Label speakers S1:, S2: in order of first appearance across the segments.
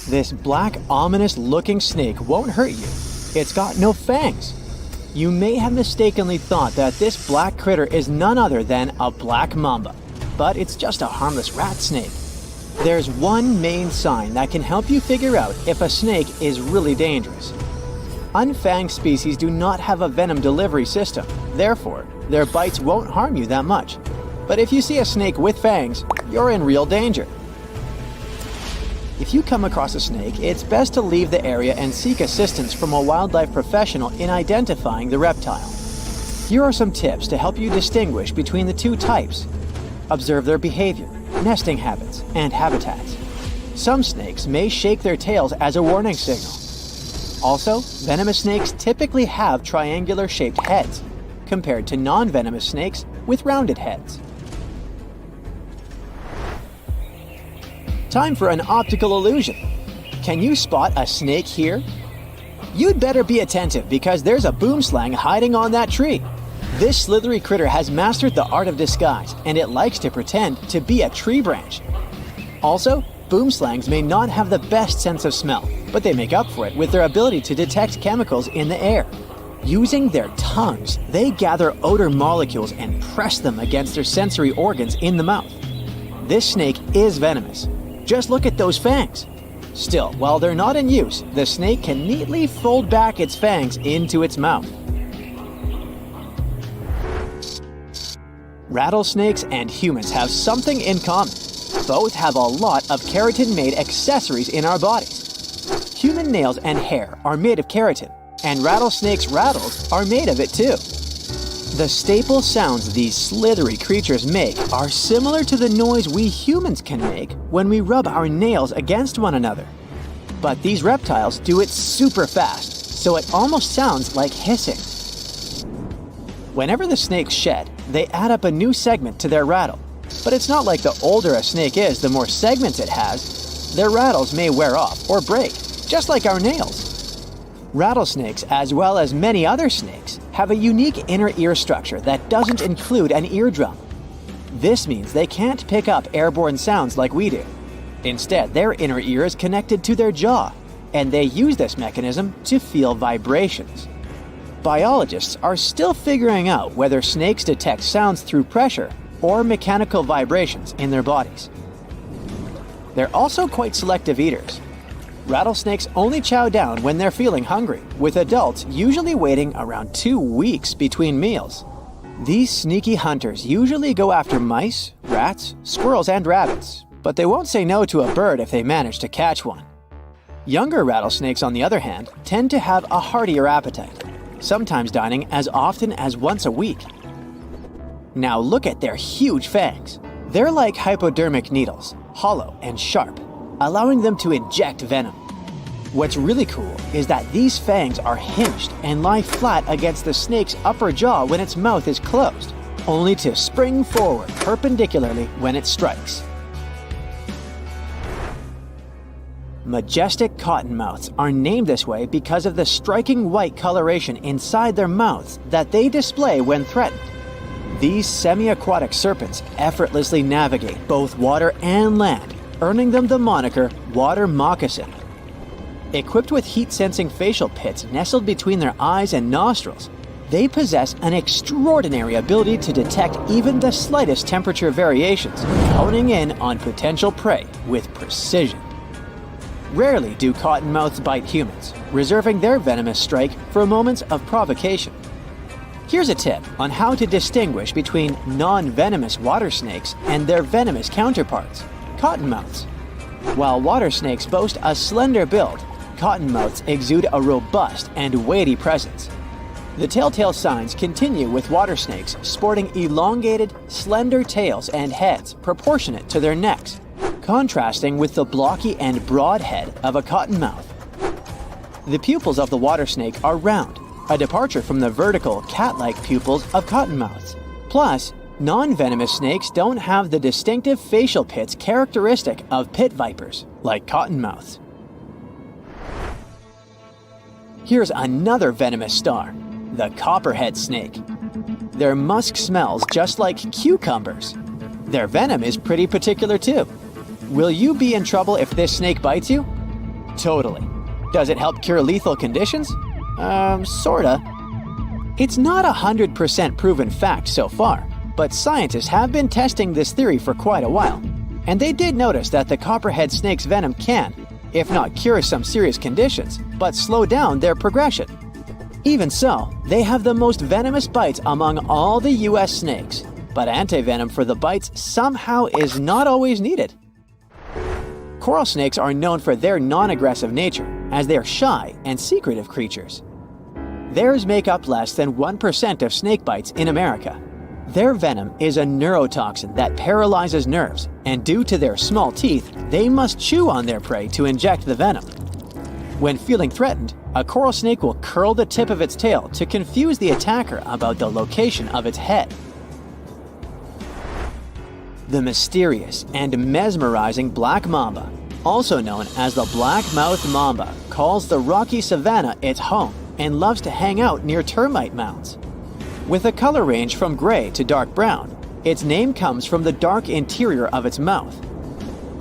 S1: This black, ominous-looking snake won't hurt you. It's got no fangs. You may have mistakenly thought that this black critter is none other than a black mamba, but it's just a harmless rat snake. There's one main sign that can help you figure out if a snake is really dangerous. Unfanged species do not have a venom delivery system, therefore, their bites won't harm you that much. But if you see a snake with fangs, you're in real danger. If you come across a snake, it's best to leave the area and seek assistance from a wildlife professional in identifying the reptile. Here are some tips to help you distinguish between the two types. Observe their behavior, nesting habits, and habitats. Some snakes may shake their tails as a warning signal. Also, venomous snakes typically have triangular-shaped heads, compared to non-venomous snakes with rounded heads. Time for an optical illusion. Can you spot a snake here? You'd better be attentive because there's a boomslang hiding on that tree. This slithery critter has mastered the art of disguise, and it likes to pretend to be a tree branch. Also, boomslangs may not have the best sense of smell, but they make up for it with their ability to detect chemicals in the air. Using their tongues, they gather odor molecules and press them against their sensory organs in the mouth. This snake is venomous. Just look at those fangs. Still, while they're not in use, the snake can neatly fold back its fangs into its mouth. Rattlesnakes and humans have something in common. Both have a lot of keratin-made accessories in our bodies. Human nails and hair are made of keratin, and rattlesnakes' rattles are made of it too. The staple sounds these slithery creatures make are similar to the noise we humans can make when we rub our nails against one another. But these reptiles do it super fast, so it almost sounds like hissing. Whenever the snakes shed, they add up a new segment to their rattle. But it's not like the older a snake is, the more segments it has. Their rattles may wear off or break, just like our nails. Rattlesnakes, as well as many other snakes, have a unique inner ear structure that doesn't include an eardrum. This means they can't pick up airborne sounds like we do. Instead, their inner ear is connected to their jaw, and they use this mechanism to feel vibrations. Biologists are still figuring out whether snakes detect sounds through pressure or mechanical vibrations in their bodies. They're also quite selective eaters. Rattlesnakes only chow down when they're feeling hungry, with adults usually waiting around 2 weeks between meals. These sneaky hunters usually go after mice, rats, squirrels, and rabbits, but they won't say no to a bird if they manage to catch one. Younger rattlesnakes, on the other hand, tend to have a heartier appetite, sometimes dining as often as once a week. Now look at their huge fangs. They're like hypodermic needles, hollow and sharp, allowing them to inject venom. What's really cool is that these fangs are hinged and lie flat against the snake's upper jaw when its mouth is closed, only to spring forward perpendicularly when it strikes. Majestic cottonmouths are named this way because of the striking white coloration inside their mouths that they display when threatened. These semi-aquatic serpents effortlessly navigate both water and land, earning them the moniker water moccasin. Equipped with heat-sensing facial pits nestled between their eyes and nostrils, they possess an extraordinary ability to detect even the slightest temperature variations, honing in on potential prey with precision. Rarely do cottonmouths bite humans, reserving their venomous strike for moments of provocation. Here's a tip on how to distinguish between non-venomous water snakes and their venomous counterparts, cottonmouths. While water snakes boast a slender build, cottonmouths exude a robust and weighty presence. The telltale signs continue with water snakes sporting elongated, slender tails and heads proportionate to their necks, contrasting with the blocky and broad head of a cottonmouth. The pupils of the water snake are round, a departure from the vertical, cat-like pupils of cottonmouths. Plus, non-venomous snakes don't have the distinctive facial pits characteristic of pit vipers, like cottonmouths. Here's another venomous star, the copperhead snake. Their musk smells just like cucumbers. Their venom is pretty particular too. Will you be in trouble if this snake bites you? Totally. Does it help cure lethal conditions? Sorta. It's not 100% proven fact so far, but scientists have been testing this theory for quite a while, and they did notice that the copperhead snake's venom can, if not cure some serious conditions, but slow down their progression. Even so, they have the most venomous bites among all the US snakes, but antivenom for the bites somehow is not always needed. Coral snakes are known for their non-aggressive nature, as they are shy and secretive creatures. Theirs make up less than 1% of snake bites in America. Their venom is a neurotoxin that paralyzes nerves, and due to their small teeth, they must chew on their prey to inject the venom. When feeling threatened, a coral snake will curl the tip of its tail to confuse the attacker about the location of its head. The mysterious and mesmerizing black mamba, also known as the black-mouthed mamba, calls the rocky savanna its home and loves to hang out near termite mounds. With a color range from gray to dark brown, its name comes from the dark interior of its mouth.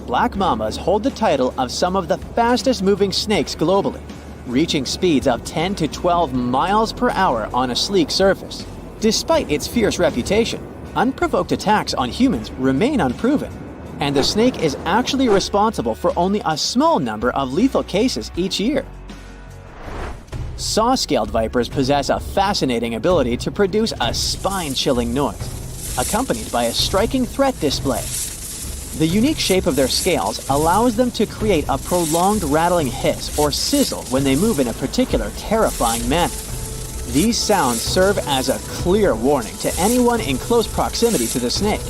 S1: Black mambas hold the title of some of the fastest-moving snakes globally, reaching speeds of 10 to 12 miles per hour on a sleek surface. Despite its fierce reputation, unprovoked attacks on humans remain unproven, and the snake is actually responsible for only a small number of lethal cases each year. Saw-scaled vipers possess a fascinating ability to produce a spine-chilling noise, accompanied by a striking threat display. The unique shape of their scales allows them to create a prolonged rattling hiss or sizzle when they move in a particular terrifying manner. These sounds serve as a clear warning to anyone in close proximity to the snake.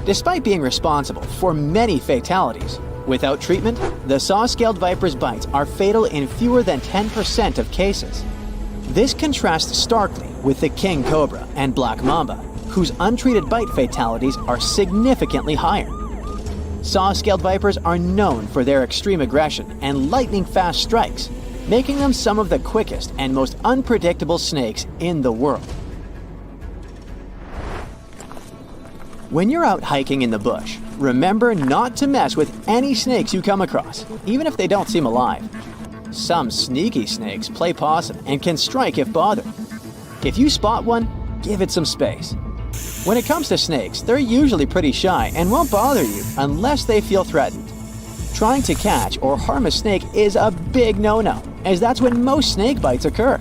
S1: Despite being responsible for many fatalities, without treatment, the saw-scaled viper's bites are fatal in fewer than 10% of cases. This contrasts starkly with the king cobra and black mamba, whose untreated bite fatalities are significantly higher. Saw-scaled vipers are known for their extreme aggression and lightning-fast strikes, making them some of the quickest and most unpredictable snakes in the world. When you're out hiking in the bush, remember not to mess with any snakes you come across, even if they don't seem alive. Some sneaky snakes play possum and can strike if bothered. If you spot one, give it some space. When it comes to snakes, they're usually pretty shy and won't bother you unless they feel threatened. Trying to catch or harm a snake is a big no-no, as that's when most snake bites occur.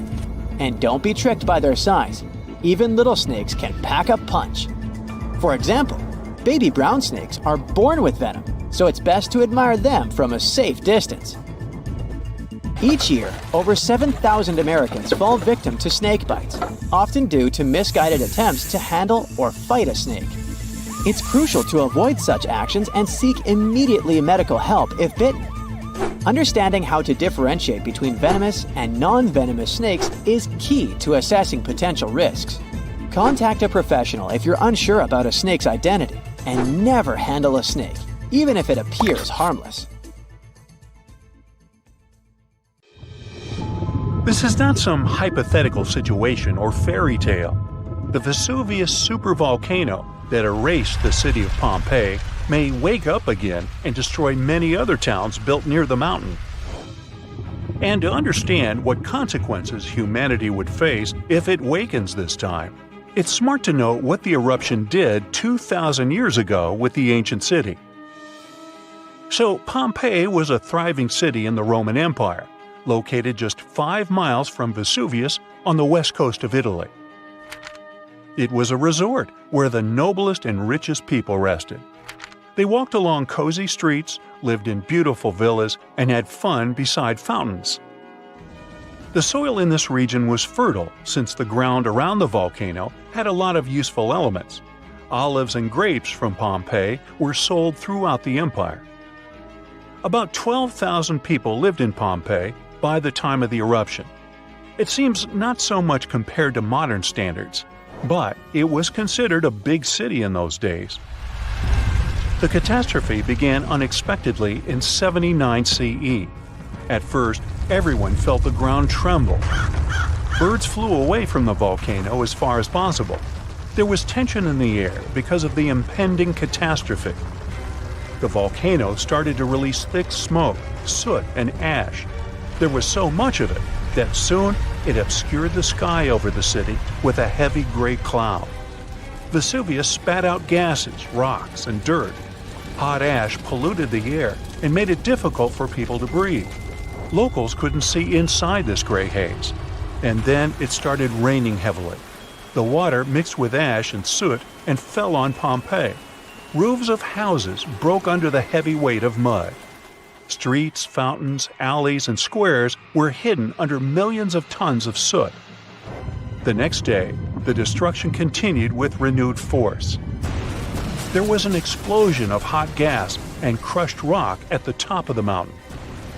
S1: And don't be tricked by their size. Even little snakes can pack a punch. For example, baby brown snakes are born with venom, so it's best to admire them from a safe distance. Each year, over 7,000 Americans fall victim to snake bites, often due to misguided attempts to handle or fight a snake. It's crucial to avoid such actions and seek immediately medical help if bitten. Understanding how to differentiate between venomous and non-venomous snakes is key to assessing potential risks. Contact a professional if you're unsure about a snake's identity, and never handle a snake, even if it appears harmless.
S2: This is not some hypothetical situation or fairy tale. The Vesuvius supervolcano that erased the city of Pompeii may wake up again and destroy many other towns built near the mountain. And to understand what consequences humanity would face if it wakens this time, it's smart to know what the eruption did 2,000 years ago with the ancient city. So Pompeii was a thriving city in the Roman Empire, located just 5 miles from Vesuvius on the west coast of Italy. It was a resort where the noblest and richest people rested. They walked along cozy streets, lived in beautiful villas, and had fun beside fountains. The soil in this region was fertile since the ground around the volcano had a lot of useful elements. Olives and grapes from Pompeii were sold throughout the empire. About 12,000 people lived in Pompeii by the time of the eruption. It seems not so much compared to modern standards, but it was considered a big city in those days. The catastrophe began unexpectedly in 79 CE. At first, everyone felt the ground tremble. Birds flew away from the volcano as far as possible. There was tension in the air because of the impending catastrophe. the volcano started to release thick smoke, soot, and ash. There was so much of it that soon it obscured the sky over the city with a heavy gray cloud. Vesuvius spat out gases, rocks, and dirt. Hot ash polluted the air and made it difficult for people to breathe. Locals couldn't see inside this gray haze. And then it started raining heavily. The water mixed with ash and soot and fell on Pompeii. Roofs of houses broke under the heavy weight of mud. Streets, fountains, alleys, and squares were hidden under millions of tons of soot. The next day, the destruction continued with renewed force. There was an explosion of hot gas and crushed rock at the top of the mountain.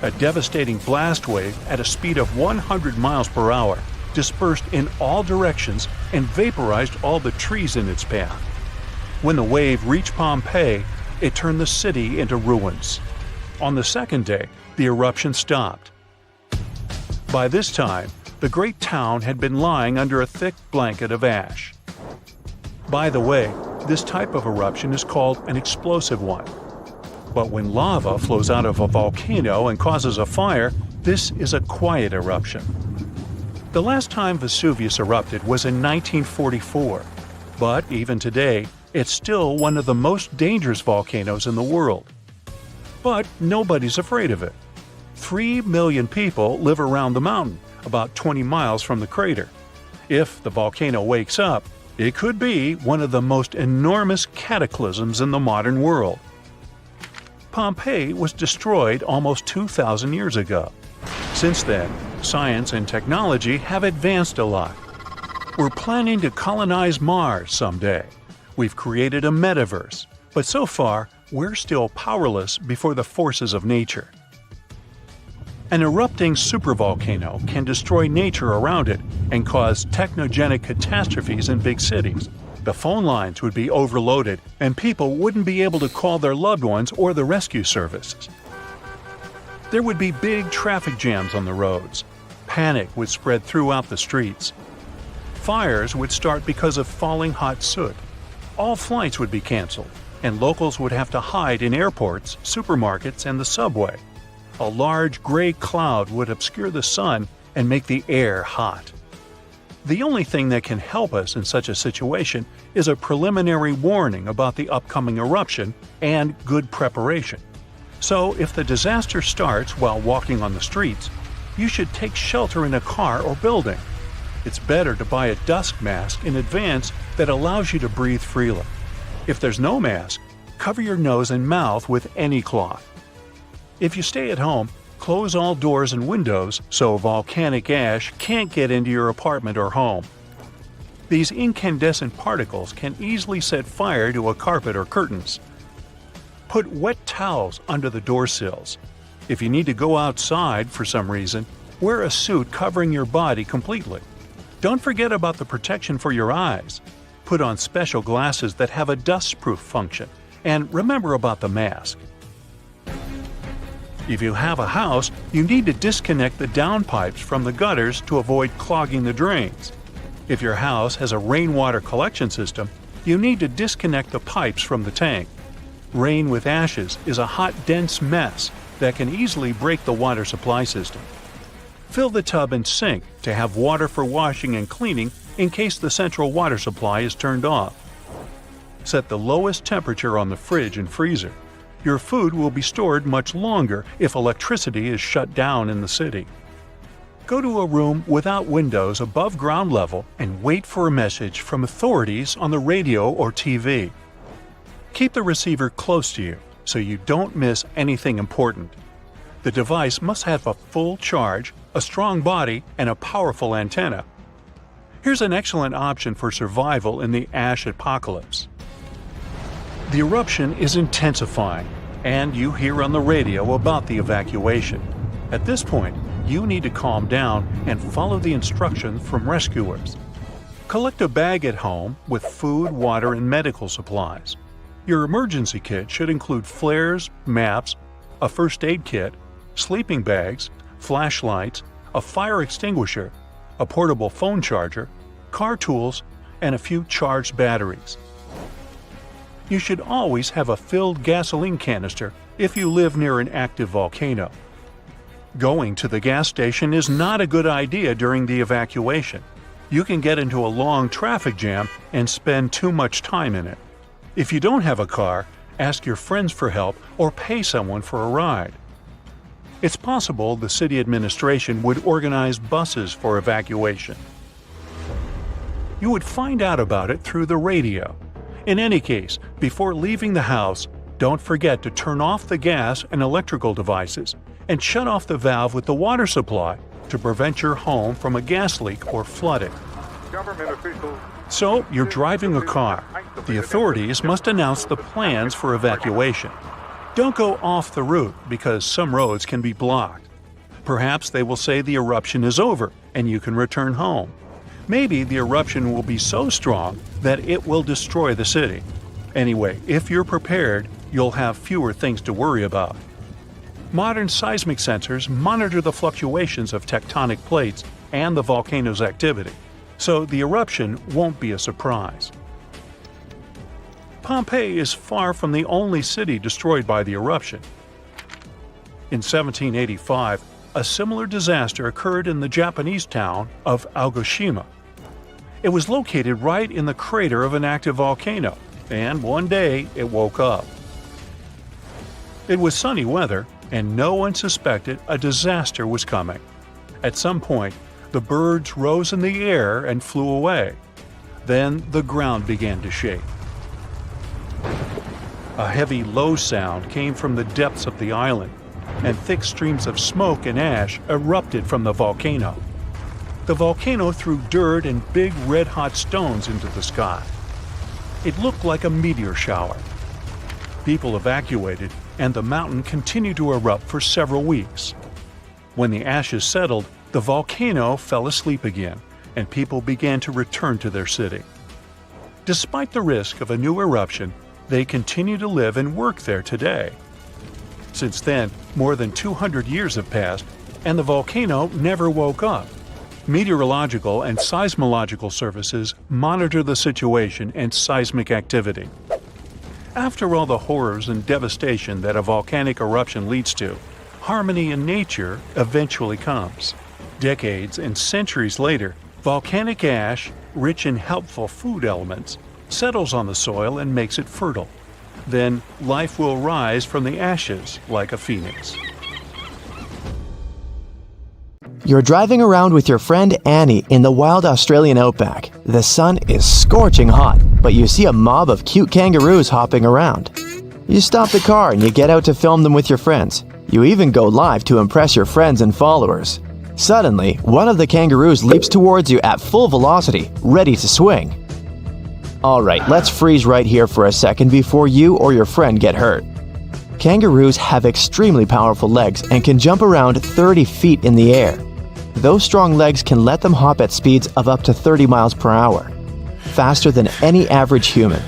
S2: A devastating blast wave at a speed of 100 miles per hour dispersed in all directions and vaporized all the trees in its path. When the wave reached Pompeii, it turned the city into ruins. On the second day, the eruption stopped. By this time, the great town had been lying under a thick blanket of ash. By the way, this type of eruption is called an explosive one. But when lava flows out of a volcano and causes a fire, this is a quiet eruption. The last time Vesuvius erupted was in 1944, but even today, it's still one of the most dangerous volcanoes in the world. But nobody's afraid of it. 3 million people live around the mountain, about 20 miles from the crater. If the volcano wakes up, it could be one of the most enormous cataclysms in the modern world. Pompeii was destroyed almost 2,000 years ago. Since then, science and technology have advanced a lot. We're planning to colonize Mars someday. We've created a metaverse, but so far, we're still powerless before the forces of nature. An erupting supervolcano can destroy nature around it and cause technogenic catastrophes in big cities. The phone lines would be overloaded and people wouldn't be able to call their loved ones or the rescue services. There would be big traffic jams on the roads. Panic would spread throughout the streets. Fires would start because of falling hot soot. All flights would be canceled, and locals would have to hide in airports, supermarkets, and the subway. A large gray cloud would obscure the sun and make the air hot. The only thing that can help us in such a situation is a preliminary warning about the upcoming eruption and good preparation. So if the disaster starts while walking on the streets, you should take shelter in a car or building. It's better to buy a dust mask in advance that allows you to breathe freely. If there's no mask, cover your nose and mouth with any cloth. If you stay at home, close all doors and windows so volcanic ash can't get into your apartment or home. These incandescent particles can easily set fire to a carpet or curtains. Put wet towels under the door sills. If you need to go outside for some reason, wear a suit covering your body completely. Don't forget about the protection for your eyes. Put on special glasses that have a dust-proof function, and remember about the mask. If you have a house, you need to disconnect the downpipes from the gutters to avoid clogging the drains. If your house has a rainwater collection system, you need to disconnect the pipes from the tank. Rain with ashes is a hot, dense mess that can easily break the water supply system. Fill the tub and sink to have water for washing and cleaning in case the central water supply is turned off. Set the lowest temperature on the fridge and freezer. Your food will be stored much longer if electricity is shut down in the city. Go to a room without windows above ground level and wait for a message from authorities on the radio or TV. Keep the receiver close to you so you don't miss anything important. The device must have a full charge, a strong body, and a powerful antenna. Here's an excellent option for survival in the ash apocalypse. The eruption is intensifying, and you hear on the radio about the evacuation. At this point, you need to calm down and follow the instructions from rescuers. Collect a bag at home with food, water, and medical supplies. Your emergency kit should include flares, maps, a first aid kit, sleeping bags, flashlights, a fire extinguisher, a portable phone charger, car tools, and a few charged batteries. You should always have a filled gasoline canister if you live near an active volcano. Going to the gas station is not a good idea during the evacuation. You can get into a long traffic jam and spend too much time in it. If you don't have a car, ask your friends for help or pay someone for a ride. It's possible the city administration would organize buses for evacuation. You would find out about it through the radio. In any case, before leaving the house, don't forget to turn off the gas and electrical devices and shut off the valve with the water supply to prevent your home from a gas leak or flooding. So, you're driving a car. The authorities must announce the plans for evacuation. Don't go off the route because some roads can be blocked. Perhaps they will say the eruption is over and you can return home. Maybe the eruption will be so strong that it will destroy the city. Anyway, if you're prepared, you'll have fewer things to worry about. Modern seismic sensors monitor the fluctuations of tectonic plates and the volcano's activity, so the eruption won't be a surprise. Pompeii is far from the only city destroyed by the eruption. In 1785, a similar disaster occurred in the Japanese town of Aogoshima. It was located right in the crater of an active volcano, and one day it woke up. It was sunny weather, and no one suspected a disaster was coming. At some point, the birds rose in the air and flew away. Then the ground began to shake. A heavy low sound came from the depths of the island, and thick streams of smoke and ash erupted from the volcano. The volcano threw dirt and big red-hot stones into the sky. It looked like a meteor shower. People evacuated, and the mountain continued to erupt for several weeks. When the ashes settled, the volcano fell asleep again, and people began to return to their city. Despite the risk of a new eruption, they continue to live and work there today. Since then, more than 200 years have passed, and the volcano never woke up. Meteorological and seismological services monitor the situation and seismic activity. After all the horrors and devastation that a volcanic eruption leads to, harmony in nature eventually comes. Decades and centuries later, volcanic ash, rich in helpful food elements, settles on the soil and makes it fertile. Then life will rise from the ashes like a phoenix.
S1: You're driving around with your friend Annie in the wild Australian outback. The sun is scorching hot, but you see a mob of cute kangaroos hopping around. You stop the car and you get out to film them with your friends. You even go live to impress your friends and followers. Suddenly, one of the kangaroos leaps towards you at full velocity, ready to swing. Alright, let's freeze right here for a second before you or your friend get hurt. Kangaroos have extremely powerful legs and can jump around 30 feet in the air. Those strong legs can let them hop at speeds of up to 30 miles per hour, faster than any average human.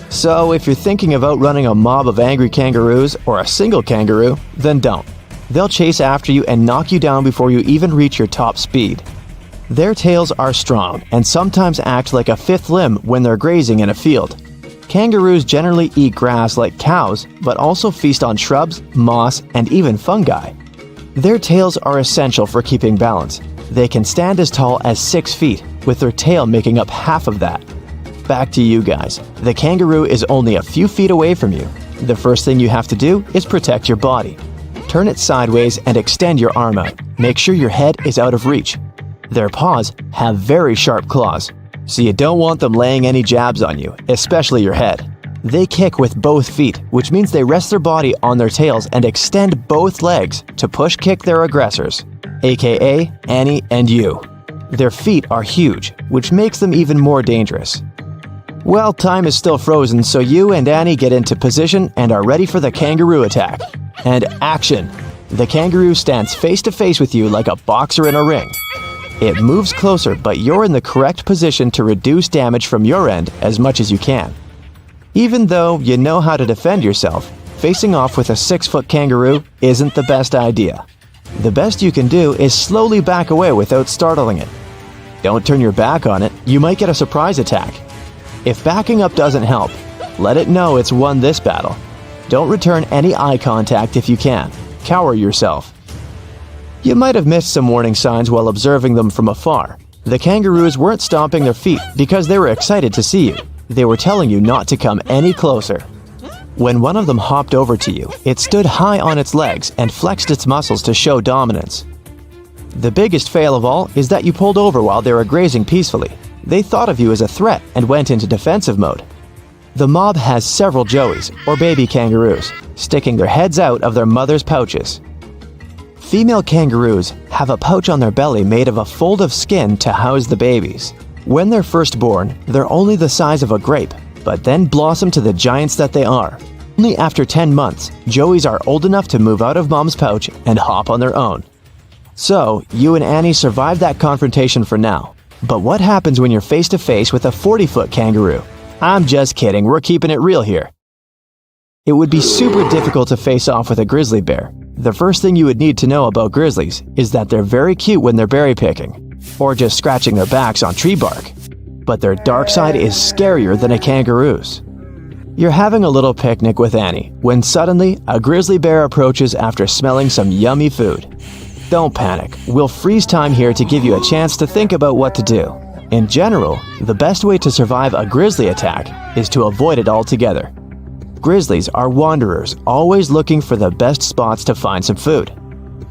S1: So if you're thinking of outrunning a mob of angry kangaroos or a single kangaroo, then don't. They'll chase after you and knock you down before you even reach your top speed. Their tails are strong and sometimes act like a fifth limb when they're grazing in a field. Kangaroos generally eat grass like cows, but also feast on shrubs, moss, and even fungi. Their tails are essential for keeping balance. They can stand as tall as 6 feet, with their tail making up half of that. Back to you guys. The kangaroo is only a few feet away from you. The first thing you have to do is protect your body. Turn it sideways and extend your arm out. Make sure your head is out of reach. Their paws have very sharp claws, so you don't want them laying any jabs on you, especially your head. They kick with both feet, which means they rest their body on their tails and extend both legs to push kick their aggressors, aka Annie and you. Their feet are huge, which makes them even more dangerous. Well, time is still frozen, so you and Annie get into position and are ready for the kangaroo attack. And action! The kangaroo stands face to face with you like a boxer in a ring. It moves closer, but you're in the correct position to reduce damage from your end as much as you can. Even though you know how to defend yourself, facing off with a 6-foot kangaroo isn't the best idea. The best you can do is slowly back away without startling it. Don't turn your back on it, you might get a surprise attack. If backing up doesn't help, Let it know it's won this battle. Don't return any eye contact if you can. Cower yourself. You might have missed some warning signs while observing them from afar. The kangaroos weren't stomping their feet because they were excited to see you. They were telling you not to come any closer. When one of them hopped over to you, it stood high on its legs and flexed its muscles to show dominance. The biggest fail of all is that you pulled over while they were grazing peacefully. They thought of you as a threat and went into defensive mode. The mob has several joeys, or baby kangaroos, sticking their heads out of their mother's pouches. Female kangaroos have a pouch on their belly made of a fold of skin to house the babies. When they're first born, they're only the size of a grape, but then blossom to the giants that they are. Only after 10 months, joeys are old enough to move out of mom's pouch and hop on their own. So, you and Annie survived that confrontation for now. But what happens when you're face to face with a 40-foot kangaroo? I'm just kidding, we're keeping it real here. It would be super difficult to face off with a grizzly bear. The first thing you would need to know about grizzlies is that they're very cute when they're berry picking, or just scratching their backs on tree bark. But their dark side is scarier than a kangaroo's. You're having a little picnic with Annie when suddenly a grizzly bear approaches after smelling some yummy food. Don't panic, we'll freeze time here to give you a chance to think about what to do. In general, the best way to survive a grizzly attack is to avoid it altogether. Grizzlies are wanderers, always looking for the best spots to find some food.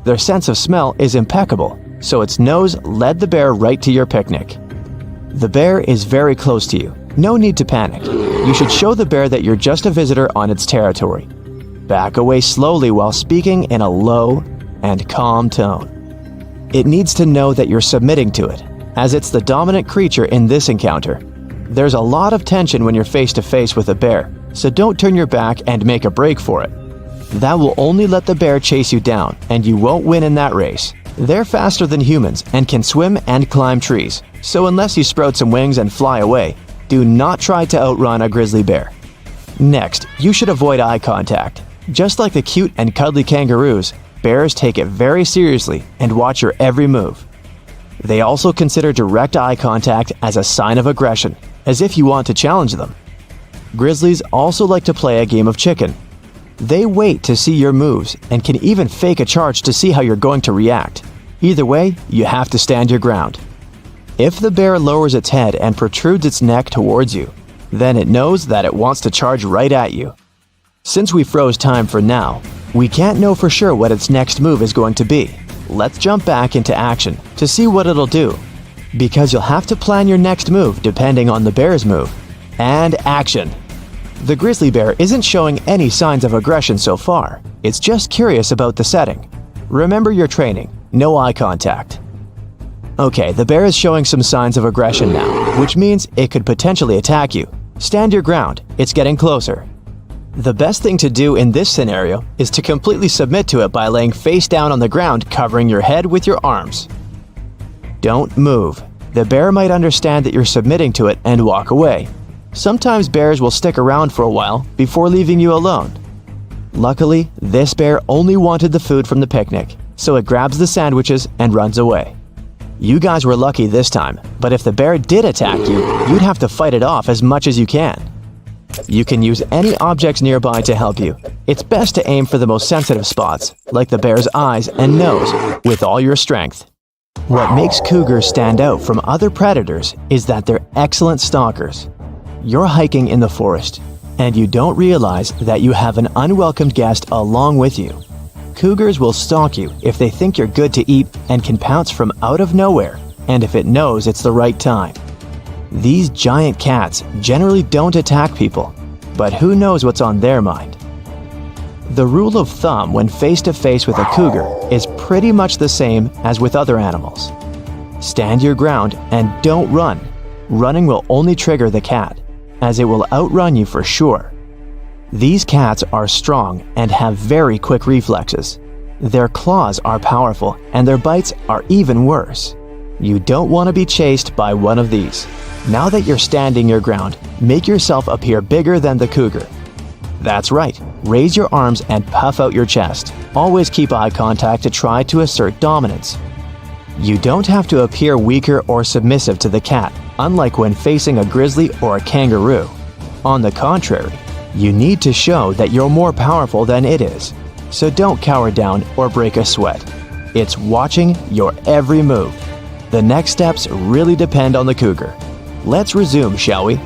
S1: Their sense of smell is impeccable, so its nose led the bear right to your picnic. The bear is very close to you. No need to panic. You should show the bear that you're just a visitor on its territory. Back away slowly while speaking in a low and calm tone. It needs to know that you're submitting to it, as it's the dominant creature in this encounter. There's a lot of tension when you're face to face with a bear, so don't turn your back and make a break for it. That will only let the bear chase you down, and you won't win in that race. They're faster than humans and can swim and climb trees, so unless you sprout some wings and fly away, do not try to outrun a grizzly bear. Next, you should avoid eye contact. Just like the cute and cuddly kangaroos, bears take it very seriously and watch your every move. They also consider direct eye contact as a sign of aggression, as if you want to challenge them. Grizzlies also like to play a game of chicken. They wait to see your moves and can even fake a charge to see how you're going to react. Either way, you have to stand your ground. If the bear lowers its head and protrudes its neck towards you, then it knows that it wants to charge right at you. Since we froze time for now, we can't know for sure what its next move is going to be. Let's jump back into action to see what it'll do, because you'll have to plan your next move depending on the bear's move. And action! The grizzly bear isn't showing any signs of aggression so far. It's just curious about the setting. Remember your training, no eye contact. Okay, the bear is showing some signs of aggression now, which means it could potentially attack you. Stand your ground, it's getting closer. The best thing to do in this scenario is to completely submit to it by laying face down on the ground, covering your head with your arms. Don't move. The bear might understand that you're submitting to it and walk away. Sometimes bears will stick around for a while before leaving you alone. Luckily, this bear only wanted the food from the picnic, so it grabs the sandwiches and runs away. You guys were lucky this time, but if the bear did attack you, you'd have to fight it off as much as you can. You can use any objects nearby to help you. It's best to aim for the most sensitive spots, like the bear's eyes and nose, with all your strength. What makes cougars stand out from other predators is that they're excellent stalkers. You're hiking in the forest, and you don't realize that you have an unwelcome guest along with you. Cougars will stalk you if they think you're good to eat and can pounce from out of nowhere, and if it knows it's the right time. These giant cats generally don't attack people, but who knows what's on their mind. The rule of thumb when face to face with a cougar is pretty much the same as with other animals. Stand your ground and don't run. Running will only trigger the cat, as it will outrun you for sure. These cats are strong and have very quick reflexes. Their claws are powerful and their bites are even worse. You don't want to be chased by one of these. Now that you're standing your ground, make yourself appear bigger than the cougar. That's right, raise your arms and puff out your chest. Always keep eye contact to try to assert dominance. You don't have to appear weaker or submissive to the cat, unlike when facing a grizzly or a kangaroo. On the contrary, you need to show that you're more powerful than it is. So don't cower down or break a sweat. It's watching your every move. The next steps really depend on the cougar. Let's resume, shall we?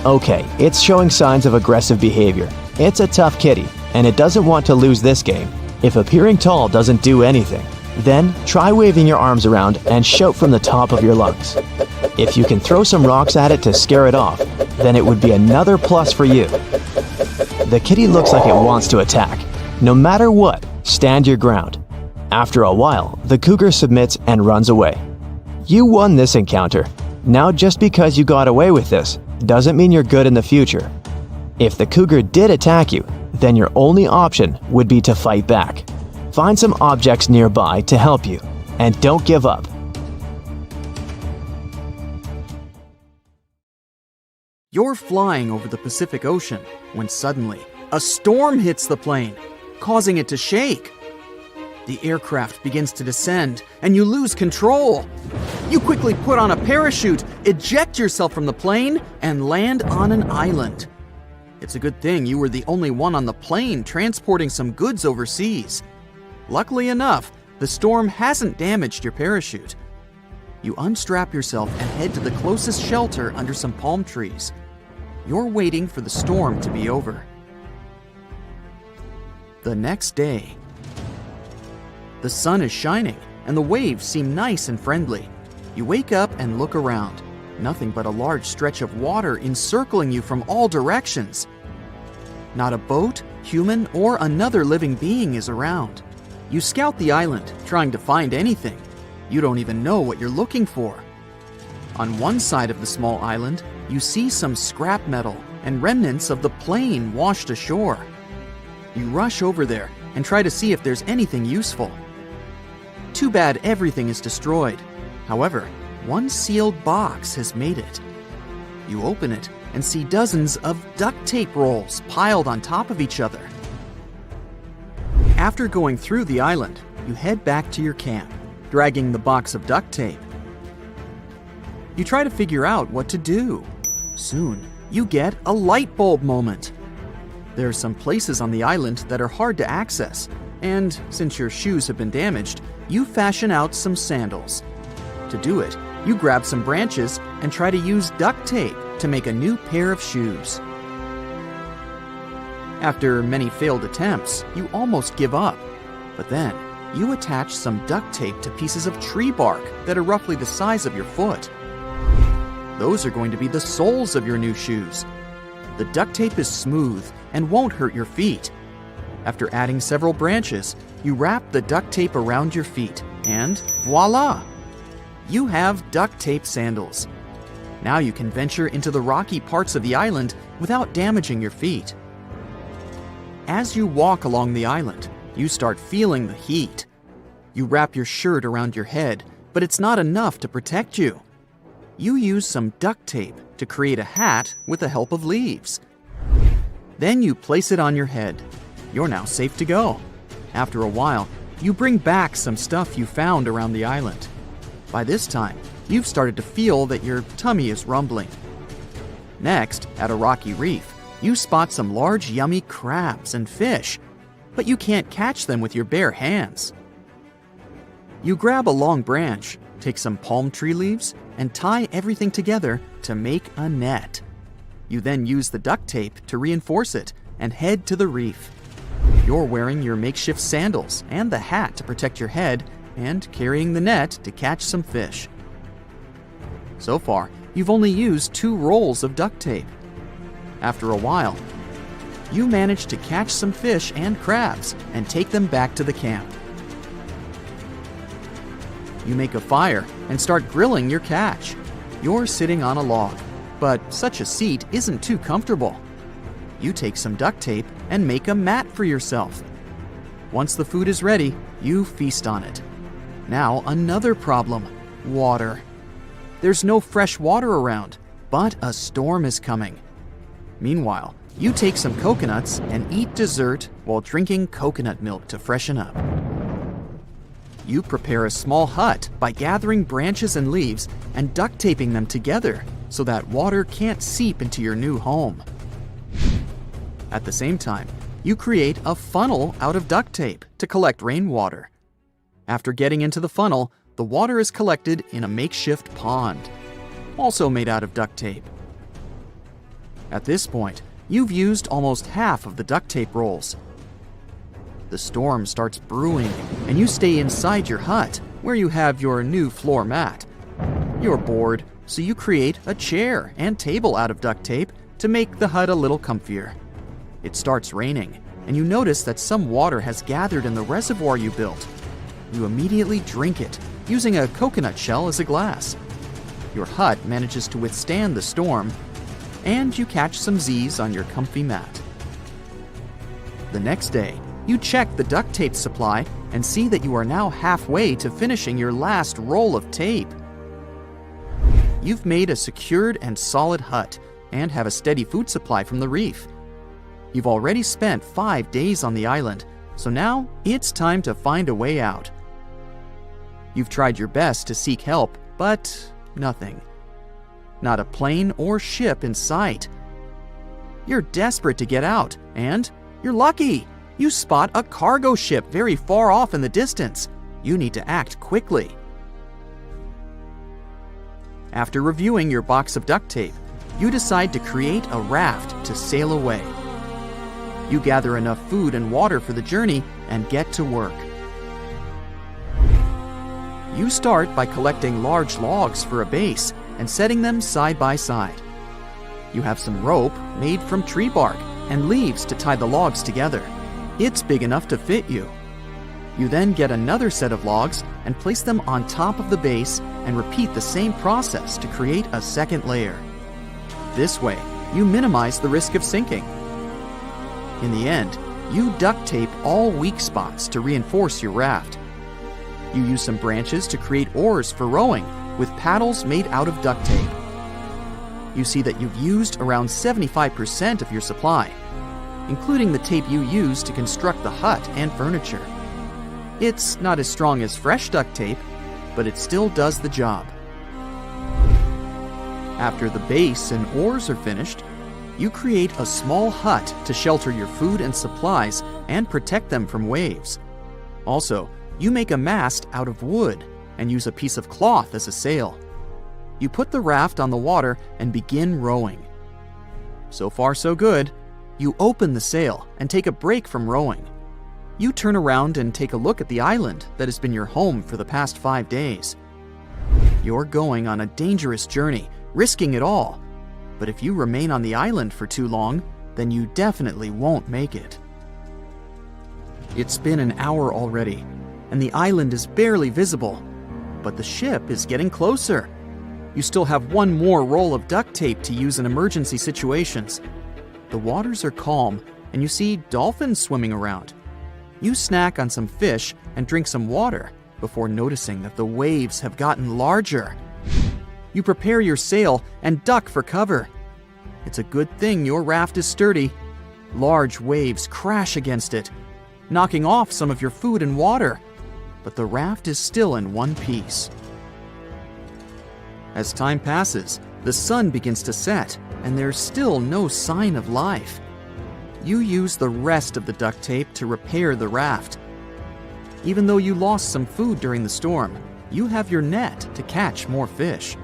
S1: Okay, it's showing signs of aggressive behavior. It's a tough kitty, and it doesn't want to lose this game. If appearing tall doesn't do anything, then try waving your arms around and shout from the top of your lungs. If you can throw some rocks at it to scare it off, then it would be another plus for you. The kitty looks like it wants to attack. No matter what, stand your ground. After a while, the cougar submits and runs away. You won this encounter. Now, just because you got away with this doesn't mean you're good in the future. If the cougar did attack you, then your only option would be to fight back. Find some objects nearby to help you, and don't give up.
S3: You're flying over the Pacific Ocean when suddenly a storm hits the plane, causing it to shake. The aircraft begins to descend and you lose control. You quickly put on a parachute, eject yourself from the plane, and land on an island. It's a good thing you were the only one on the plane transporting some goods overseas. Luckily enough, the storm hasn't damaged your parachute. You unstrap yourself and head to the closest shelter under some palm trees. You're waiting for the storm to be over. The next day, the sun is shining and the waves seem nice and friendly. You wake up and look around. Nothing but a large stretch of water encircling you from all directions. Not a boat, human, or another living being is around. You scout the island, trying to find anything. You don't even know what you're looking for. On one side of the small island, you see some scrap metal and remnants of the plane washed ashore. You rush over there and try to see if there's anything useful. Too bad everything is destroyed. However, one sealed box has made it. You open it and see dozens of duct tape rolls piled on top of each other. After going through the island, you head back to your camp, dragging the box of duct tape. You try to figure out what to do. Soon, you get a light bulb moment. There are some places on the island that are hard to access, and since your shoes have been damaged, you fashion out some sandals. To do it, you grab some branches and try to use duct tape to make a new pair of shoes. After many failed attempts, you almost give up. But then, you attach some duct tape to pieces of tree bark that are roughly the size of your foot. Those are going to be the soles of your new shoes. The duct tape is smooth and won't hurt your feet. After adding several branches, you wrap the duct tape around your feet, and voila! You have duct tape sandals. Now you can venture into the rocky parts of the island without damaging your feet. As you walk along the island, you start feeling the heat. You wrap your shirt around your head, but it's not enough to protect you. You use some duct tape to create a hat with the help of leaves. Then you place it on your head. You're now safe to go. After a while, you bring back some stuff you found around the island. By this time, you've started to feel that your tummy is rumbling. Next, at a rocky reef, you spot some large, yummy crabs and fish, but you can't catch them with your bare hands. You grab a long branch, take some palm tree leaves, and tie everything together to make a net. You then use the duct tape to reinforce it and head to the reef. You're wearing your makeshift sandals and the hat to protect your head and carrying the net to catch some fish. So far, you've only used 2 rolls of duct tape. After a while, you manage to catch some fish and crabs and take them back to the camp. You make a fire and start grilling your catch. You're sitting on a log, but such a seat isn't too comfortable. You take some duct tape and make a mat for yourself. Once the food is ready, you feast on it. Now another problem: water. There's no fresh water around, but a storm is coming. Meanwhile, you take some coconuts and eat dessert while drinking coconut milk to freshen up. You prepare a small hut by gathering branches and leaves and duct taping them together so that water can't seep into your new home. At the same time, you create a funnel out of duct tape to collect rainwater. After getting into the funnel, the water is collected in a makeshift pond, also made out of duct tape. At this point, you've used almost half of the duct tape rolls. The storm starts brewing, and you stay inside your hut, where you have your new floor mat. You're bored, so you create a chair and table out of duct tape to make the hut a little comfier. It starts raining, and you notice that some water has gathered in the reservoir you built. You immediately drink it, using a coconut shell as a glass. Your hut manages to withstand the storm, and you catch some Z's on your comfy mat. The next day, you check the duct tape supply and see that you are now halfway to finishing your last roll of tape. You've made a secured and solid hut and have a steady food supply from the reef. You've already spent 5 days on the island, so now it's time to find a way out. You've tried your best to seek help, but nothing. Not a plane or ship in sight. You're desperate to get out, and you're lucky. You spot a cargo ship very far off in the distance. You need to act quickly. After reviewing your box of duct tape, you decide to create a raft to sail away. You gather enough food and water for the journey and get to work. You start by collecting large logs for a base and setting them side by side. You have some rope made from tree bark and leaves to tie the logs together. It's big enough to fit you. You then get another set of logs and place them on top of the base and repeat the same process to create a second layer. This way, you minimize the risk of sinking. In the end, you duct tape all weak spots to reinforce your raft. You use some branches to create oars for rowing with paddles made out of duct tape. You see that you've used around 75% of your supply, including the tape you used to construct the hut and furniture. It's not as strong as fresh duct tape, but it still does the job. After the base and oars are finished, you create a small hut to shelter your food and supplies and protect them from waves. Also, you make a mast out of wood and use a piece of cloth as a sail. You put the raft on the water and begin rowing. So far, so good. You open the sail and take a break from rowing. You turn around and take a look at the island that has been your home for the past 5 days. You're going on a dangerous journey, risking it all. But if you remain on the island for too long, then you definitely won't make it. It's been an hour already, and the island is barely visible. But the ship is getting closer. You still have one more roll of duct tape to use in emergency situations. The waters are calm, and you see dolphins swimming around. You snack on some fish and drink some water before noticing that the waves have gotten larger. You prepare your sail and duck for cover. It's a good thing your raft is sturdy. Large waves crash against it, knocking off some of your food and water, but the raft is still in one piece. As time passes, the sun begins to set, and there's still no sign of life. You use the rest of the duct tape to repair the raft. Even though you lost some food during the storm, you have your net to catch more fish.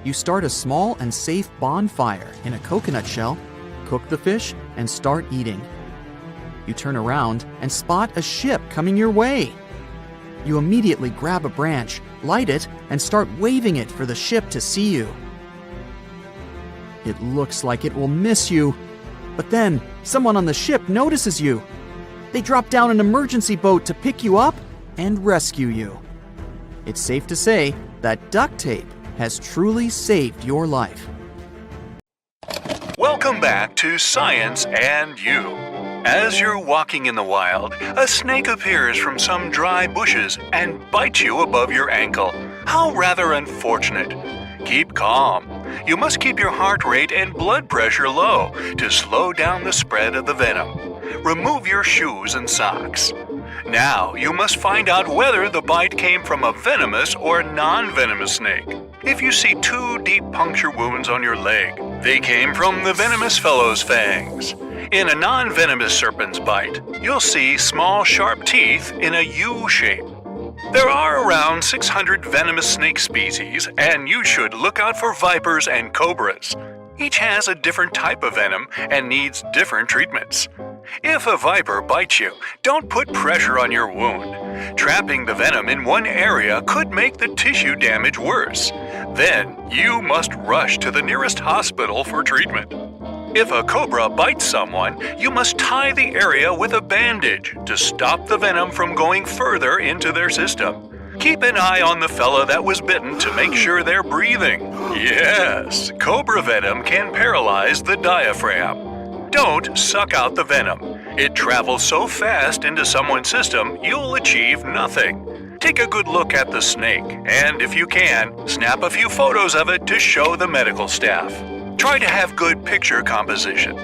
S3: You start a small and safe bonfire in a coconut shell, cook the fish, and start eating. You turn around and spot a ship coming your way. You immediately grab a branch, light it, and start waving it for the ship to see you. It looks like it will miss you, but then someone on the ship notices you. They drop down an emergency boat to pick you up and rescue you. It's safe to say that duct tape has truly saved your life.
S2: Welcome back to Science and You. As you're walking in the wild, a snake appears from some dry bushes and bites you above your ankle. How rather unfortunate. Keep calm. You must keep your heart rate and blood pressure low to slow down the spread of the venom. Remove your shoes and socks. Now, you must find out whether the bite came from a venomous or non-venomous snake. If you see 2 deep puncture wounds on your leg, they came from the venomous fellow's fangs. In a non-venomous serpent's bite, you'll see small sharp teeth in a U shape. There are around 600 venomous snake species, and you should look out for vipers and cobras. Each has a different type of venom and needs different treatments. If a viper bites you, don't put pressure on your wound. Trapping the venom in one area could make the tissue damage worse. Then you must rush to the nearest hospital for treatment. If a cobra bites someone, you must tie the area with a bandage to stop the venom from going further into their system. Keep an eye on the fella that was bitten to make sure they're breathing. Yes, cobra venom can paralyze the diaphragm. Don't suck out the venom. It travels so fast into someone's system, you'll achieve nothing. Take a good look at the snake, and if you can, snap a few photos of it to show the medical staff. Try to have good picture composition.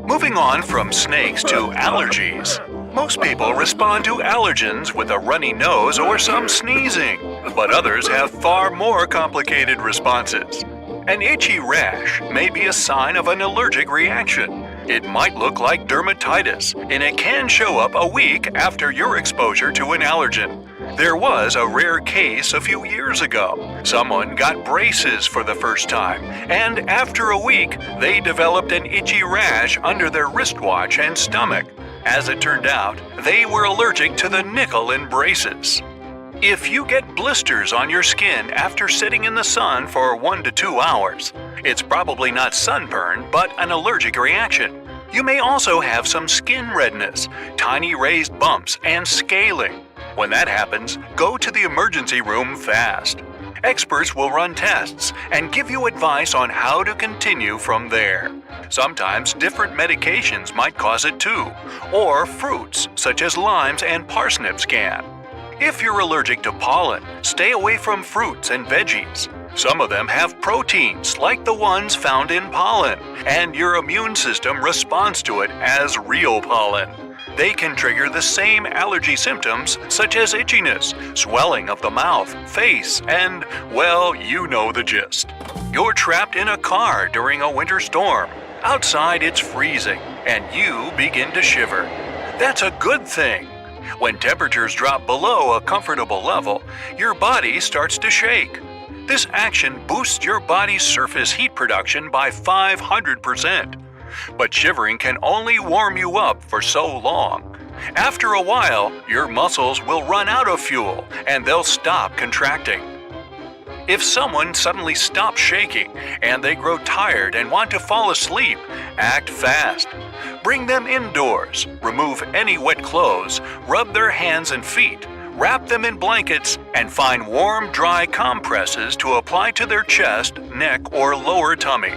S2: Moving on from snakes to allergies. Most people respond to allergens with a runny nose or some sneezing, but others have far more complicated responses. An itchy rash may be a sign of an allergic reaction. It might look like dermatitis, and it can show up a week after your exposure to an allergen. There was a rare case a few years ago. Someone got braces for the first time, and after a week, they developed an itchy rash under their wristwatch and stomach. As it turned out, they were allergic to the nickel in braces. If you get blisters on your skin after sitting in the sun for 1 to 2 hours, it's probably not sunburn, but an allergic reaction. You may also have some skin redness, tiny raised bumps, and scaling. When that happens, go to the emergency room fast. Experts will run tests and give you advice on how to continue from there. Sometimes different medications might cause it too, or fruits such as limes and parsnips can. If you're allergic to pollen, stay away from fruits and veggies. Some of them have proteins like the ones found in pollen, and your immune system responds to it as real pollen. They can trigger the same allergy symptoms such as itchiness, swelling of the mouth, face, and, well, you know the gist. You're trapped in a car during a winter storm. Outside it's freezing, and you begin to shiver. That's a good thing. When temperatures drop below a comfortable level, your body starts to shake. This action boosts your body's surface heat production by 500%. But shivering can only warm you up for so long. After a while, your muscles will run out of fuel and they'll stop contracting. If someone suddenly stops shaking and they grow tired and want to fall asleep, act fast. Bring them indoors, remove any wet clothes, rub their hands and feet, wrap them in blankets, and find warm, dry compresses to apply to their chest, neck, or lower tummy.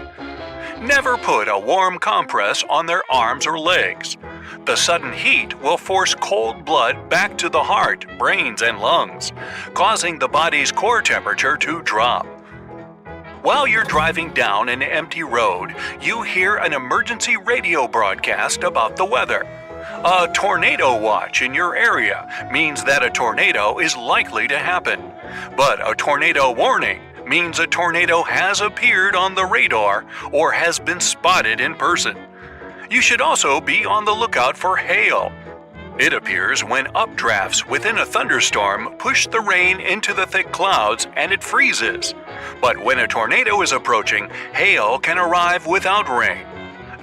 S2: Never put a warm compress on their arms or legs. The sudden heat will force cold blood back to the heart, brains, and lungs, causing the body's core temperature to drop. While you're driving down an empty road, you hear an emergency radio broadcast about the weather. A tornado watch in your area means that a tornado is likely to happen. But a tornado warning means a tornado has appeared on the radar or has been spotted in person. You should also be on the lookout for hail. It appears when updrafts within a thunderstorm push the rain into the thick clouds and it freezes. But when a tornado is approaching, hail can arrive without rain.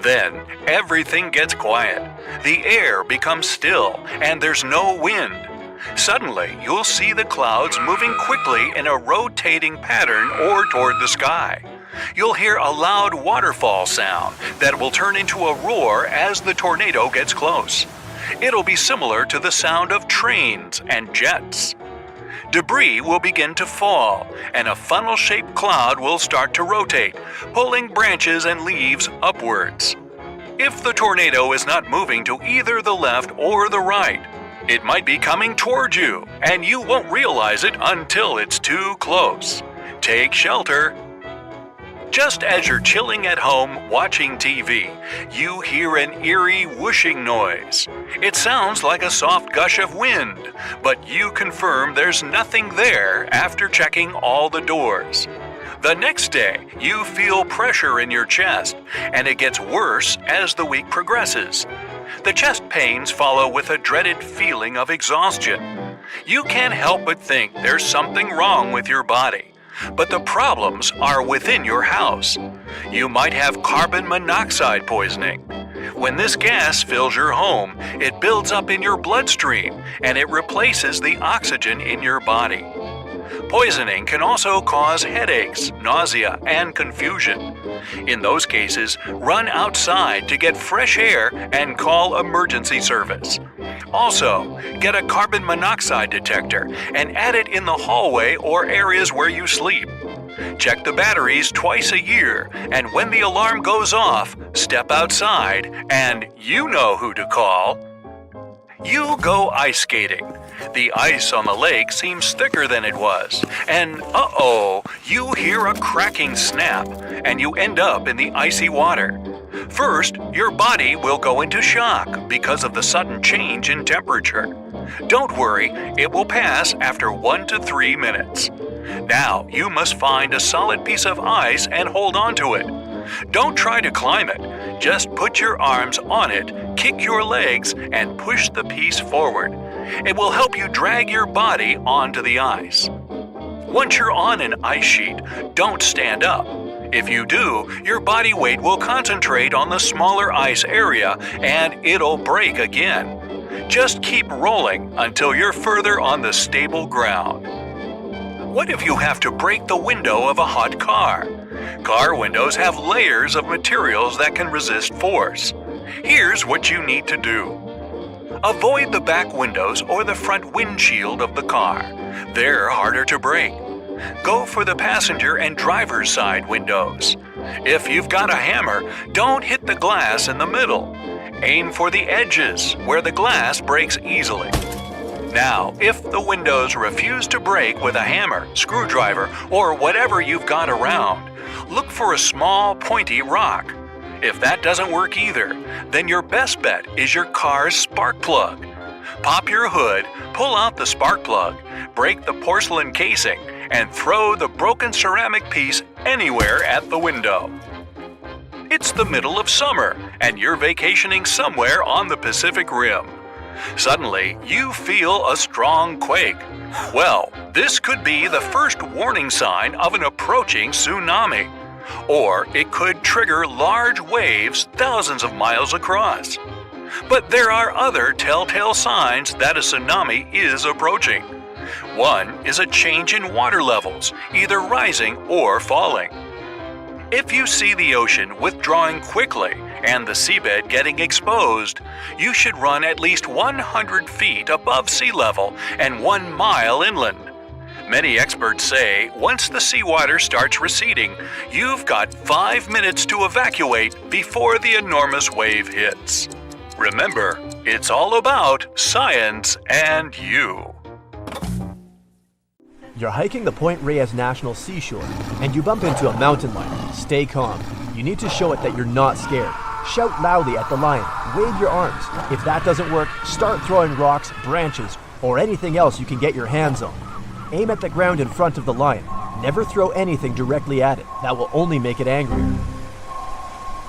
S2: Then everything gets quiet. The air becomes still and there's no wind. Suddenly, you'll see the clouds moving quickly in a rotating pattern or toward the sky. You'll hear a loud waterfall sound that will turn into a roar as the tornado gets close. It'll be similar to the sound of trains and jets. Debris will begin to fall, and a funnel-shaped cloud will start to rotate, pulling branches and leaves upwards. If the tornado is not moving to either the left or the right, it might be coming towards you, and you won't realize it until it's too close. Take shelter. Just as you're chilling at home watching TV, you hear an eerie whooshing noise. It sounds like a soft gush of wind, but you confirm there's nothing there after checking all the doors. The next day, you feel pressure in your chest, and it gets worse as the week progresses. The chest pains follow with a dreaded feeling of exhaustion. You can't help but think there's something wrong with your body, but the problems are within your house. You might have carbon monoxide poisoning. When this gas fills your home, it builds up in your bloodstream, and it replaces the oxygen in your body. Poisoning can also cause headaches, nausea, and confusion. In those cases, run outside to get fresh air and call emergency service. Also, get a carbon monoxide detector and add it in the hallway or areas where you sleep. Check the batteries twice a year, and when the alarm goes off, step outside and you know who to call. You go ice skating. The ice on the lake seems thicker than it was, and you hear a cracking snap, and you end up in the icy water. First, your body will go into shock because of the sudden change in temperature. Don't worry, it will pass after 1 to 3 minutes. Now, you must find a solid piece of ice and hold on to it. Don't try to climb it. Just put your arms on it, kick your legs, and push the piece forward. It will help you drag your body onto the ice. Once you're on an ice sheet, don't stand up. If you do, your body weight will concentrate on the smaller ice area and it'll break again. Just keep rolling until you're further on the stable ground. What if you have to break the window of a hot car? Car windows have layers of materials that can resist force. Here's what you need to do. Avoid the back windows or the front windshield of the car. They're harder to break. Go for the passenger and driver's side windows. If you've got a hammer, don't hit the glass in the middle. Aim for the edges, where the glass breaks easily. Now, if the windows refuse to break with a hammer, screwdriver, or whatever you've got around, look for a small, pointy rock. If that doesn't work either, then your best bet is your car's spark plug. Pop your hood, pull out the spark plug, break the porcelain casing, and throw the broken ceramic piece anywhere at the window. It's the middle of summer, and you're vacationing somewhere on the Pacific Rim. Suddenly, you feel a strong quake. Well, this could be the first warning sign of an approaching tsunami. Or it could trigger large waves thousands of miles across. But there are other telltale signs that a tsunami is approaching. One is a change in water levels, either rising or falling. If you see the ocean withdrawing quickly and the seabed getting exposed, you should run at least 100 feet above sea level and 1 mile inland. Many experts say once the seawater starts receding, you've got 5 minutes to evacuate before the enormous wave hits. Remember, it's all about science and you.
S1: You're hiking the Point Reyes National Seashore, and you bump into a mountain lion. Stay calm. You need to show it that you're not scared. Shout loudly at the lion. Wave your arms. If that doesn't work, start throwing rocks, branches, or anything else you can get your hands on. Aim at the ground in front of the lion. Never throw anything directly at it. That will only make it angrier.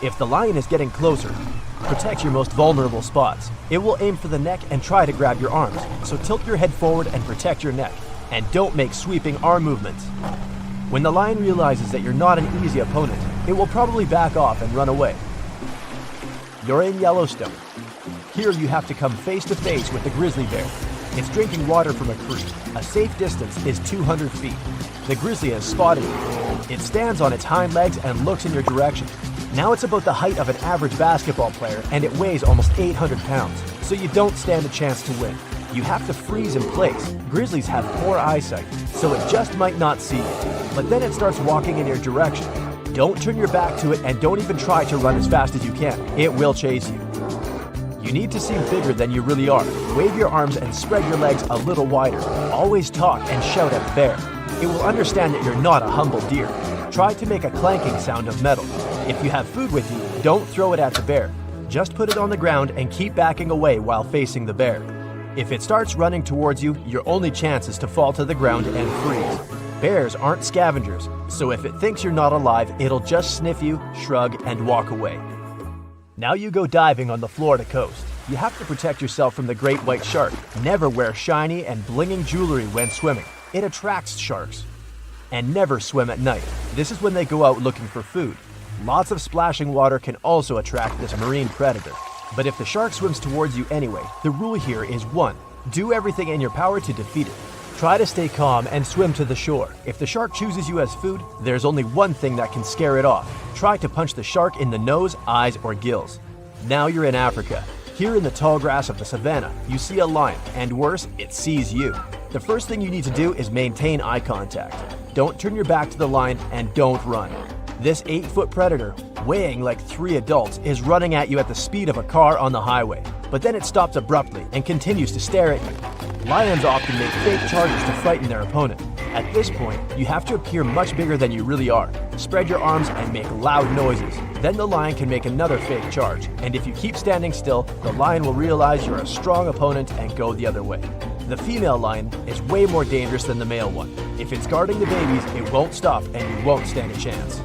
S1: If the lion is getting closer, protect your most vulnerable spots. It will aim for the neck and try to grab your arms, so tilt your head forward and protect your neck. And don't make sweeping arm movements. When the lion realizes that you're not an easy opponent, it will probably back off and run away. You're in Yellowstone. Here you have to come face to face with the grizzly bear. It's drinking water from a creek. A safe distance is 200 feet. The grizzly has spotted you. It stands on its hind legs and looks in your direction. Now it's about the height of an average basketball player, and it weighs almost 800 pounds, so you don't stand a chance to win. You have to freeze in place. Grizzlies have poor eyesight, so it just might not see you. But then it starts walking in your direction. Don't turn your back to it and don't even try to run as fast as you can. It will chase you. You need to seem bigger than you really are. Wave your arms and spread your legs a little wider. Always talk and shout at the bear. It will understand that you're not a humble deer. Try to make a clanking sound of metal. If you have food with you, don't throw it at the bear. Just put it on the ground and keep backing away while facing the bear. If it starts running towards you, your only chance is to fall to the ground and freeze.
S4: Bears aren't scavengers, so if it thinks you're not alive, it'll just sniff you, shrug, and walk away. Now you go diving on the Florida coast. You have to protect yourself from the great white shark. Never wear shiny and blinging jewelry when swimming. It attracts sharks. And never swim at night. This is when they go out looking for food. Lots of splashing water can also attract this marine predator. But if the shark swims towards you anyway, the rule here is 1. Do everything in your power to defeat it. Try to stay calm and swim to the shore. If the shark chooses you as food, there's only one thing that can scare it off. Try to punch the shark in the nose, eyes, or gills. Now you're in Africa. Here in the tall grass of the savannah, you see a lion, and worse, it sees you. The first thing you need to do is maintain eye contact. Don't turn your back to the lion and don't run. This 8-foot predator, weighing like 3 adults, is running at you at the speed of a car on the highway. But then it stops abruptly and continues to stare at you. Lions often make fake charges to frighten their opponent. At this point, you have to appear much bigger than you really are. Spread your arms and make loud noises. Then the lion can make another fake charge. And if you keep standing still, the lion will realize you're a strong opponent and go the other way. The female lion is way more dangerous than the male one. If it's guarding the babies, it won't stop and you won't stand a chance.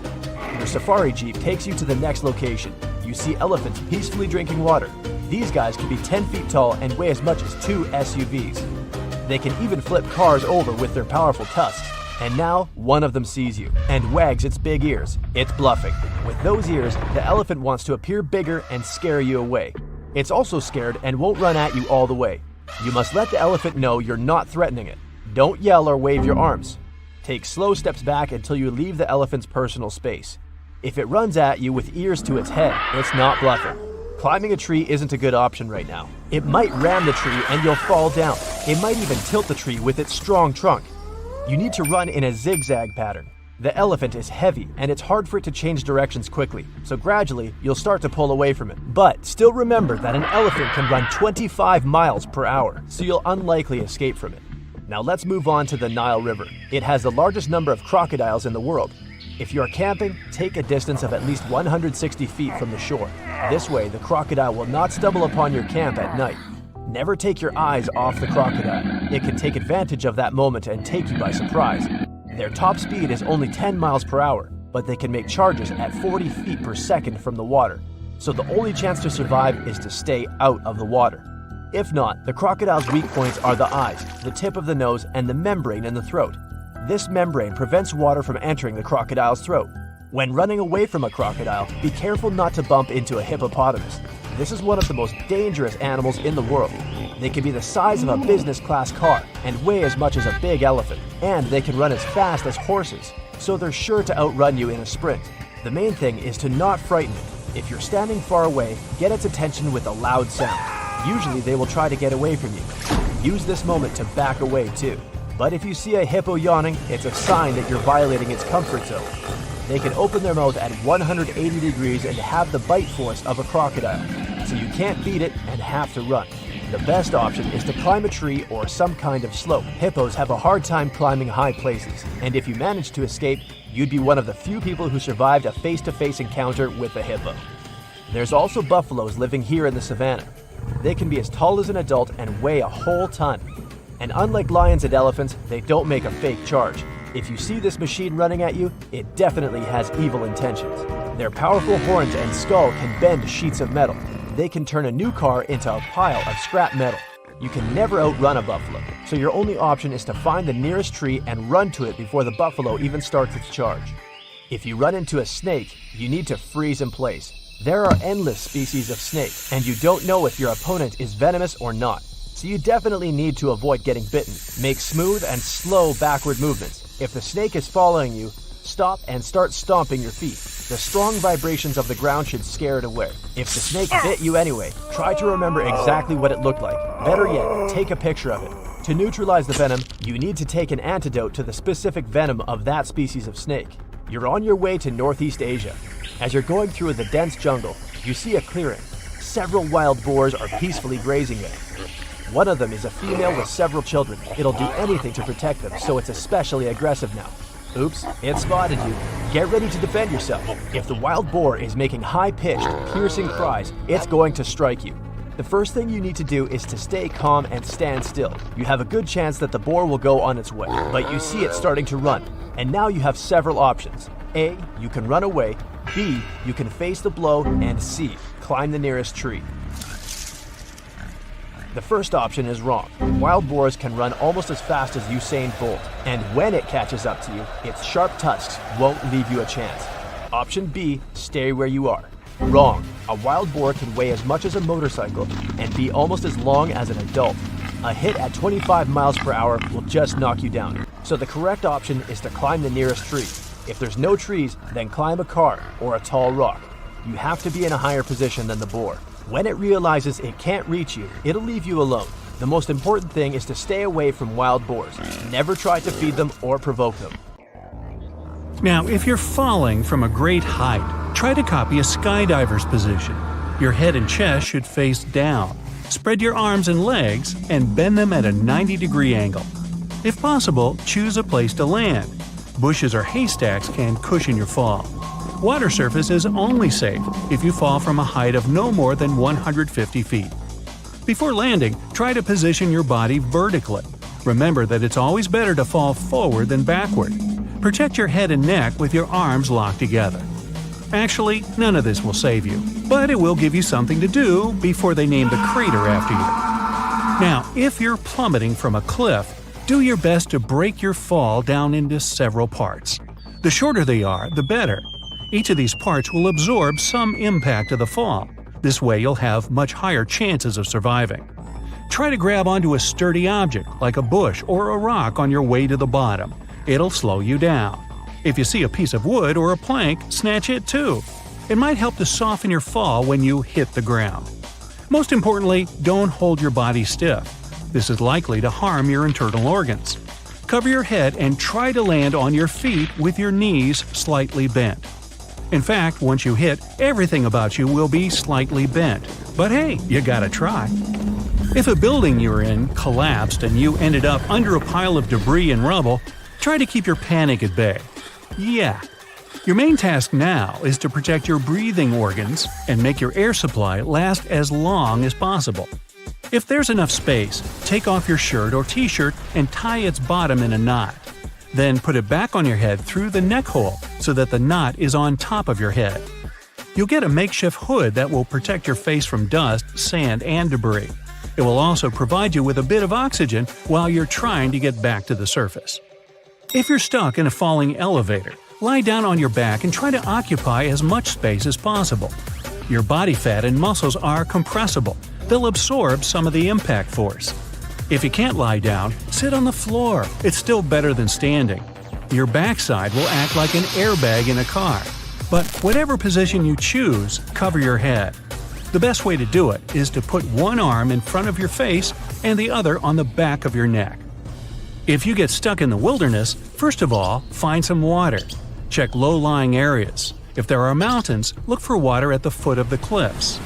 S4: Your safari jeep takes you to the next location. You see elephants peacefully drinking water. These guys can be 10 feet tall and weigh as much as 2 SUVs. They can even flip cars over with their powerful tusks. And now, one of them sees you and wags its big ears. It's bluffing. With those ears, the elephant wants to appear bigger and scare you away. It's also scared and won't run at you all the way. You must let the elephant know you're not threatening it. Don't yell or wave your arms. Take slow steps back until you leave the elephant's personal space. If it runs at you with ears to its head, it's not bluffing. Climbing a tree isn't a good option right now. It might ram the tree and you'll fall down. It might even tilt the tree with its strong trunk. You need to run in a zigzag pattern. The elephant is heavy and it's hard for it to change directions quickly, so gradually you'll start to pull away from it. But still remember that an elephant can run 25 miles per hour, so you'll unlikely escape from it. Now let's move on to the Nile River. It has the largest number of crocodiles in the world. If you're camping, take a distance of at least 160 feet from the shore. This way, the crocodile will not stumble upon your camp at night. Never take your eyes off the crocodile. It can take advantage of that moment and take you by surprise. Their top speed is only 10 miles per hour, but they can make charges at 40 feet per second from the water. So the only chance to survive is to stay out of the water. If not, the crocodile's weak points are the eyes, the tip of the nose, and the membrane in the throat. This membrane prevents water from entering the crocodile's throat. When running away from a crocodile, be careful not to bump into a hippopotamus. This is one of the most dangerous animals in the world. They can be the size of a business-class car and weigh as much as a big elephant. And they can run as fast as horses, so they're sure to outrun you in a sprint. The main thing is to not frighten it. If you're standing far away, get its attention with a loud sound. Usually they will try to get away from you. Use this moment to back away too. But if you see a hippo yawning, it's a sign that you're violating its comfort zone. They can open their mouth at 180 degrees and have the bite force of a crocodile, so you can't beat it and have to run. The best option is to climb a tree or some kind of slope. Hippos have a hard time climbing high places, and if you manage to escape, you'd be one of the few people who survived a face-to-face encounter with a hippo. There's also buffaloes living here in the savannah. They can be as tall as an adult and weigh a whole ton. And unlike lions and elephants, they don't make a fake charge. If you see this machine running at you, it definitely has evil intentions. Their powerful horns and skull can bend sheets of metal. They can turn a new car into a pile of scrap metal. You can never outrun a buffalo, so your only option is to find the nearest tree and run to it before the buffalo even starts its charge. If you run into a snake, you need to freeze in place. There are endless species of snake, and you don't know if your opponent is venomous or not. So you definitely need to avoid getting bitten. Make smooth and slow backward movements. If the snake is following you, stop and start stomping your feet. The strong vibrations of the ground should scare it away. If the snake bit you anyway, try to remember exactly what it looked like. Better yet, take a picture of it. To neutralize the venom, you need to take an antidote to the specific venom of that species of snake. You're on your way to Northeast Asia. As you're going through the dense jungle, you see a clearing. Several wild boars are peacefully grazing there. One of them is a female with several children. It'll do anything to protect them, so it's especially aggressive now. Oops, it spotted you. Get ready to defend yourself. If the wild boar is making high-pitched, piercing cries, it's going to strike you. The first thing you need to do is to stay calm and stand still. You have a good chance that the boar will go on its way, but you see it starting to run. And now you have several options. A, you can run away. B, you can face the blow. And C, climb the nearest tree. The first option is wrong. Wild boars can run almost as fast as Usain Bolt, and when it catches up to you, its sharp tusks won't leave you a chance. Option B, stay where you are. Wrong. A wild boar can weigh as much as a motorcycle and be almost as long as an adult. A hit at 25 miles per hour will just knock you down. So the correct option is to climb the nearest tree. If there's no trees, then climb a car or a tall rock. You have to be in a higher position than the boar. When it realizes it can't reach you, it'll leave you alone. The most important thing is to stay away from wild boars. Never try to feed them or provoke them.
S2: Now, if you're falling from a great height, try to copy a skydiver's position. Your head and chest should face down. Spread your arms and legs and bend them at a 90-degree angle. If possible, choose a place to land. Bushes or haystacks can cushion your fall. Water surface is only safe if you fall from a height of no more than 150 feet. Before landing, try to position your body vertically. Remember that it's always better to fall forward than backward. Protect your head and neck with your arms locked together. Actually, none of this will save you, but it will give you something to do before they name the crater after you. Now, if you're plummeting from a cliff, do your best to break your fall down into several parts. The shorter they are, the better. Each of these parts will absorb some impact of the fall. This way you'll have much higher chances of surviving. Try to grab onto a sturdy object, like a bush or a rock on your way to the bottom. It'll slow you down. If you see a piece of wood or a plank, snatch it too. It might help to soften your fall when you hit the ground. Most importantly, don't hold your body stiff. This is likely to harm your internal organs. Cover your head and try to land on your feet with your knees slightly bent. In fact, once you hit, everything about you will be slightly bent. But hey, you gotta try. If a building you're in collapsed and you ended up under a pile of debris and rubble, try to keep your panic at bay. Yeah. Your main task now is to protect your breathing organs and make your air supply last as long as possible. If there's enough space, take off your shirt or t-shirt and tie its bottom in a knot. Then put it back on your head through the neck hole so that the knot is on top of your head. You'll get a makeshift hood that will protect your face from dust, sand, and debris. It will also provide you with a bit of oxygen while you're trying to get back to the surface. If you're stuck in a falling elevator, lie down on your back and try to occupy as much space as possible. Your body fat and muscles are compressible. They'll absorb some of the impact force. If you can't lie down, sit on the floor. It's still better than standing. Your backside will act like an airbag in a car. But whatever position you choose, cover your head. The best way to do it is to put one arm in front of your face and the other on the back of your neck. If you get stuck in the wilderness, first of all, find some water. Check low-lying areas. If there are mountains, look for water at the foot of the cliffs.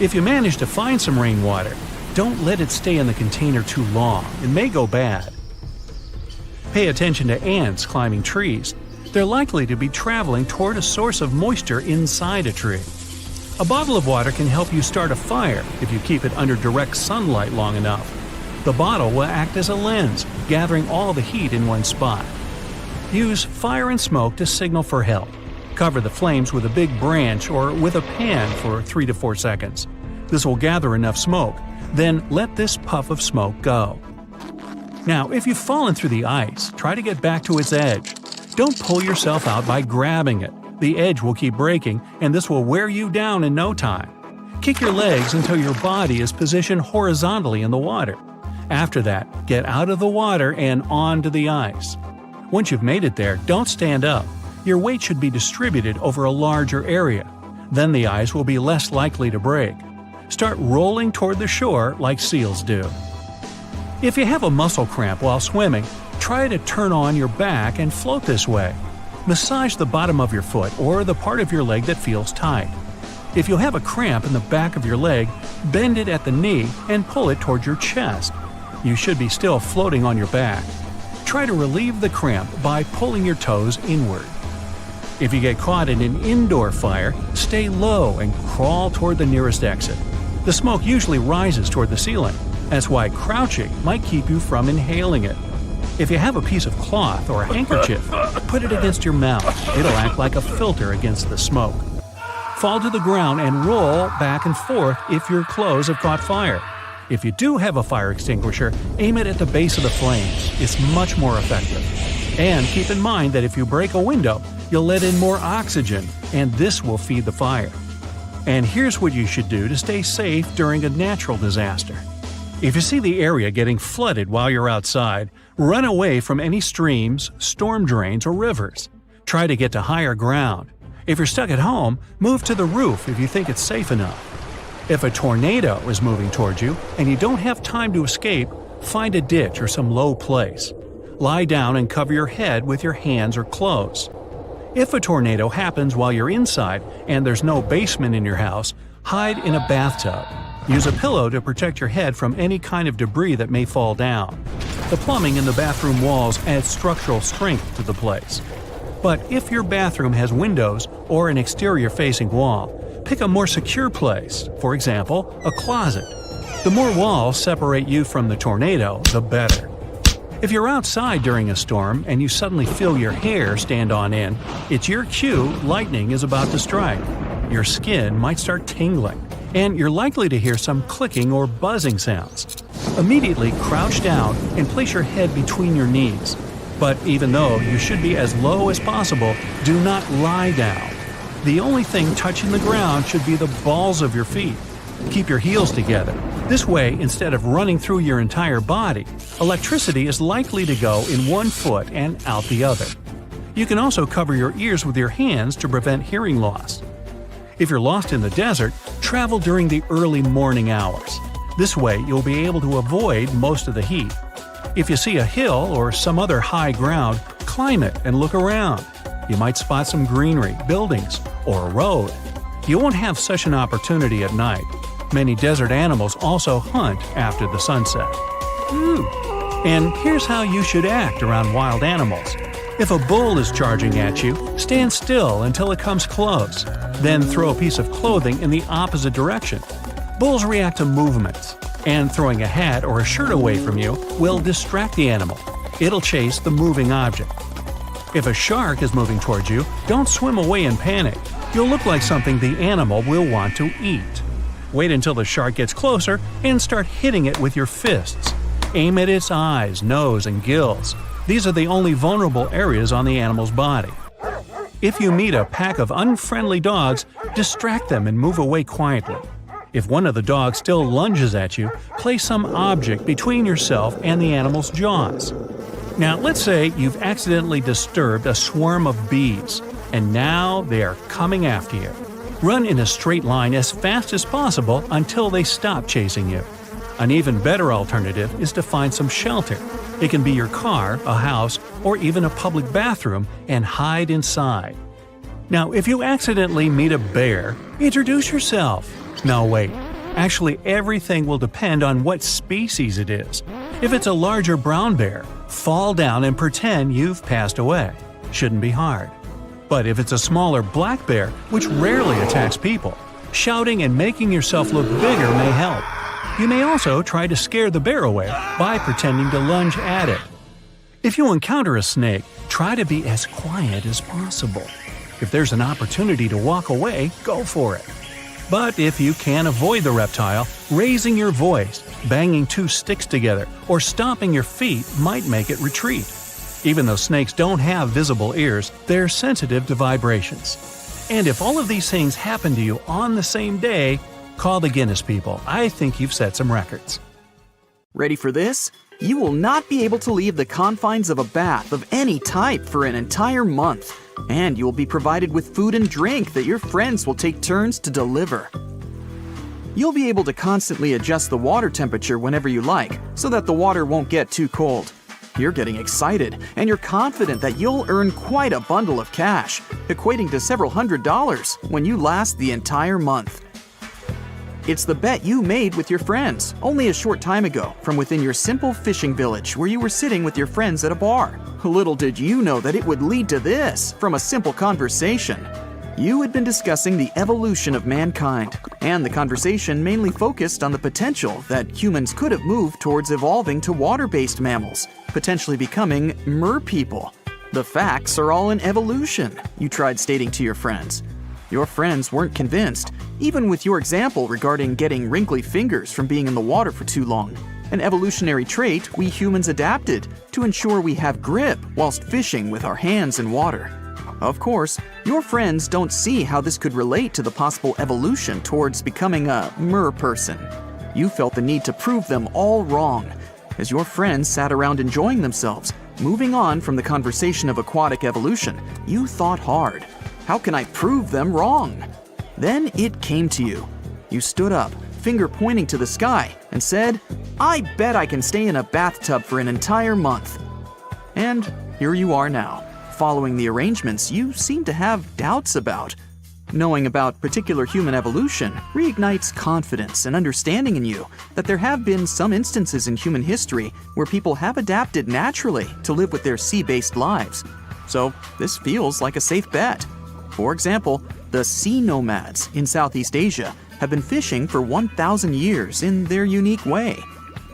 S2: If you manage to find some rainwater, don't let it stay in the container too long. It may go bad. Pay attention to ants climbing trees. They're likely to be traveling toward a source of moisture inside a tree. A bottle of water can help you start a fire if you keep it under direct sunlight long enough. The bottle will act as a lens, gathering all the heat in one spot. Use fire and smoke to signal for help. Cover the flames with a big branch or with a pan for 3 to 4 seconds. This will gather enough smoke. Then let this puff of smoke go. Now, if you've fallen through the ice, try to get back to its edge. Don't pull yourself out by grabbing it. The edge will keep breaking, and this will wear you down in no time. Kick your legs until your body is positioned horizontally in the water. After that, get out of the water and onto the ice. Once you've made it there, don't stand up. Your weight should be distributed over a larger area. Then the ice will be less likely to break. Start rolling toward the shore like seals do. If you have a muscle cramp while swimming, try to turn on your back and float this way. Massage the bottom of your foot or the part of your leg that feels tight. If you have a cramp in the back of your leg, bend it at the knee and pull it toward your chest. You should be still floating on your back. Try to relieve the cramp by pulling your toes inward. If you get caught in an indoor fire, stay low and crawl toward the nearest exit. The smoke usually rises toward the ceiling. That's why crouching might keep you from inhaling it. If you have a piece of cloth or a handkerchief, put it against your mouth. It'll act like a filter against the smoke. Fall to the ground and roll back and forth if your clothes have caught fire. If you do have a fire extinguisher, aim it at the base of the flames. It's much more effective. And keep in mind that if you break a window, you'll let in more oxygen, and this will feed the fire. And here's what you should do to stay safe during a natural disaster. If you see the area getting flooded while you're outside, run away from any streams, storm drains, or rivers. Try to get to higher ground. If you're stuck at home, move to the roof if you think it's safe enough. If a tornado is moving towards you and you don't have time to escape, find a ditch or some low place. Lie down and cover your head with your hands or clothes. If a tornado happens while you're inside and there's no basement in your house, hide in a bathtub. Use a pillow to protect your head from any kind of debris that may fall down. The plumbing in the bathroom walls adds structural strength to the place. But if your bathroom has windows or an exterior-facing wall, pick a more secure place, for example, a closet. The more walls separate you from the tornado, the better. If you're outside during a storm and you suddenly feel your hair stand on end, it's your cue lightning is about to strike. Your skin might start tingling, and you're likely to hear some clicking or buzzing sounds. Immediately crouch down and place your head between your knees. But even though you should be as low as possible, do not lie down. The only thing touching the ground should be the balls of your feet. Keep your heels together. This way, instead of running through your entire body, electricity is likely to go in one foot and out the other. You can also cover your ears with your hands to prevent hearing loss. If you're lost in the desert, travel during the early morning hours. This way, you'll be able to avoid most of the heat. If you see a hill or some other high ground, climb it and look around. You might spot some greenery, buildings, or a road. You won't have such an opportunity at night. Many desert animals also hunt after the sunset. And here's how you should act around wild animals. If a bull is charging at you, stand still until it comes close. Then throw a piece of clothing in the opposite direction. Bulls react to movements, and throwing a hat or a shirt away from you will distract the animal. It'll chase the moving object. If a shark is moving towards you, don't swim away in panic. You'll look like something the animal will want to eat. Wait until the shark gets closer and start hitting it with your fists. Aim at its eyes, nose, and gills. These are the only vulnerable areas on the animal's body. If you meet a pack of unfriendly dogs, distract them and move away quietly. If one of the dogs still lunges at you, place some object between yourself and the animal's jaws. Now, let's say you've accidentally disturbed a swarm of bees, and now they are coming after you. Run in a straight line as fast as possible until they stop chasing you. An even better alternative is to find some shelter. It can be your car, a house, or even a public bathroom, and hide inside. Now, if you accidentally meet a bear, introduce yourself. No, wait. Actually, everything will depend on what species it is. If it's a larger brown bear, fall down and pretend you've passed away. Shouldn't be hard. But if it's a smaller black bear, which rarely attacks people, shouting and making yourself look bigger may help. You may also try to scare the bear away by pretending to lunge at it. If you encounter a snake, try to be as quiet as possible. If there's an opportunity to walk away, go for it. But if you can avoid the reptile, raising your voice, banging two sticks together, or stomping your feet might make it retreat. Even though snakes don't have visible ears, they're sensitive to vibrations. And if all of these things happen to you on the same day, call the Guinness people. I think you've set some records.
S3: Ready for this? You will not be able to leave the confines of a bath of any type for an entire month. And you will be provided with food and drink that your friends will take turns to deliver. You'll be able to constantly adjust the water temperature whenever you like, so that the water won't get too cold. You're getting excited, and you're confident that you'll earn quite a bundle of cash, equating to several $100s when you last the entire month. It's the bet you made with your friends only a short time ago from within your simple fishing village where you were sitting with your friends at a bar. Little did you know that it would lead to this from a simple conversation. You had been discussing the evolution of mankind, and the conversation mainly focused on the potential that humans could have moved towards evolving to water-based mammals, potentially becoming merpeople. The facts are all in evolution, you tried stating to your friends. Your friends weren't convinced, even with your example regarding getting wrinkly fingers from being in the water for too long, an evolutionary trait we humans adapted to ensure we have grip whilst fishing with our hands in water. Of course, your friends don't see how this could relate to the possible evolution towards becoming a mer-person. You felt the need to prove them all wrong. As your friends sat around enjoying themselves, moving on from the conversation of aquatic evolution, you thought hard. How can I prove them wrong? Then it came to you. You stood up, finger pointing to the sky, and said, "I bet I can stay in a bathtub for an entire month." And here you are now, following the arrangements you seem to have doubts about. Knowing about particular human evolution reignites confidence and understanding in you that there have been some instances in human history where people have adapted naturally to live with their sea-based lives. So this feels like a safe bet. For example, the sea nomads in Southeast Asia have been fishing for 1,000 years in their unique way.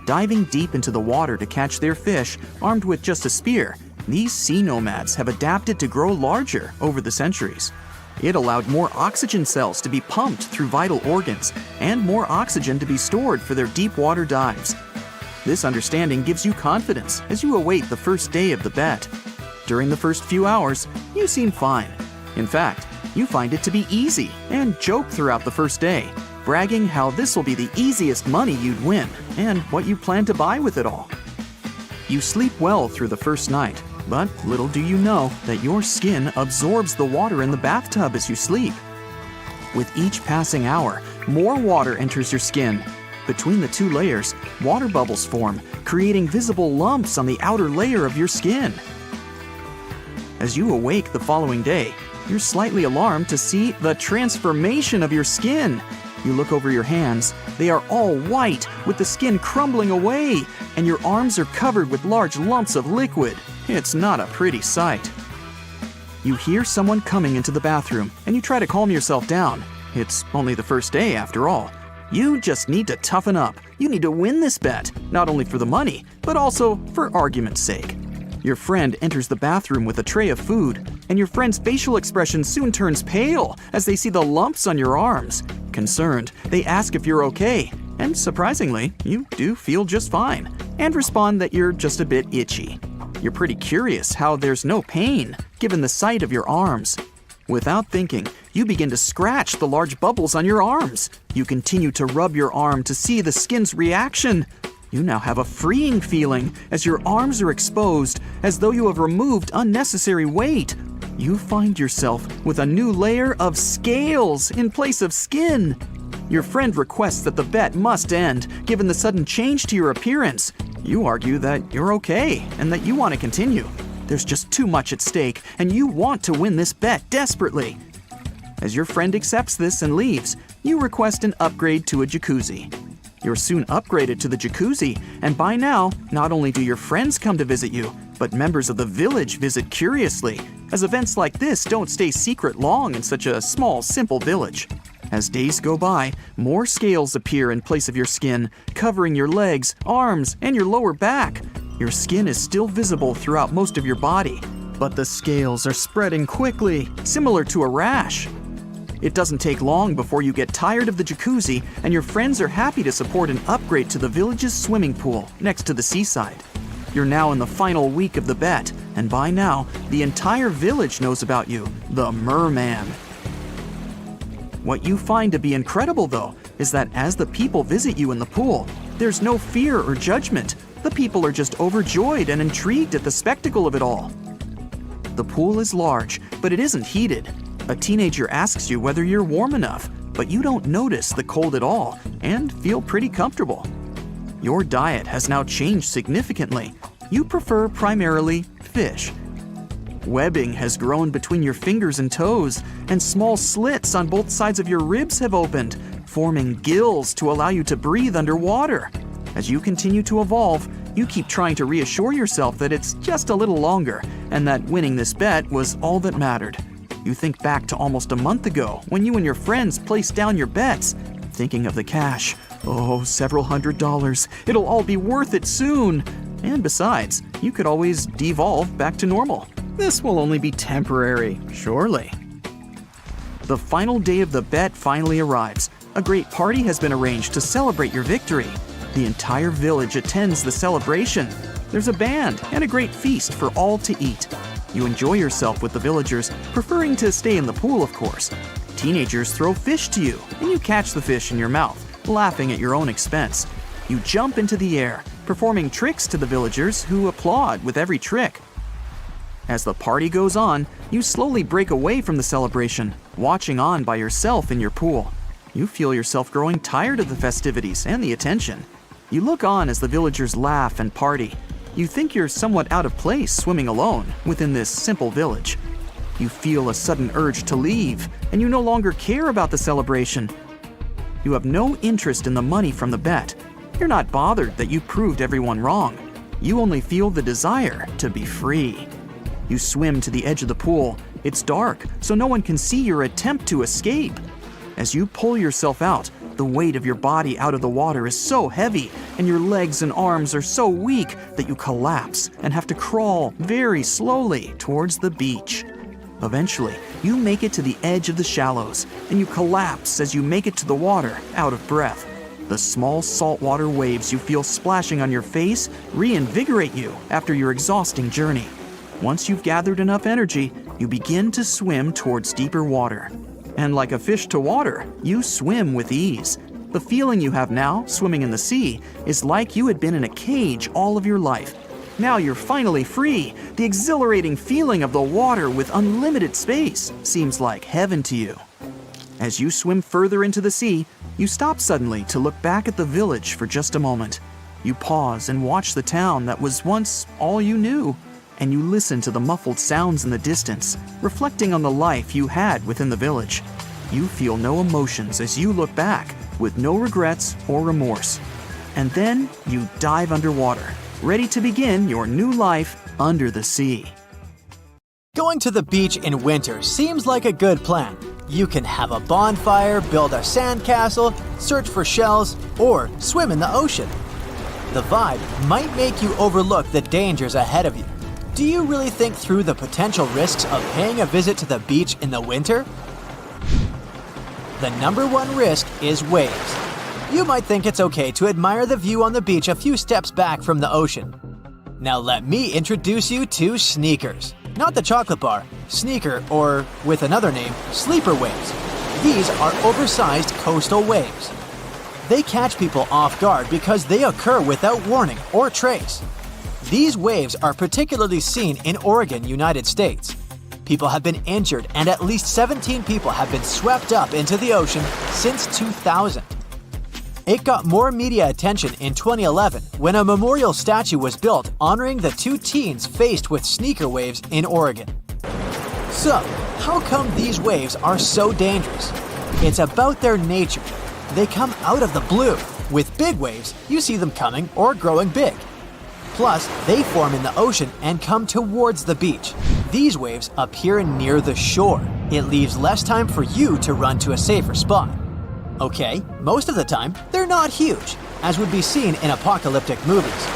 S3: Diving deep into the water to catch their fish, armed with just a spear, these sea nomads have adapted to grow larger over the centuries. It allowed more oxygen cells to be pumped through vital organs and more oxygen to be stored for their deep water dives. This understanding gives you confidence as you await the first day of the bet. During the first few hours, you seem fine. In fact, you find it to be easy and joke throughout the first day, bragging how this will be the easiest money you'd win and what you plan to buy with it all. You sleep well through the first night, but little do you know that your skin absorbs the water in the bathtub as you sleep. With each passing hour, more water enters your skin. Between the two layers, water bubbles form, creating visible lumps on the outer layer of your skin. As you awake the following day, you're slightly alarmed to see the transformation of your skin. You look over your hands. They are all white, with the skin crumbling away, and your arms are covered with large lumps of liquid. It's not a pretty sight. You hear someone coming into the bathroom, and you try to calm yourself down. It's only the first day after all. You just need to toughen up. You need to win this bet, not only for the money, but also for argument's sake. Your friend enters the bathroom with a tray of food, and your friend's facial expression soon turns pale as they see the lumps on your arms. Concerned, they ask if you're okay, and surprisingly, you do feel just fine, and respond that you're just a bit itchy. You're pretty curious how there's no pain, given the sight of your arms. Without thinking, you begin to scratch the large bubbles on your arms. You continue to rub your arm to see the skin's reaction. You now have a freeing feeling as your arms are exposed, as though you have removed unnecessary weight. You find yourself with a new layer of scales in place of skin. Your friend requests that the bet must end, given the sudden change to your appearance. You argue that you're okay and that you want to continue. There's just too much at stake, and you want to win this bet desperately. As your friend accepts this and leaves, you request an upgrade to a jacuzzi. You're soon upgraded to the jacuzzi, and by now, not only do your friends come to visit you, but members of the village visit curiously, as events like this don't stay secret long in such a small, simple village. As days go by, more scales appear in place of your skin, covering your legs, arms, and your lower back. Your skin is still visible throughout most of your body, but the scales are spreading quickly, similar to a rash. It doesn't take long before you get tired of the jacuzzi, and your friends are happy to support an upgrade to the village's swimming pool next to the seaside. You're now in the final week of the bet, and by now, the entire village knows about you, the Merman. What you find to be incredible, though, is that as the people visit you in the pool, there's no fear or judgment. The people are just overjoyed and intrigued at the spectacle of it all. The pool is large, but it isn't heated. A teenager asks you whether you're warm enough, but you don't notice the cold at all and feel pretty comfortable. Your diet has now changed significantly. You prefer primarily fish. Webbing has grown between your fingers and toes, and small slits on both sides of your ribs have opened, forming gills to allow you to breathe underwater. As you continue to evolve, you keep trying to reassure yourself that it's just a little longer, and that winning this bet was all that mattered. You think back to almost a month ago when you and your friends placed down your bets, thinking of the cash. Oh, several $100s. It'll all be worth it soon. And besides, you could always devolve back to normal. This will only be temporary, surely. The final day of the bet finally arrives. A great party has been arranged to celebrate your victory. The entire village attends the celebration. There's a band and a great feast for all to eat. You enjoy yourself with the villagers, preferring to stay in the pool, of course. Teenagers throw fish to you, and you catch the fish in your mouth, laughing at your own expense. You jump into the air, performing tricks to the villagers who applaud with every trick. As the party goes on, you slowly break away from the celebration, watching on by yourself in your pool. You feel yourself growing tired of the festivities and the attention. You look on as the villagers laugh and party. You think you're somewhat out of place swimming alone within this simple village. You feel a sudden urge to leave, and you no longer care about the celebration. You have no interest in the money from the bet. You're not bothered that you proved everyone wrong. You only feel the desire to be free. You swim to the edge of the pool. It's dark, so no one can see your attempt to escape. As you pull yourself out, the weight of your body out of the water is so heavy, and your legs and arms are so weak that you collapse and have to crawl very slowly towards the beach. Eventually, you make it to the edge of the shallows, and you collapse as you make it to the water, out of breath. The small saltwater waves you feel splashing on your face reinvigorate you after your exhausting journey. Once you've gathered enough energy, you begin to swim towards deeper water. And like a fish to water, you swim with ease. The feeling you have now, swimming in the sea, is like you had been in a cage all of your life. Now you're finally free. The exhilarating feeling of the water with unlimited space seems like heaven to you. As you swim further into the sea, you stop suddenly to look back at the village for just a moment. You pause and watch the town that was once all you knew, and you listen to the muffled sounds in the distance, reflecting on the life you had within the village. You feel no emotions as you look back, with no regrets or remorse. And then you dive underwater, ready to begin your new life under the sea.
S4: Going to the beach in winter seems like a good plan. You can have a bonfire, build a sandcastle, search for shells, or swim in the ocean. The vibe might make you overlook the dangers ahead of you. Do you really think through the potential risks of paying a visit to the beach in the winter? The number one risk is waves. You might think it's okay to admire the view on the beach a few steps back from the ocean. Now let me introduce you to sneakers. Not the chocolate bar, sneaker, or with another name, sleeper waves. These are oversized coastal waves. They catch people off guard because they occur without warning or trace. These waves are particularly seen in Oregon, United States. People have been injured and at least 17 people have been swept up into the ocean since 2000. It got more media attention in 2011 when a memorial statue was built honoring the two teens faced with sneaker waves in Oregon. So, how come these waves are so dangerous? It's about their nature. They come out of the blue. With big waves, you see them coming or growing big. Plus, they form in the ocean and come towards the beach. These waves appear near the shore. It leaves less time for you to run to a safer spot. Okay, most of the time, they're not huge, as would be seen in apocalyptic movies.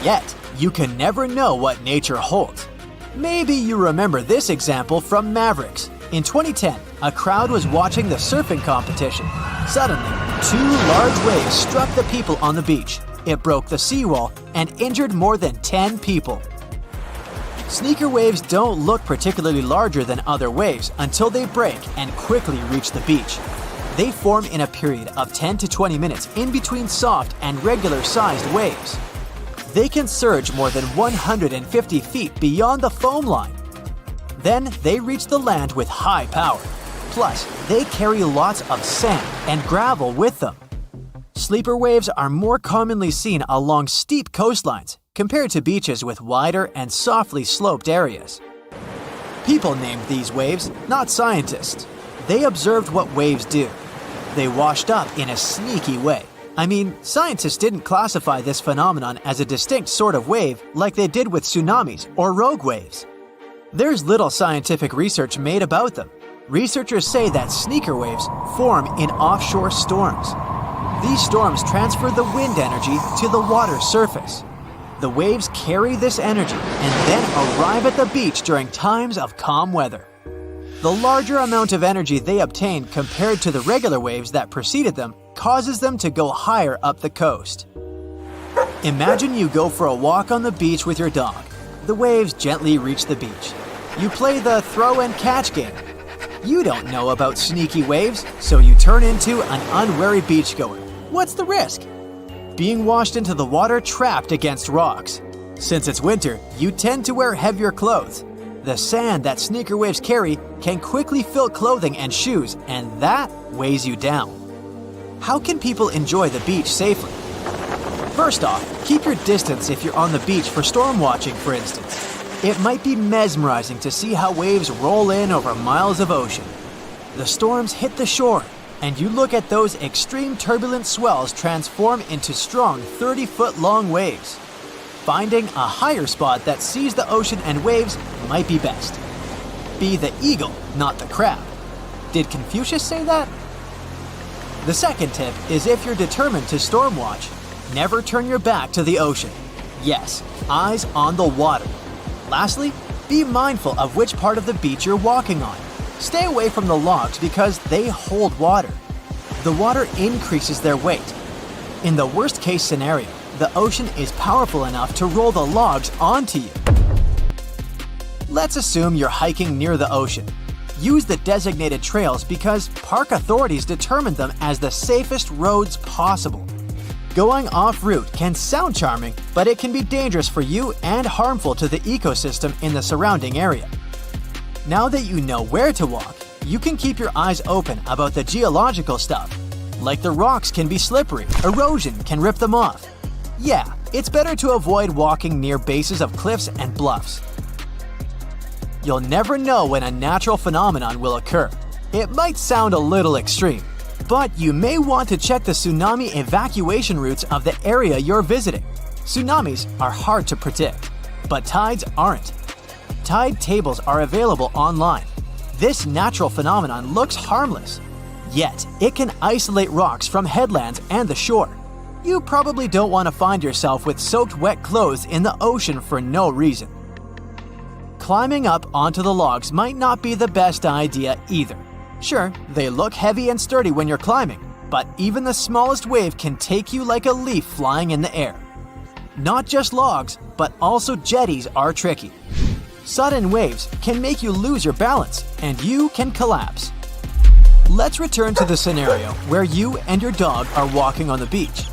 S4: Yet, you can never know what nature holds. Maybe you remember this example from Mavericks. In 2010, a crowd was watching the surfing competition. Suddenly, two large waves struck the people on the beach. It broke the seawall and injured more than 10 people. Sneaker waves don't look particularly larger than other waves until they break and quickly reach the beach. They form in a period of 10 to 20 minutes in between soft and regular-sized waves. They can surge more than 150 feet beyond the foam line. Then they reach the land with high power. Plus, they carry lots of sand and gravel with them. Sleeper waves are more commonly seen along steep coastlines compared to beaches with wider and softly sloped areas. People named these waves, not scientists. They observed what waves do. They washed up in a sneaky way. I mean, scientists didn't classify this phenomenon as a distinct sort of wave like they did with tsunamis or rogue waves. There's little scientific research made about them,
S1: Researchers say that sneaker waves form in offshore storms. These storms transfer the wind energy to the water surface. The waves carry this energy and then arrive at the beach during times of calm weather. The larger amount of energy they obtain compared to the regular waves that preceded them causes them to go higher up the coast. Imagine you go for a walk on the beach with your dog. The waves gently reach the beach. You play the throw and catch game. You don't know about sneaky waves, so you turn into an unwary beachgoer. What's the risk? Being washed into the water trapped against rocks. Since it's winter, you tend to wear heavier clothes. The sand that sneaker waves carry can quickly fill clothing and shoes, and that weighs you down. How can people enjoy the beach safely? First off, keep your distance if you're on the beach for storm watching, for instance. It might be mesmerizing to see how waves roll in over miles of ocean. The storms hit the shore, and you look at those extreme turbulent swells transform into strong 30-foot-long waves. Finding a higher spot that sees the ocean and waves might be best. Be the eagle, not the crab. Did Confucius say that? The second tip is if you're determined to storm watch, never turn your back to the ocean. Yes, eyes on the water. Lastly, be mindful of which part of the beach you're walking on. Stay away from the logs because they hold water. The water increases their weight. In the worst-case scenario, the ocean is powerful enough to roll the logs onto you. Let's assume you're hiking near the ocean. Use the designated trails because park authorities determined them as the safest roads possible. Going off-route can sound charming, but it can be dangerous for you and harmful to the ecosystem in the surrounding area. Now that you know where to walk, you can keep your eyes open about the geological stuff. Like the rocks can be slippery, erosion can rip them off. Yeah, it's better to avoid walking near bases of cliffs and bluffs. You'll never know when a natural phenomenon will occur. It might sound a little extreme, but you may want to check the tsunami evacuation routes of the area you're visiting. Tsunamis are hard to predict, but tides aren't. Tide tables are available online. This natural phenomenon looks harmless, yet it can isolate rocks from headlands and the shore. You probably don't want to find yourself with soaked wet clothes in the ocean for no reason. Climbing up onto the logs might not be the best idea either. Sure, they look heavy and sturdy when you're climbing, but even the smallest wave can take you like a leaf flying in the air. Not just logs, but also jetties are tricky. Sudden waves can make you lose your balance, and you can collapse. Let's return to the scenario where you and your dog are walking on the beach.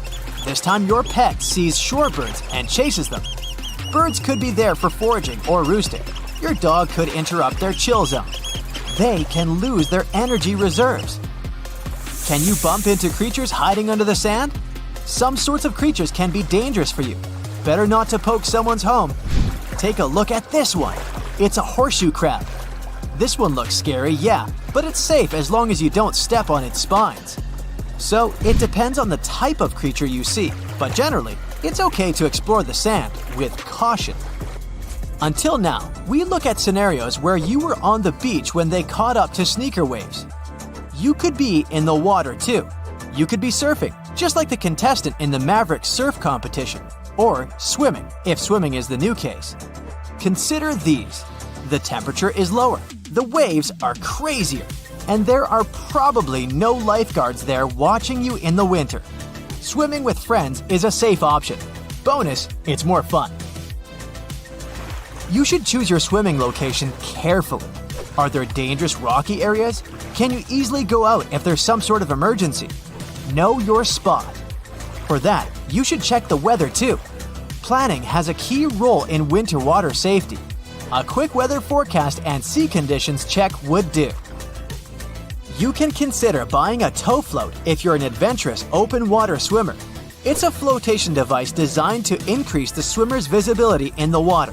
S1: This time your pet sees shorebirds and chases them. Birds could be there for foraging or roosting. Your dog could interrupt their chill zone. They can lose their energy reserves. Can you bump into creatures hiding under the sand? Some sorts of creatures can be dangerous for you. Better not to poke someone's home. Take a look at this one. It's a horseshoe crab. This one looks scary, yeah, but it's safe as long as you don't step on its spines. So it depends on the type of creature you see, but generally, it's okay to explore the sand with caution. Until now, we look at scenarios where you were on the beach when they caught up to sneaker waves. You could be in the water too. You could be surfing, just like the contestant in the Maverick surf competition, or swimming, if swimming is the new case. Consider these. The temperature is lower, the waves are crazier, and there are probably no lifeguards there watching you in the winter. Swimming with friends is a safe option. Bonus, it's more fun. You should choose your swimming location carefully. Are there dangerous rocky areas? Can you easily go out if there's some sort of emergency? Know your spot. For that, you should check the weather too. Planning has a key role in winter water safety. A quick weather forecast and sea conditions check would do. You can consider buying a tow float if you're an adventurous open water swimmer. It's a flotation device designed to increase the swimmer's visibility in the water.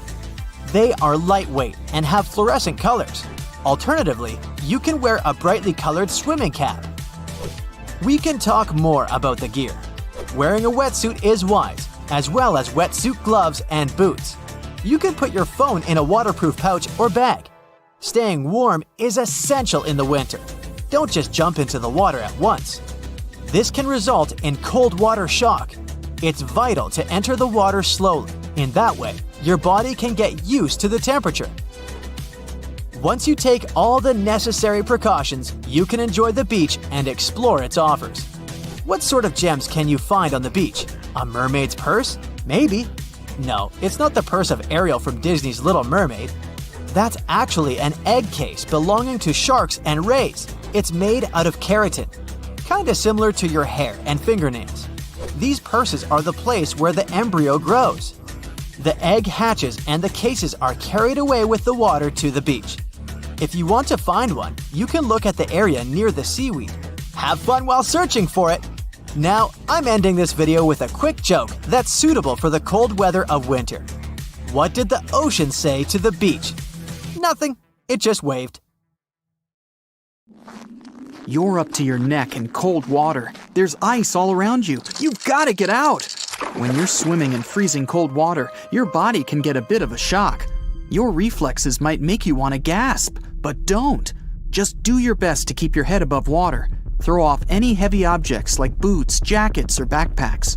S1: They are lightweight and have fluorescent colors. Alternatively, you can wear a brightly colored swimming cap. We can talk more about the gear. Wearing a wetsuit is wise, as well as wetsuit gloves and boots. You can put your phone in a waterproof pouch or bag.
S4: Staying warm is essential in the winter. Don't just jump into the water at once. This can result in cold water shock. It's vital to enter the water slowly. In that way, your body can get used to the temperature. Once you take all the necessary precautions, you can enjoy the beach and explore its offers. What sort of gems can you find on the beach? A mermaid's purse? Maybe. No, it's not the purse of Ariel from Disney's Little Mermaid. That's actually an egg case belonging to sharks and rays. It's made out of keratin, kinda similar to your hair and fingernails. These purses are the place where the embryo grows. The egg hatches and the cases are carried away with the water to the beach. If you want to find one, you can look at the area near the seaweed. Have fun while searching for it! Now, I'm ending this video with a quick joke that's suitable for the cold weather of winter. What did the ocean say to the beach? Nothing. It just waved.
S3: You're up to your neck in cold water. There's ice all around you. You've got to get out! When you're swimming in freezing cold water, your body can get a bit of a shock. Your reflexes might make you want to gasp, but don't. Just do your best to keep your head above water. Throw off any heavy objects like boots, jackets, or backpacks.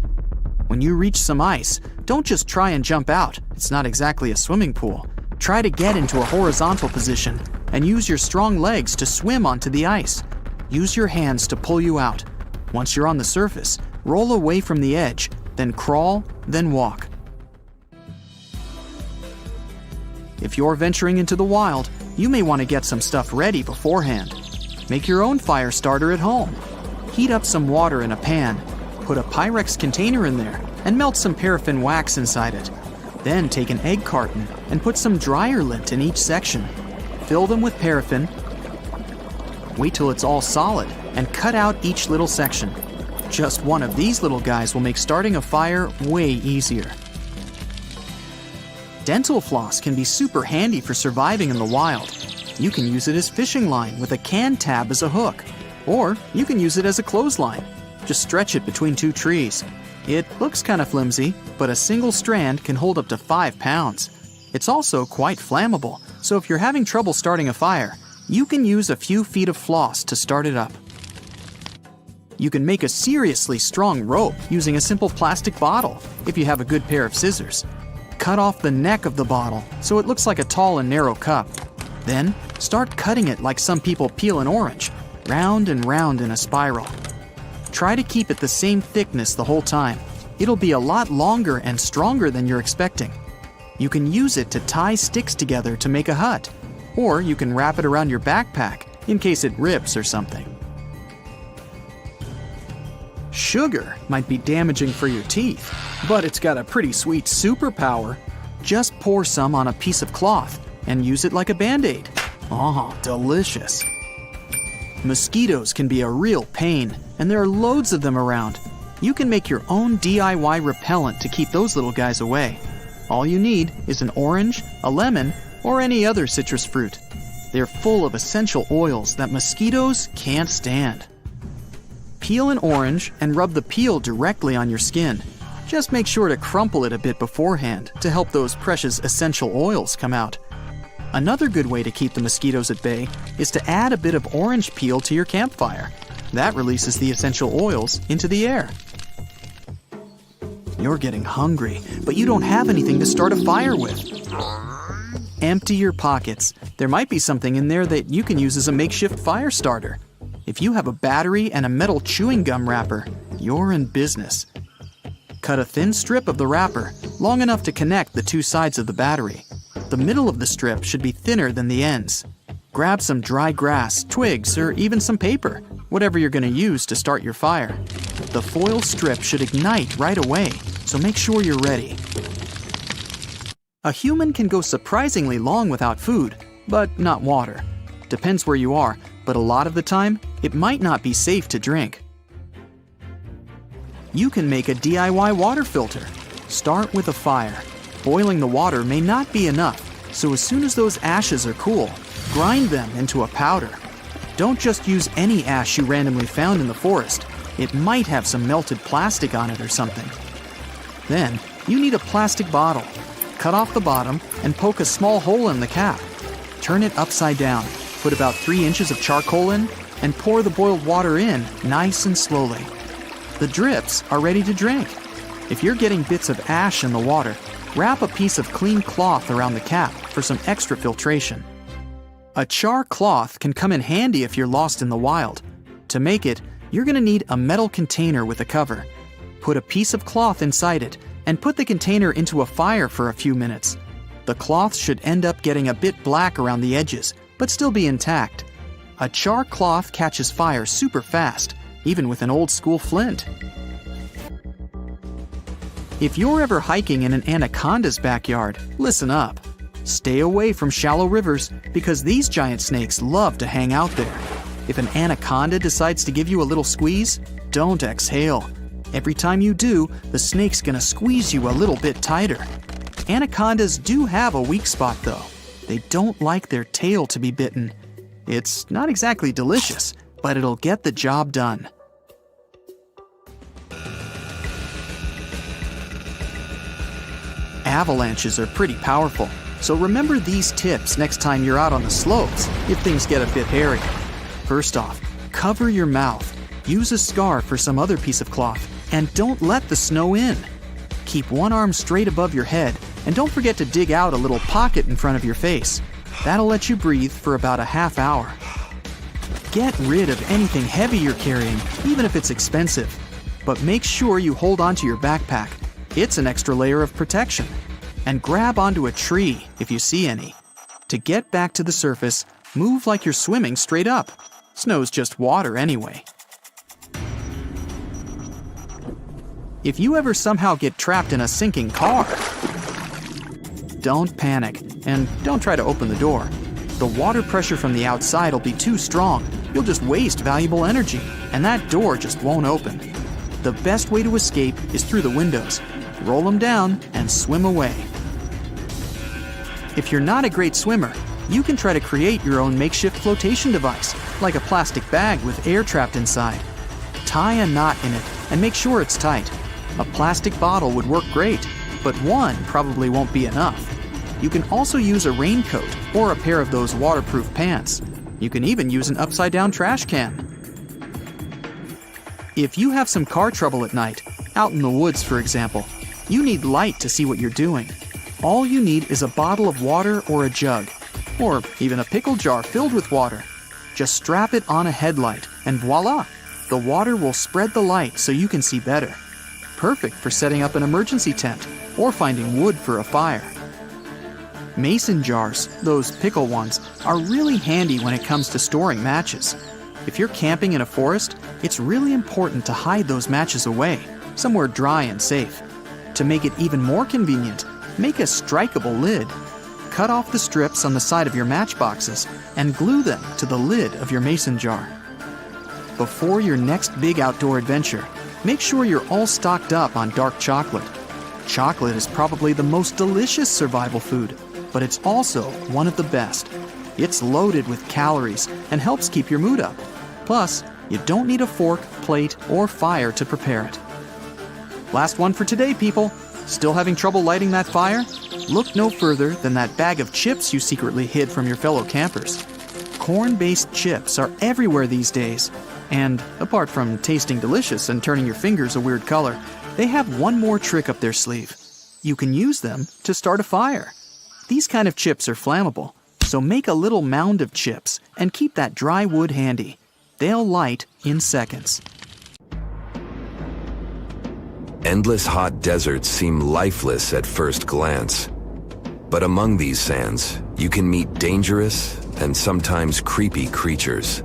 S3: When you reach some ice, don't just try and jump out. It's not exactly a swimming pool. Try to get into a horizontal position and use your strong legs to swim onto the ice. Use your hands to pull you out. Once you're on the surface, roll away from the edge, then crawl, then walk. If you're venturing into the wild, you may want to get some stuff ready beforehand. Make your own fire starter at home. Heat up some water in a pan, put a Pyrex container in there, and melt some paraffin wax inside it. Then take an egg carton and put some dryer lint in each section. Fill them with paraffin. Wait till it's all solid and cut out each little section. Just one of these little guys will make starting a fire way easier. Dental floss can be super handy for surviving in the wild. You can use it as fishing line with a can tab as a hook, or you can use it as a clothesline. Just stretch it between two trees. It looks kind of flimsy, but a single strand can hold up to 5 pounds. It's also quite flammable, so if you're having trouble starting a fire, you can use a few feet of floss to start it up. You can make a seriously strong rope using a simple plastic bottle if you have a good pair of scissors. Cut off the neck of the bottle so it looks like a tall and narrow cup. Then, start cutting it like some people peel an orange, round and round in a spiral. Try to keep it the same thickness the whole time. It'll be a lot longer and stronger than you're expecting. You can use it to tie sticks together to make a hut, or you can wrap it around your backpack in case it rips or something. Sugar might be damaging for your teeth, but it's got a pretty sweet superpower. Just pour some on a piece of cloth and use it like a Band-Aid. Oh, delicious. Mosquitoes can be a real pain, and there are loads of them around. You can make your own DIY repellent to keep those little guys away. All you need is an orange, a lemon, or any other citrus fruit. They're full of essential oils that mosquitoes can't stand. Peel an orange and rub the peel directly on your skin. Just make sure to crumple it a bit beforehand to help those precious essential oils come out. Another good way to keep the mosquitoes at bay is to add a bit of orange peel to your campfire. That releases the essential oils into the air. You're getting hungry, but you don't have anything to start a fire with. Empty your pockets. There might be something in there that you can use as a makeshift fire starter. If you have a battery and a metal chewing gum wrapper, you're in business. Cut a thin strip of the wrapper, long enough to connect the two sides of the battery. The middle of the strip should be thinner than the ends. Grab some dry grass, twigs, or even some paper, whatever you're going to use to start your fire. The foil strip should ignite right away, so make sure you're ready. A human can go surprisingly long without food, but not water. Depends where you are, but a lot of the time, it might not be safe to drink. You can make a DIY water filter. Start with a fire. Boiling the water may not be enough, so as soon as those ashes are cool, grind them into a powder. Don't just use any ash you randomly found in the forest. It might have some melted plastic on it or something. Then, you need a plastic bottle. Cut off the bottom and poke a small hole in the cap. turn it upside down, put about 3 inches of charcoal in, and pour the boiled water in nice and slowly. The drips are ready to drink. If you're getting bits of ash in the water, wrap a piece of clean cloth around the cap for some extra filtration. A char cloth can come in handy if you're lost in the wild. To make it, you're going to need a metal container with a cover. Put a piece of cloth inside it and put the container into a fire for a few minutes. The cloth should end up getting a bit black around the edges, but still be intact. A char cloth catches fire super fast, even with an old school flint. If you're ever hiking in an anaconda's backyard, listen up. Stay away from shallow rivers because these giant snakes love to hang out there. If an anaconda decides to give you a little squeeze, don't exhale. Every time you do, the snake's gonna squeeze you a little bit tighter. Anacondas do have a weak spot though. They don't like their tail to be bitten. It's not exactly delicious, but it'll get the job done. Avalanches are pretty powerful, so remember these tips next time you're out on the slopes if things get a bit hairy. First off, cover your mouth. Use a scarf or some other piece of cloth, and don't let the snow in. Keep one arm straight above your head, and don't forget to dig out a little pocket in front of your face. That'll let you breathe for about a half hour. Get rid of anything heavy you're carrying, even if it's expensive. But make sure you hold onto your backpack. It's an extra layer of protection. And grab onto a tree if you see any. To get back to the surface, move like you're swimming straight up. Snow's just water anyway. If you ever somehow get trapped in a sinking car, don't panic and don't try to open the door. The water pressure from the outside will be too strong. You'll just waste valuable energy, and that door just won't open. The best way to escape is through the windows. Roll them down and swim away. If you're not a great swimmer, you can try to create your own makeshift flotation device, like a plastic bag with air trapped inside. Tie a knot in it and make sure it's tight. A plastic bottle would work great, but one probably won't be enough. You can also use a raincoat or a pair of those waterproof pants. You can even use an upside-down trash can. If you have some car trouble at night, out in the woods for example, you need light to see what you're doing. All you need is a bottle of water or a jug, or even a pickle jar filled with water. Just strap it on a headlight and voila! The water will spread the light so you can see better. Perfect for setting up an emergency tent or finding wood for a fire. Mason jars, those pickle ones, are really handy when it comes to storing matches. If you're camping in a forest, it's really important to hide those matches away, somewhere dry and safe. To make it even more convenient, make a strikeable lid. Cut off the strips on the side of your matchboxes and glue them to the lid of your mason jar. Before your next big outdoor adventure, make sure you're all stocked up on dark chocolate. Chocolate is probably the most delicious survival food, but it's also one of the best. It's loaded with calories and helps keep your mood up. Plus, you don't need a fork, plate, or fire to prepare it. Last one for today, people. Still having trouble lighting that fire? Look no further than that bag of chips you secretly hid from your fellow campers. Corn-based chips are everywhere these days. And apart from tasting delicious and turning your fingers a weird color, they have one more trick up their sleeve. You can use them to start a fire. These kind of chips are flammable, so make a little mound of chips and keep that dry wood handy. They'll light in seconds.
S5: Endless hot deserts seem lifeless at first glance. But among these sands, you can meet dangerous and sometimes creepy creatures.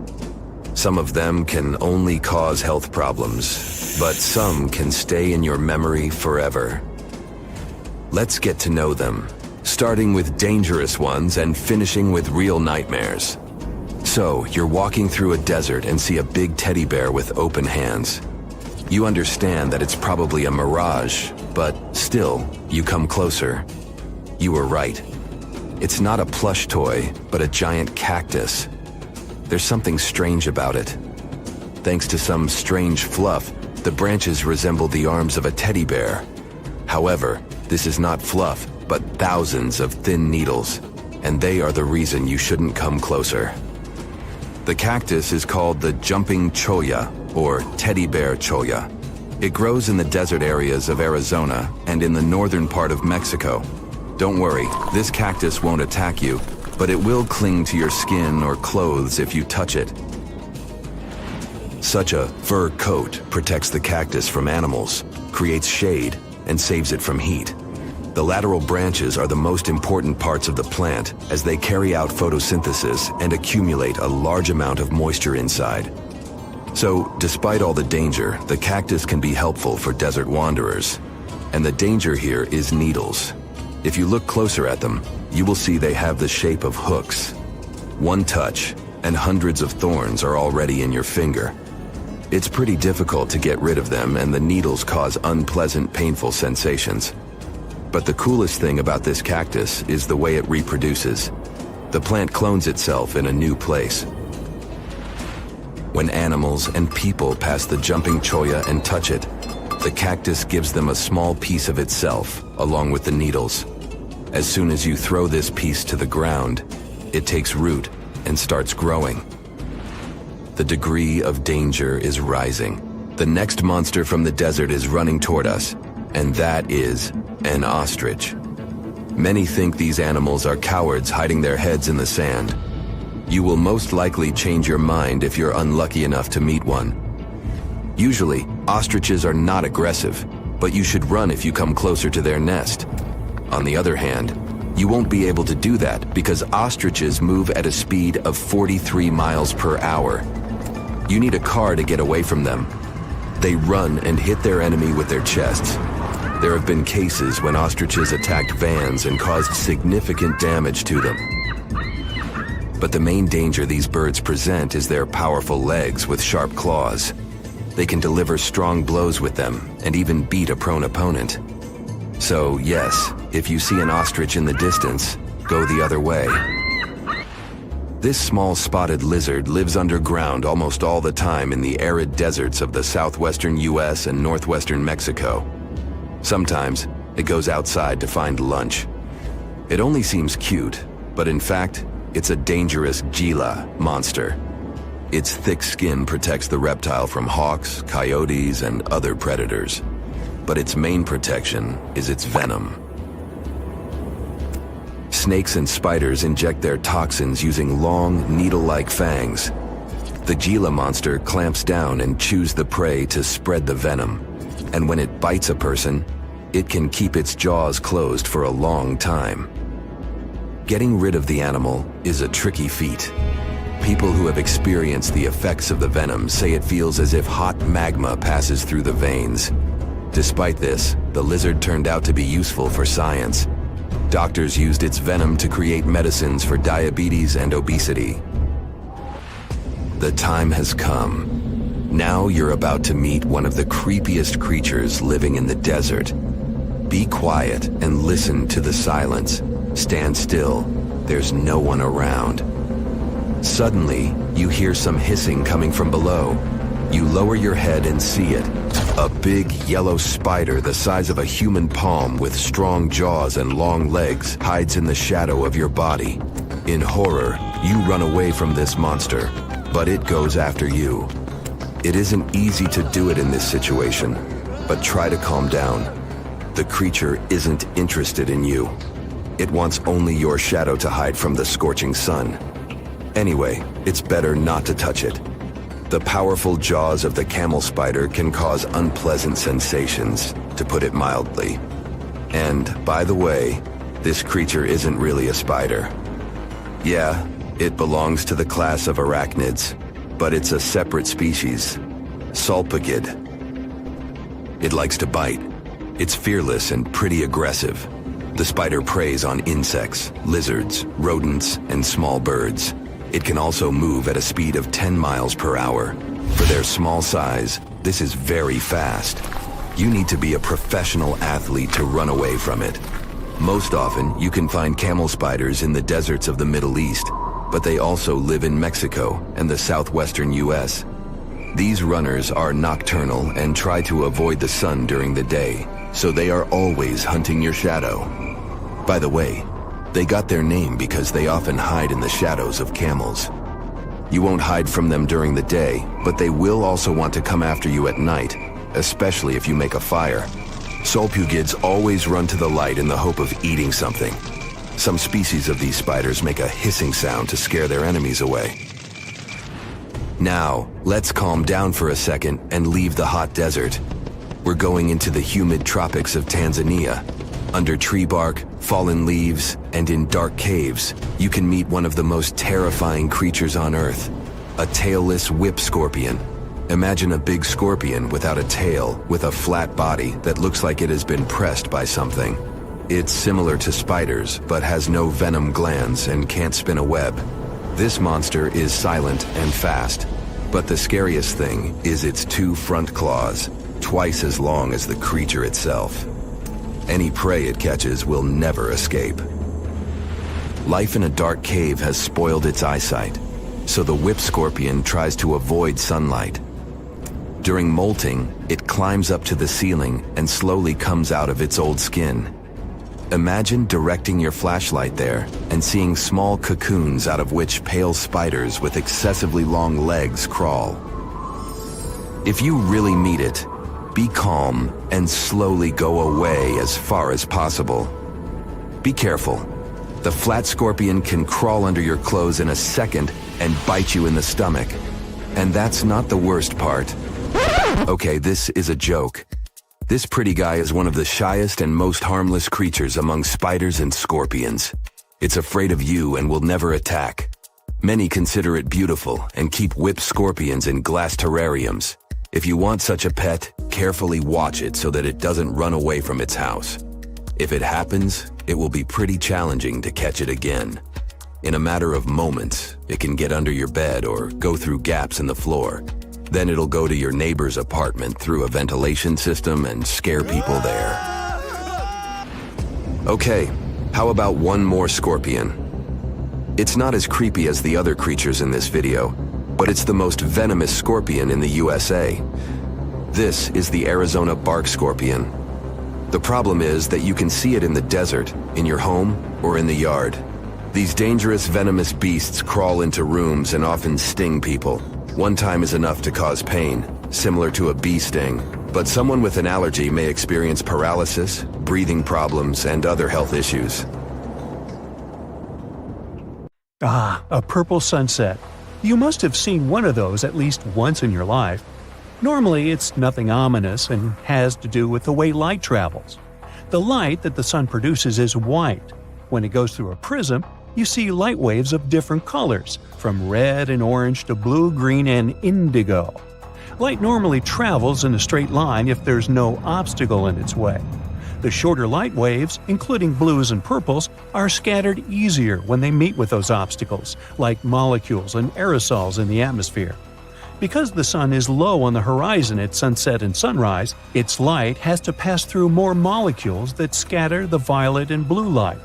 S5: Some of them can only cause health problems, but some can stay in your memory forever. Let's get to know them, starting with dangerous ones and finishing with real nightmares. So, you're walking through a desert and see a big teddy bear with open hands. You understand that it's probably a mirage, but still, you come closer. You were right. It's not a plush toy, but a giant cactus. There's something strange about it. Thanks to some strange fluff, the branches resemble the arms of a teddy bear. However, this is not fluff, but thousands of thin needles. and they are the reason you shouldn't come closer. The cactus is called the jumping cholla, or teddy bear cholla. It grows in the desert areas of Arizona and in the northern part of Mexico. Don't worry, this cactus won't attack you, but it will cling to your skin or clothes if you touch it. Such a fur coat protects the cactus from animals, creates shade, and saves it from heat. The lateral branches are the most important parts of the plant as they carry out photosynthesis and accumulate a large amount of moisture inside. So, despite all the danger, the cactus can be helpful for desert wanderers. And the danger here is needles. If you look closer at them, you will see they have the shape of hooks. One touch, and hundreds of thorns are already in your finger. It's pretty difficult to get rid of them, and the needles cause unpleasant, painful sensations. But the coolest thing about this cactus is the way it reproduces. The plant clones itself in a new place. When animals and people pass the jumping cholla and touch it, the cactus gives them a small piece of itself, along with the needles. As soon as you throw this piece to the ground, it takes root and starts growing. The degree of danger is rising. The next monster from the desert is running toward us, and that is an ostrich. Many think these animals are cowards hiding their heads in the sand. You will most likely change your mind if you're unlucky enough to meet one. Usually, ostriches are not aggressive, but you should run if you come closer to their nest. On the other hand, you won't be able to do that because ostriches move at a speed of 43 miles per hour. You need a car to get away from them. They run and hit their enemy with their chests. There have been cases when ostriches attacked vans and caused significant damage to them. But the main danger these birds present is their powerful legs with sharp claws. They can deliver strong blows with them and even beat a prone opponent. So yes, if you see an ostrich in the distance, go the other way. This small spotted lizard lives underground almost all the time in the arid deserts of the southwestern US and northwestern Mexico. Sometimes it goes outside to find lunch. It only seems cute, but in fact, it's a dangerous Gila monster. Its thick skin protects the reptile from hawks, coyotes, and other predators. But its main protection is its venom. Snakes and spiders inject their toxins using long, needle-like fangs. The Gila monster clamps down and chews the prey to spread the venom. And when it bites a person, it can keep its jaws closed for a long time. Getting rid of the animal is a tricky feat. People who have experienced the effects of the venom say it feels as if hot magma passes through the veins. Despite this, the lizard turned out to be useful for science. Doctors used its venom to create medicines for diabetes and obesity. The time has come. Now you're about to meet one of the creepiest creatures living in the desert. Be quiet and listen to the silence. Stand still. There's no one around. Suddenly, you hear some hissing coming from below. You lower your head and see it. A big yellow spider the size of a human palm with strong jaws and long legs hides in the shadow of your body. In horror, you run away from this monster, but it goes after you. It isn't easy to do it in this situation, but try to calm down. The creature isn't interested in you. It wants only your shadow to hide from the scorching sun. Anyway, it's better not to touch it. The powerful jaws of the camel spider can cause unpleasant sensations, to put it mildly. And, by the way, this creature isn't really a spider. Yeah, it belongs to the class of arachnids, but it's a separate species, Sulpagid. It likes to bite. It's fearless and pretty aggressive. The spider preys on insects, lizards, rodents, and small birds. It can also move at a speed of 10 miles per hour. For their small size, this is very fast. You need to be a professional athlete to run away from it. Most often, you can find camel spiders in the deserts of the Middle East, but they also live in Mexico and the southwestern US. These runners are nocturnal and try to avoid the sun during the day, so they are always hunting your shadow. By the way, They got their name because they often hide in the shadows of camels. You won't hide from them during the day, but they will also want to come after you at night, especially if you make a fire. Solpugids always run to the light in the hope of eating something. Some species of these spiders make a hissing sound to scare their enemies away. Now, let's calm down for a second and leave the hot desert. We're going into the humid tropics of Tanzania. Under tree bark, fallen leaves, and in dark caves, you can meet one of the most terrifying creatures on Earth, a tailless whip scorpion. Imagine a big scorpion without a tail, with a flat body that looks like it has been pressed by something. It's similar to spiders, but has no venom glands and can't spin a web. This monster is silent and fast, but the scariest thing is its 2 front claws, twice as long as the creature itself. Any prey it catches will never escape. Life in a dark cave has spoiled its eyesight, so the whip scorpion tries to avoid sunlight. During molting, it climbs up to the ceiling and slowly comes out of its old skin. Imagine directing your flashlight there and seeing small cocoons out of which pale spiders with excessively long legs crawl. If you really meet it, be calm and slowly go away as far as possible. Be careful. The flat scorpion can crawl under your clothes in a second and bite you in the stomach. And that's not the worst part. Okay, this is a joke. This pretty guy is one of the shyest and most harmless creatures among spiders and scorpions. It's afraid of you and will never attack. Many consider it beautiful and keep whip scorpions in glass terrariums. If you want such a pet, carefully watch it so that it doesn't run away from its house. If it happens, it will be pretty challenging to catch it again. In a matter of moments, it can get under your bed or go through gaps in the floor. Then it'll go to your neighbor's apartment through a ventilation system and scare people there. Okay, how about one more scorpion? It's not as creepy as the other creatures in this video, but it's the most venomous scorpion in the USA. This is the Arizona bark scorpion. The problem is that you can see it in the desert, in your home, or in the yard. These dangerous venomous beasts crawl into rooms and often sting people. One time is enough to cause pain, similar to a bee sting, but someone with an allergy may experience paralysis, breathing problems, and other health issues.
S2: Ah, a purple sunset. You must have seen one of those at least once in your life. Normally, it's nothing ominous and has to do with the way light travels. The light that the sun produces is white. When it goes through a prism, you see light waves of different colors, from red and orange to blue, green, and indigo. Light normally travels in a straight line if there's no obstacle in its way. The shorter light waves, including blues and purples, are scattered easier when they meet with those obstacles, like molecules and aerosols in the atmosphere. Because the sun is low on the horizon at sunset and sunrise, its light has to pass through more molecules that scatter the violet and blue light.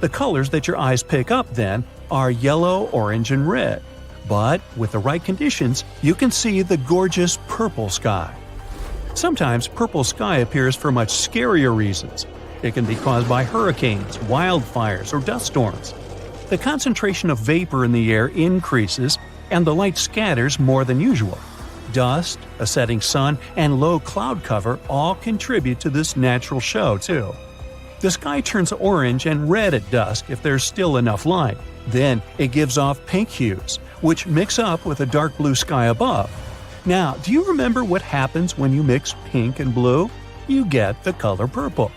S2: The colors that your eyes pick up, then, are yellow, orange, and red. But, with the right conditions, you can see the gorgeous purple sky. Sometimes purple sky appears for much scarier reasons. It can be caused by hurricanes, wildfires, or dust storms. The concentration of vapor in the air increases, and the light scatters more than usual. Dust, a setting sun, and low cloud cover all contribute to this natural show, too. The sky turns orange and red at dusk if there's still enough light. Then it gives off pink hues, which mix up with a dark blue sky above. Now, do you remember what happens when you mix pink and blue? You get the color purple.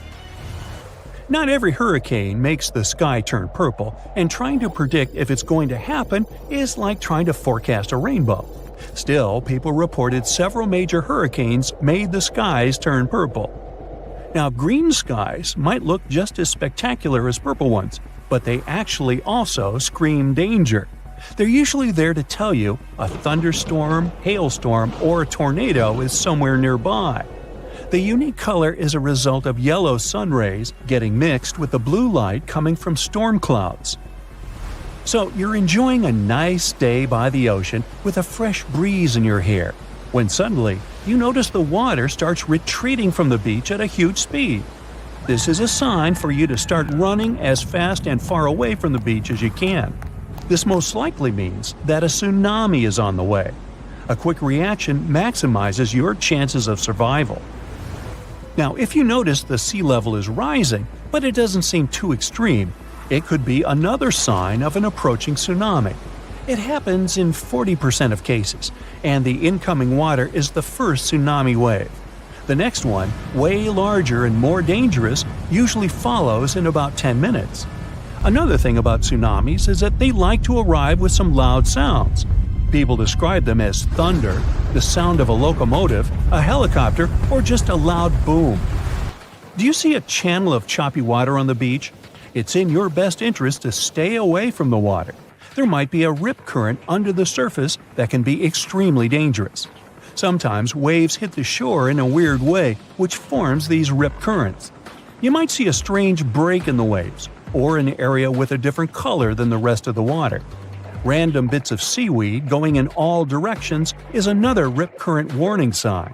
S2: Not every hurricane makes the sky turn purple, and trying to predict if it's going to happen is like trying to forecast a rainbow. Still, people reported several major hurricanes made the skies turn purple. Now, green skies might look just as spectacular as purple ones, but they actually also scream danger. They're usually there to tell you a thunderstorm, hailstorm, or a tornado is somewhere nearby. The unique color is a result of yellow sun rays getting mixed with the blue light coming from storm clouds. So you're enjoying a nice day by the ocean with a fresh breeze in your hair, when suddenly you notice the water starts retreating from the beach at a huge speed. This is a sign for you to start running as fast and far away from the beach as you can. This most likely means that a tsunami is on the way. A quick reaction maximizes your chances of survival. Now, if you notice the sea level is rising, but it doesn't seem too extreme, it could be another sign of an approaching tsunami. It happens in 40% of cases, and the incoming water is the first tsunami wave. The next one, way larger and more dangerous, usually follows in about 10 minutes. Another thing about tsunamis is that they like to arrive with some loud sounds. People describe them as thunder, the sound of a locomotive, a helicopter, or just a loud boom. Do you see a channel of choppy water on the beach? It's in your best interest to stay away from the water. There might be a rip current under the surface that can be extremely dangerous. Sometimes waves hit the shore in a weird way, which forms these rip currents. You might see a strange break in the waves, or an area with a different color than the rest of the water. Random bits of seaweed going in all directions is another rip current warning sign.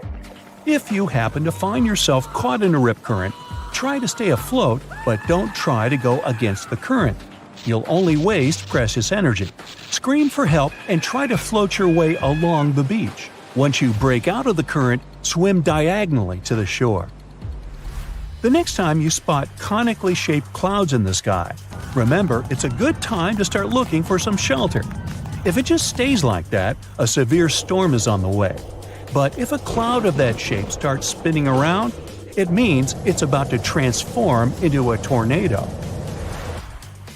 S2: If you happen to find yourself caught in a rip current, try to stay afloat, but don't try to go against the current. You'll only waste precious energy. Scream for help and try to float your way along the beach. Once you break out of the current, swim diagonally to the shore. The next time you spot conically shaped clouds in the sky, remember it's a good time to start looking for some shelter. If it just stays like that, a severe storm is on the way. But if a cloud of that shape starts spinning around, it means it's about to transform into a tornado.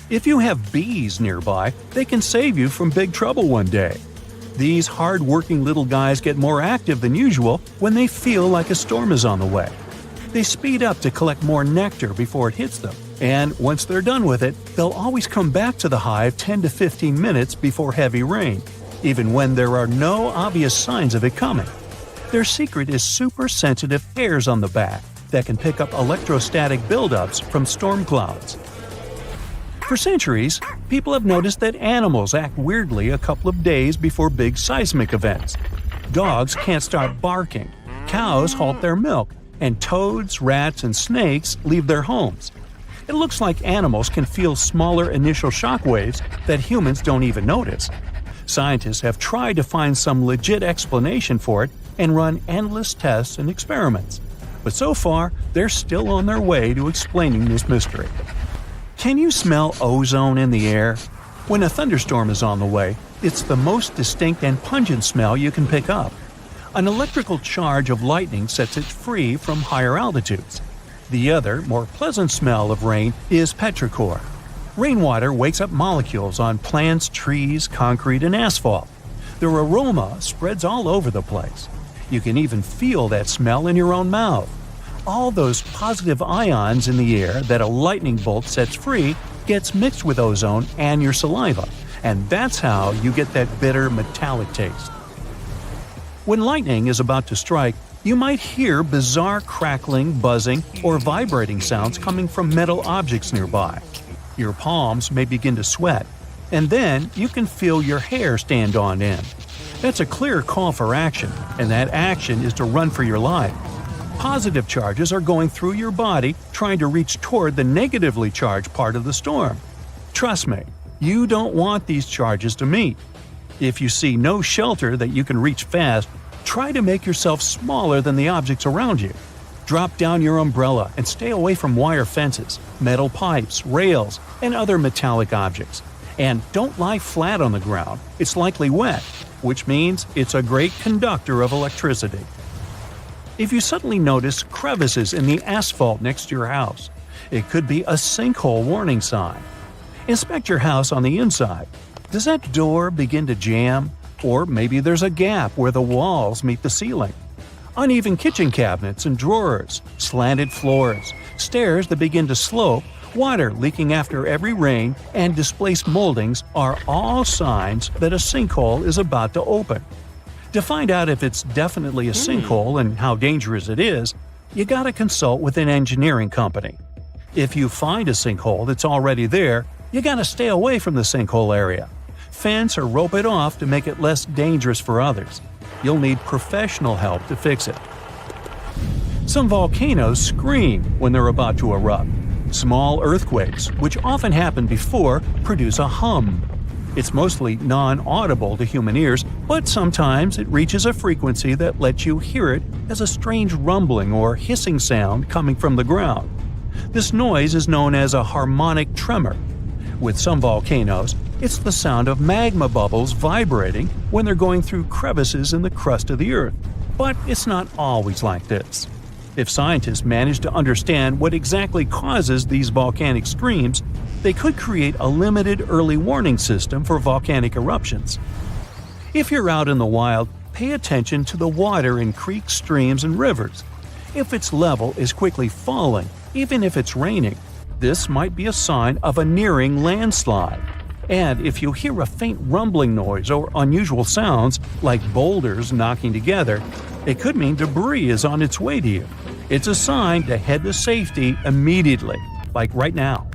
S2: If you have bees nearby, they can save you from big trouble one day. These hard-working little guys get more active than usual when they feel like a storm is on the way. They speed up to collect more nectar before it hits them, and once they're done with it, they'll always come back to the hive 10 to 15 minutes before heavy rain, even when there are no obvious signs of it coming. Their secret is super-sensitive hairs on the back that can pick up electrostatic buildups from storm clouds. For centuries, people have noticed that animals act weirdly a couple of days before big seismic events. Dogs can't start barking, cows halt their milk, and toads, rats, and snakes leave their homes. It looks like animals can feel smaller initial shock waves that humans don't even notice. Scientists have tried to find some legit explanation for it and run endless tests and experiments. But so far, they're still on their way to explaining this mystery. Can you smell ozone in the air? When a thunderstorm is on the way, it's the most distinct and pungent smell you can pick up. An electrical charge of lightning sets it free from higher altitudes. The other, more pleasant smell of rain is petrichor. Rainwater wakes up molecules on plants, trees, concrete, and asphalt. Their aroma spreads all over the place. You can even feel that smell in your own mouth. All those positive ions in the air that a lightning bolt sets free gets mixed with ozone and your saliva, and that's how you get that bitter metallic taste. When lightning is about to strike, you might hear bizarre crackling, buzzing, or vibrating sounds coming from metal objects nearby. Your palms may begin to sweat, and then you can feel your hair stand on end. That's a clear call for action, and that action is to run for your life. Positive charges are going through your body trying to reach toward the negatively charged part of the storm. Trust me, you don't want these charges to meet. If you see no shelter that you can reach fast, try to make yourself smaller than the objects around you. Drop down your umbrella and stay away from wire fences, metal pipes, rails, and other metallic objects. And don't lie flat on the ground, it's likely wet, which means it's a great conductor of electricity. If you suddenly notice crevices in the asphalt next to your house, it could be a sinkhole warning sign. Inspect your house on the inside. Does that door begin to jam? Or maybe there's a gap where the walls meet the ceiling. Uneven kitchen cabinets and drawers, slanted floors, stairs that begin to slope, water leaking after every rain, and displaced moldings are all signs that a sinkhole is about to open. To find out if it's definitely a sinkhole and how dangerous it is, you gotta consult with an engineering company. If you find a sinkhole that's already there, you gotta stay away from the sinkhole area. Fence or rope it off to make it less dangerous for others. You'll need professional help to fix it. Some volcanoes scream when they're about to erupt. Small earthquakes, which often happen before, produce a hum. It's mostly non-audible to human ears, but sometimes it reaches a frequency that lets you hear it as a strange rumbling or hissing sound coming from the ground. This noise is known as a harmonic tremor. With some volcanoes, it's the sound of magma bubbles vibrating when they're going through crevices in the crust of the earth. But it's not always like this. If scientists manage to understand what exactly causes these volcanic streams, they could create a limited early warning system for volcanic eruptions. If you're out in the wild, pay attention to the water in creeks, streams, and rivers. If its level is quickly falling, even if it's raining, this might be a sign of a nearing landslide. And if you hear a faint rumbling noise or unusual sounds, like boulders knocking together, it could mean debris is on its way to you. It's a sign to head to safety immediately, like right now.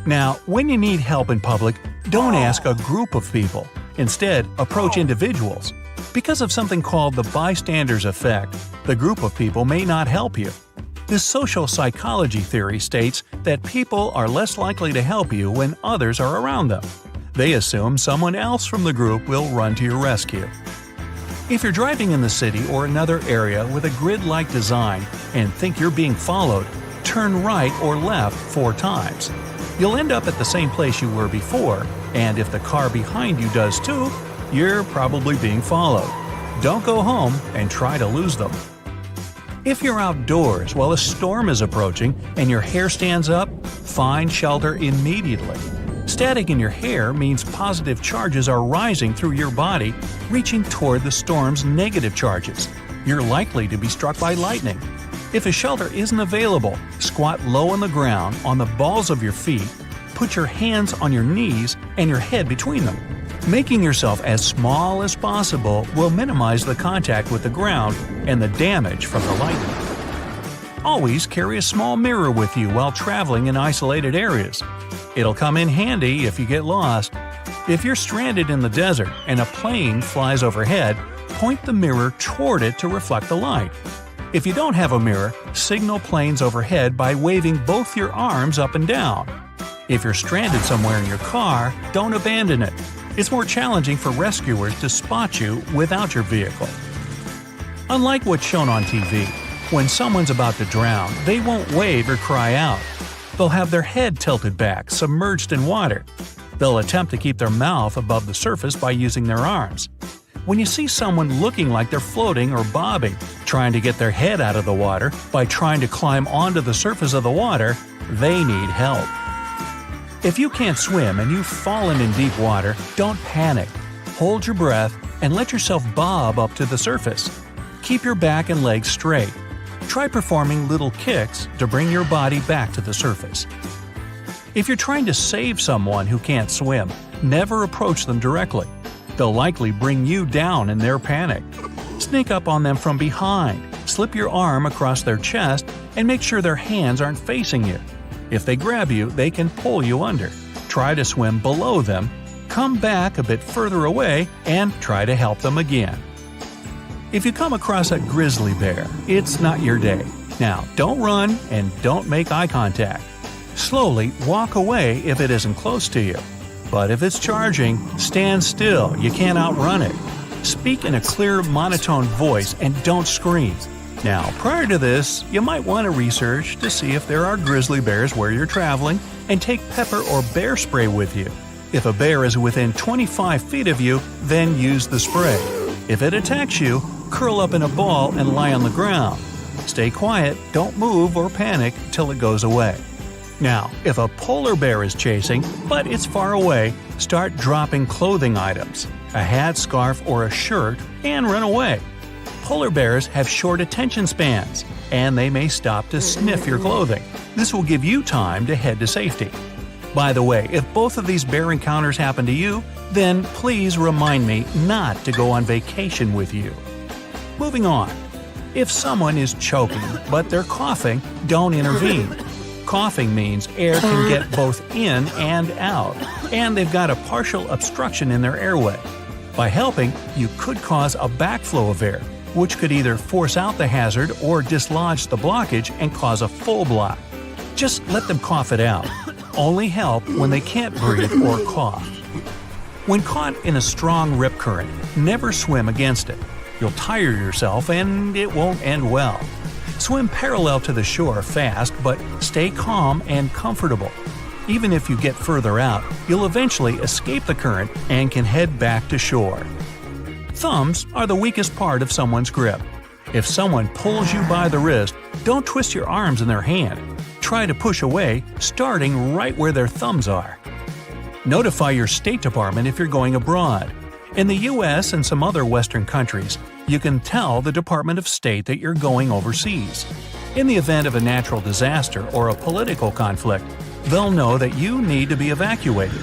S2: Now, when you need help in public, don't ask a group of people. Instead, approach individuals. Because of something called the bystander's effect, the group of people may not help you. This social psychology theory states that people are less likely to help you when others are around them. They assume someone else from the group will run to your rescue. If you're driving in the city or another area with a grid-like design and think you're being followed, turn right or left 4 times. You'll end up at the same place you were before, and if the car behind you does too, you're probably being followed. Don't go home and try to lose them. If you're outdoors while a storm is approaching and your hair stands up, find shelter immediately. Static in your hair means positive charges are rising through your body, reaching toward the storm's negative charges. You're likely to be struck by lightning. If a shelter isn't available, squat low on the ground on the balls of your feet, put your hands on your knees and your head between them. Making yourself as small as possible will minimize the contact with the ground and the damage from the lightning. Always carry a small mirror with you while traveling in isolated areas. It'll come in handy if you get lost. If you're stranded in the desert and a plane flies overhead, point the mirror toward it to reflect the light. If you don't have a mirror, signal planes overhead by waving both your arms up and down. If you're stranded somewhere in your car, don't abandon it. It's more challenging for rescuers to spot you without your vehicle. Unlike what's shown on TV, when someone's about to drown, they won't wave or cry out. They'll have their head tilted back, submerged in water. They'll attempt to keep their mouth above the surface by using their arms. When you see someone looking like they're floating or bobbing, trying to get their head out of the water by trying to climb onto the surface of the water, they need help. If you can't swim and you've fallen in deep water, don't panic. Hold your breath and let yourself bob up to the surface. Keep your back and legs straight. Try performing little kicks to bring your body back to the surface. If you're trying to save someone who can't swim, never approach them directly. They'll likely bring you down in their panic. Sneak up on them from behind, slip your arm across their chest, and make sure their hands aren't facing you. If they grab you, they can pull you under. Try to swim below them, come back a bit further away, and try to help them again. If you come across a grizzly bear, it's not your day. Now, don't run and don't make eye contact. Slowly walk away if it isn't close to you. But if it's charging, stand still, you can't outrun it. Speak in a clear, monotone voice and don't scream. Now, prior to this, you might want to research to see if there are grizzly bears where you're traveling and take pepper or bear spray with you. If a bear is within 25 feet of you, then use the spray. If it attacks you, curl up in a ball and lie on the ground. Stay quiet, don't move or panic till it goes away. Now, if a polar bear is chasing, but it's far away, start dropping clothing items, a hat, scarf, or a shirt, and run away. Polar bears have short attention spans, and they may stop to sniff your clothing. This will give you time to head to safety. By the way, if both of these bear encounters happen to you, then please remind me not to go on vacation with you. Moving on. If someone is choking, but they're coughing, don't intervene. Coughing means air can get both in and out. and they've got a partial obstruction in their airway. By helping, you could cause a backflow of air, which could either force out the hazard or dislodge the blockage and cause a full block. Just let them cough it out. Only help when they can't breathe or cough. When caught in a strong rip current, never swim against it. You'll tire yourself and it won't end well. Swim parallel to the shore fast, but stay calm and comfortable. Even if you get further out, you'll eventually escape the current and can head back to shore. Thumbs are the weakest part of someone's grip. If someone pulls you by the wrist, don't twist your arms in their hand. Try to push away, starting right where their thumbs are. Notify your State Department if you're going abroad. In the US and some other Western countries, you can tell the Department of State that you're going overseas. In the event of a natural disaster or a political conflict, they'll know that you need to be evacuated.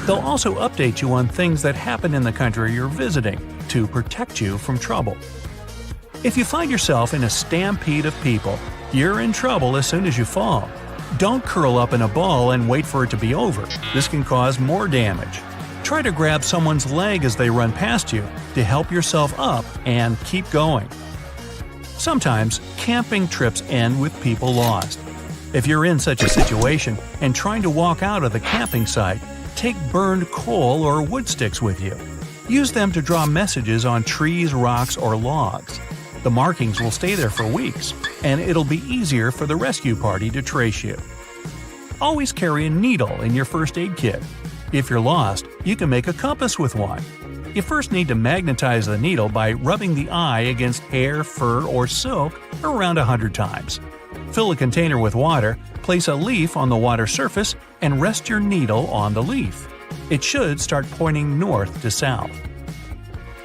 S2: They'll also update you on things that happen in the country you're visiting to protect you from trouble. If you find yourself in a stampede of people, you're in trouble as soon as you fall. Don't curl up in a ball and wait for it to be over. This can cause more damage. Try to grab someone's leg as they run past you to help yourself up and keep going. Sometimes, camping trips end with people lost. If you're in such a situation and trying to walk out of the camping site, take burned coal or wood sticks with you. Use them to draw messages on trees, rocks, or logs. The markings will stay there for weeks, and it'll be easier for the rescue party to trace you. Always carry a needle in your first aid kit. If you're lost, you can make a compass with one. You first need to magnetize the needle by rubbing the eye against hair, fur, or silk around 100 times. Fill a container with water, place a leaf on the water surface, and rest your needle on the leaf. It should start pointing north to south.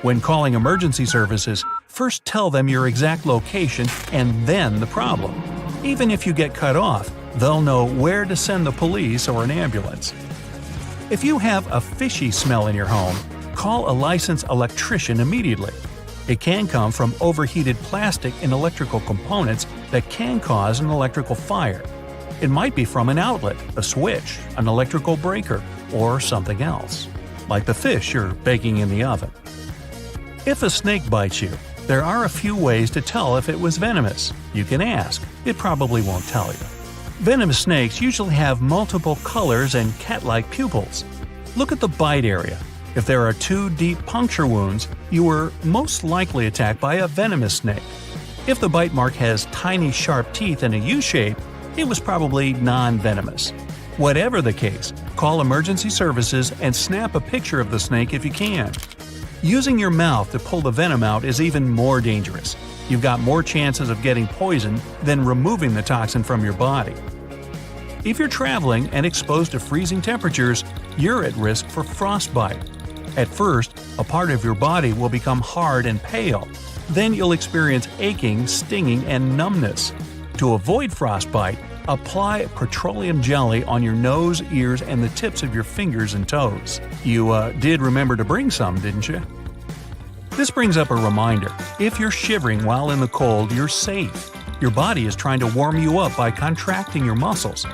S2: When calling emergency services, first tell them your exact location and then the problem. Even if you get cut off, they'll know where to send the police or an ambulance. If you have a fishy smell in your home, call a licensed electrician immediately. It can come from overheated plastic and electrical components that can cause an electrical fire. It might be from an outlet, a switch, an electrical breaker, or something else, like the fish you're baking in the oven. If a snake bites you, there are a few ways to tell if it was venomous. You can ask. It probably won't tell you. Venomous snakes usually have multiple colors and cat-like pupils. Look at the bite area. If there are 2 deep puncture wounds, you were most likely attacked by a venomous snake. If the bite mark has tiny sharp teeth in a U-shape, it was probably non-venomous. Whatever the case, call emergency services and snap a picture of the snake if you can. Using your mouth to pull the venom out is even more dangerous. You've got more chances of getting poisoned than removing the toxin from your body. If you're traveling and exposed to freezing temperatures, you're at risk for frostbite. At first, a part of your body will become hard and pale. Then you'll experience aching, stinging, and numbness. To avoid frostbite, apply petroleum jelly on your nose, ears, and the tips of your fingers and toes. You did remember to bring some, didn't you? This brings up a reminder. If you're shivering while in the cold, you're safe. Your body is trying to warm you up by contracting your muscles.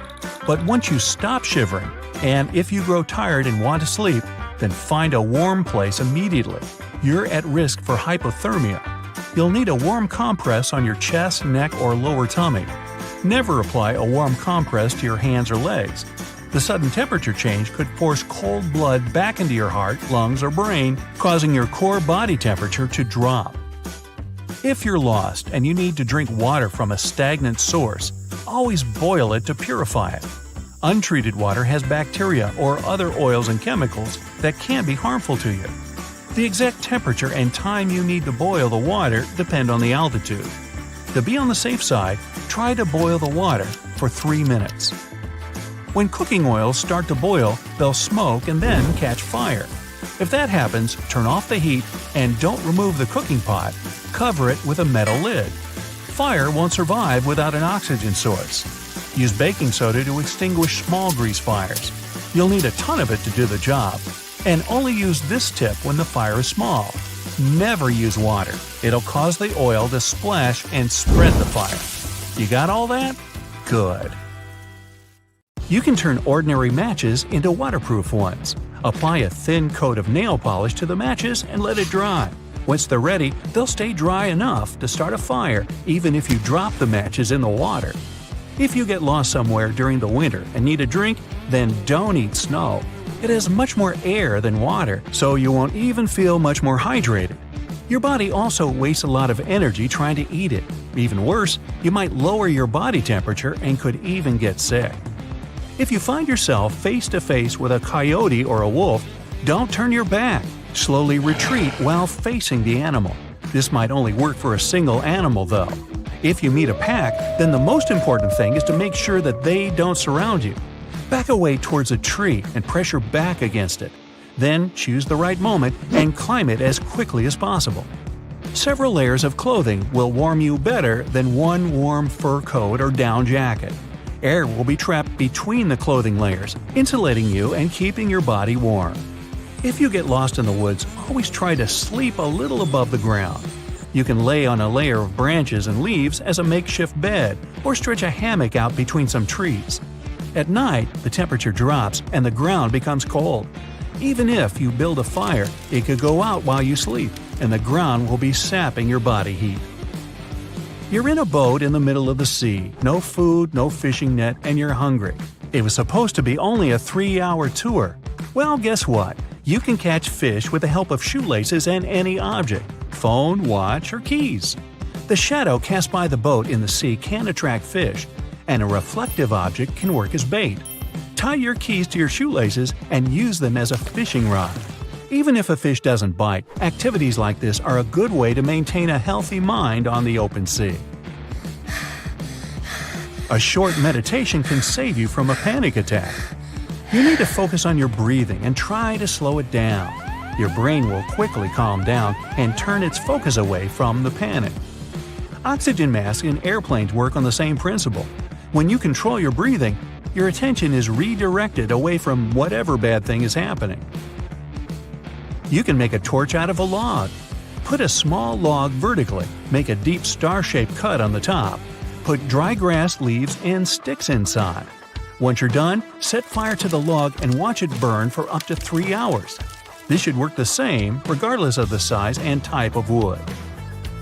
S2: But once you stop shivering, and if you grow tired and want to sleep, then find a warm place immediately. You're at risk for hypothermia. You'll need a warm compress on your chest, neck, or lower tummy. Never apply a warm compress to your hands or legs. The sudden temperature change could force cold blood back into your heart, lungs, or brain, causing your core body temperature to drop. If you're lost and you need to drink water from a stagnant source, always boil it to purify it. Untreated water has bacteria or other oils and chemicals that can be harmful to you. The exact temperature and time you need to boil the water depend on the altitude. To be on the safe side, try to boil the water for 3 minutes. When cooking oils start to boil, they'll smoke and then catch fire. If that happens, turn off the heat and don't remove the cooking pot. Cover it with a metal lid. Fire won't survive without an oxygen source. Use baking soda to extinguish small grease fires. You'll need a ton of it to do the job. And only use this tip when the fire is small. Never use water. It'll cause the oil to splash and spread the fire. You got all that? Good. You can turn ordinary matches into waterproof ones. Apply a thin coat of nail polish to the matches and let it dry. Once they're ready, they'll stay dry enough to start a fire even if you drop the matches in the water. If you get lost somewhere during the winter and need a drink, then don't eat snow. It has much more air than water, so you won't even feel much more hydrated. Your body also wastes a lot of energy trying to eat it. Even worse, you might lower your body temperature and could even get sick. If you find yourself face to face with a coyote or a wolf, don't turn your back. Slowly retreat while facing the animal. This might only work for a single animal though. If you meet a pack, then the most important thing is to make sure that they don't surround you. Back away towards a tree and press your back against it. Then choose the right moment and climb it as quickly as possible. Several layers of clothing will warm you better than one warm fur coat or down jacket. Air will be trapped between the clothing layers, insulating you and keeping your body warm. If you get lost in the woods, always try to sleep a little above the ground. You can lay on a layer of branches and leaves as a makeshift bed, or stretch a hammock out between some trees. At night, the temperature drops and the ground becomes cold. Even if you build a fire, it could go out while you sleep, and the ground will be sapping your body heat. You're in a boat in the middle of the sea, no food, no fishing net, and you're hungry. It was supposed to be only a 3-hour tour. Well, guess what? You can catch fish with the help of shoelaces and any object – phone, watch, or keys. The shadow cast by the boat in the sea can attract fish, and a reflective object can work as bait. Tie your keys to your shoelaces and use them as a fishing rod. Even if a fish doesn't bite, activities like this are a good way to maintain a healthy mind on the open sea. A short meditation can save you from a panic attack. You need to focus on your breathing and try to slow it down. Your brain will quickly calm down and turn its focus away from the panic. Oxygen masks in airplanes work on the same principle. When you control your breathing, your attention is redirected away from whatever bad thing is happening. You can make a torch out of a log. Put a small log vertically, make a deep star-shaped cut on the top. Put dry grass, leaves, and sticks inside. Once you're done, set fire to the log and watch it burn for up to 3 hours. This should work the same regardless of the size and type of wood.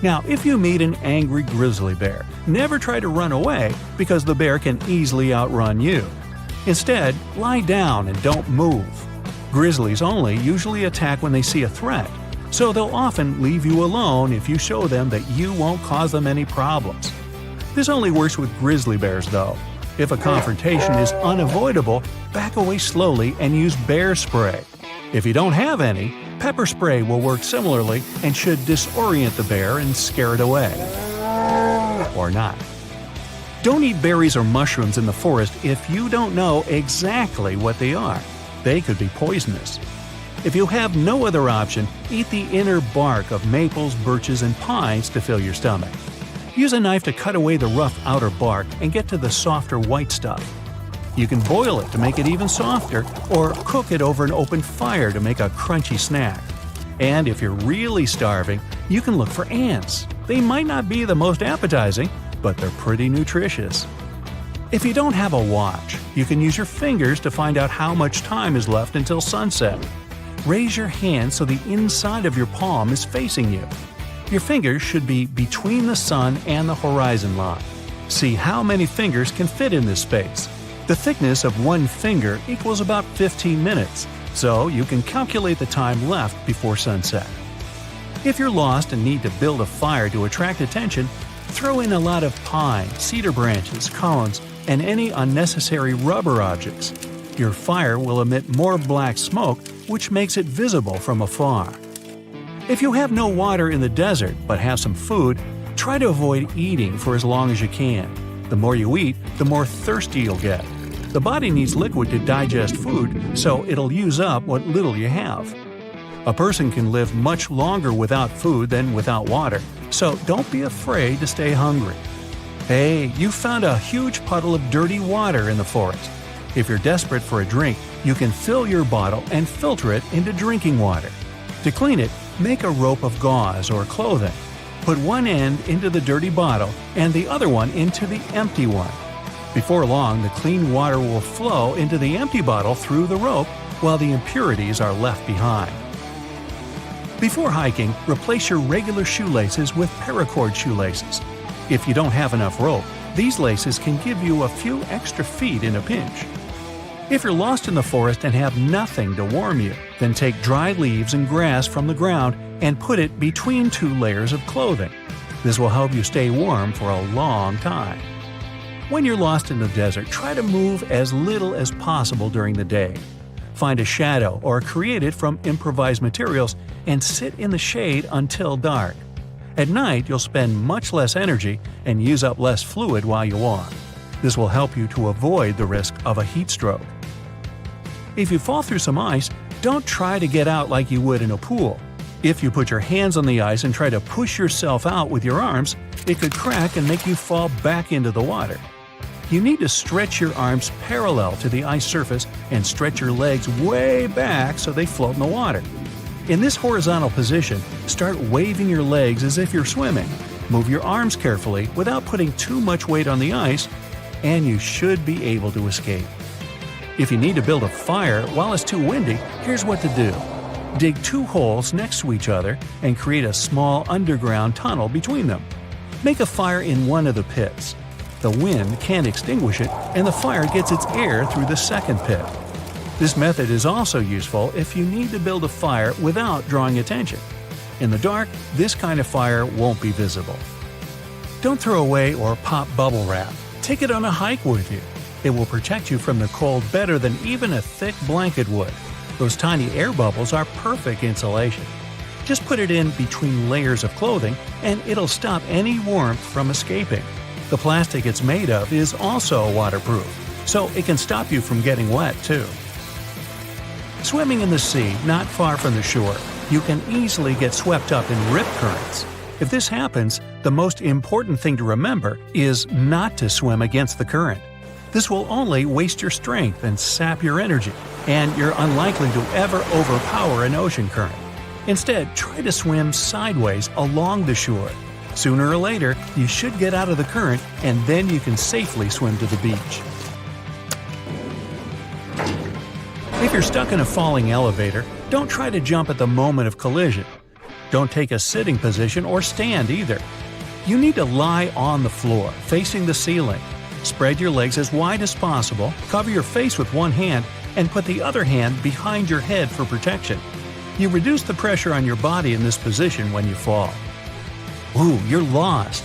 S2: Now, if you meet an angry grizzly bear, never try to run away because the bear can easily outrun you. Instead, lie down and don't move. Grizzlies only usually attack when they see a threat, so they'll often leave you alone if you show them that you won't cause them any problems. This only works with grizzly bears though. If a confrontation is unavoidable, back away slowly and use bear spray. If you don't have any, pepper spray will work similarly and should disorient the bear and scare it away. Or not. Don't eat berries or mushrooms in the forest if you don't know exactly what they are. They could be poisonous. If you have no other option, eat the inner bark of maples, birches, and pines to fill your stomach. Use a knife to cut away the rough outer bark and get to the softer white stuff. You can boil it to make it even softer, or cook it over an open fire to make a crunchy snack. And if you're really starving, you can look for ants. They might not be the most appetizing, but they're pretty nutritious. If you don't have a watch, you can use your fingers to find out how much time is left until sunset. Raise your hand so the inside of your palm is facing you. Your fingers should be between the sun and the horizon line. See how many fingers can fit in this space. The thickness of one finger equals about 15 minutes, so you can calculate the time left before sunset. If you're lost and need to build a fire to attract attention, throw in a lot of pine, cedar branches, cones, and any unnecessary rubber objects. Your fire will emit more black smoke, which makes it visible from afar. If you have no water in the desert but have some food, try to avoid eating for as long as you can. The more you eat, the more thirsty you'll get. The body needs liquid to digest food, so it'll use up what little you have. A person can live much longer without food than without water, so don't be afraid to stay hungry. Hey, you found a huge puddle of dirty water in the forest. If you're desperate for a drink, you can fill your bottle and filter it into drinking water. To clean it, make a rope of gauze or clothing. Put one end into the dirty bottle and the other one into the empty one. Before long, the clean water will flow into the empty bottle through the rope, while the impurities are left behind. Before hiking, replace your regular shoelaces with paracord shoelaces. If you don't have enough rope, these laces can give you a few extra feet in a pinch. If you're lost in the forest and have nothing to warm you, then take dry leaves and grass from the ground and put it between 2 layers of clothing. This will help you stay warm for a long time. When you're lost in the desert, try to move as little as possible during the day. Find a shadow or create it from improvised materials and sit in the shade until dark. At night, you'll spend much less energy and use up less fluid while you walk. This will help you to avoid the risk of a heat stroke. If you fall through some ice, don't try to get out like you would in a pool. If you put your hands on the ice and try to push yourself out with your arms, it could crack and make you fall back into the water. You need to stretch your arms parallel to the ice surface and stretch your legs way back so they float in the water. In this horizontal position, start waving your legs as if you're swimming. Move your arms carefully without putting too much weight on the ice, and you should be able to escape. If you need to build a fire while it's too windy, here's what to do. Dig 2 holes next to each other and create a small underground tunnel between them. Make a fire in one of the pits. The wind can't extinguish it, and the fire gets its air through the second pit. This method is also useful if you need to build a fire without drawing attention. In the dark, this kind of fire won't be visible. Don't throw away or pop bubble wrap. Take it on a hike with you. It will protect you from the cold better than even a thick blanket would. Those tiny air bubbles are perfect insulation. Just put it in between layers of clothing and it'll stop any warmth from escaping. The plastic it's made of is also waterproof, so it can stop you from getting wet too. Swimming in the sea not far from the shore, you can easily get swept up in rip currents. If this happens, the most important thing to remember is not to swim against the current. This will only waste your strength and sap your energy, and you're unlikely to ever overpower an ocean current. Instead, try to swim sideways along the shore. Sooner or later, you should get out of the current, and then you can safely swim to the beach. If you're stuck in a falling elevator, don't try to jump at the moment of collision. Don't take a sitting position or stand either. You need to lie on the floor, facing the ceiling. Spread your legs as wide as possible, cover your face with one hand, and put the other hand behind your head for protection. You reduce the pressure on your body in this position when you fall. Ooh, you're lost!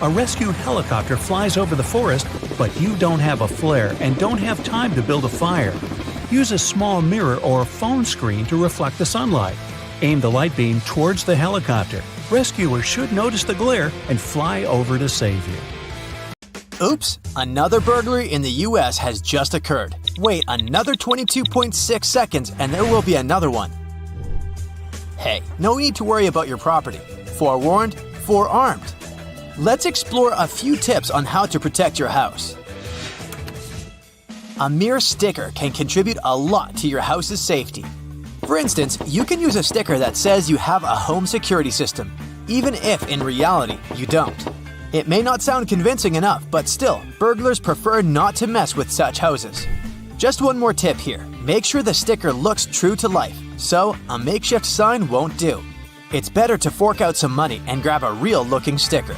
S2: A rescue helicopter flies over the forest, but you don't have a flare and don't have time to build a fire. Use a small mirror or phone screen to reflect the sunlight. Aim the light beam towards the helicopter. Rescuers should notice the glare and fly over to save you.
S1: Oops, another burglary in the US has just occurred. Wait another 22.6 seconds and there will be another one. Hey, no need to worry about your property. Forewarned, forearmed. Let's explore a few tips on how to protect your house. A mere sticker can contribute a lot to your house's safety. For instance, you can use a sticker that says you have a home security system, even if in reality you don't. It may not sound convincing enough, but still, burglars prefer not to mess with such houses. Just one more tip here. Make sure the sticker looks true to life, so a makeshift sign won't do. It's better to fork out some money and grab a real-looking sticker.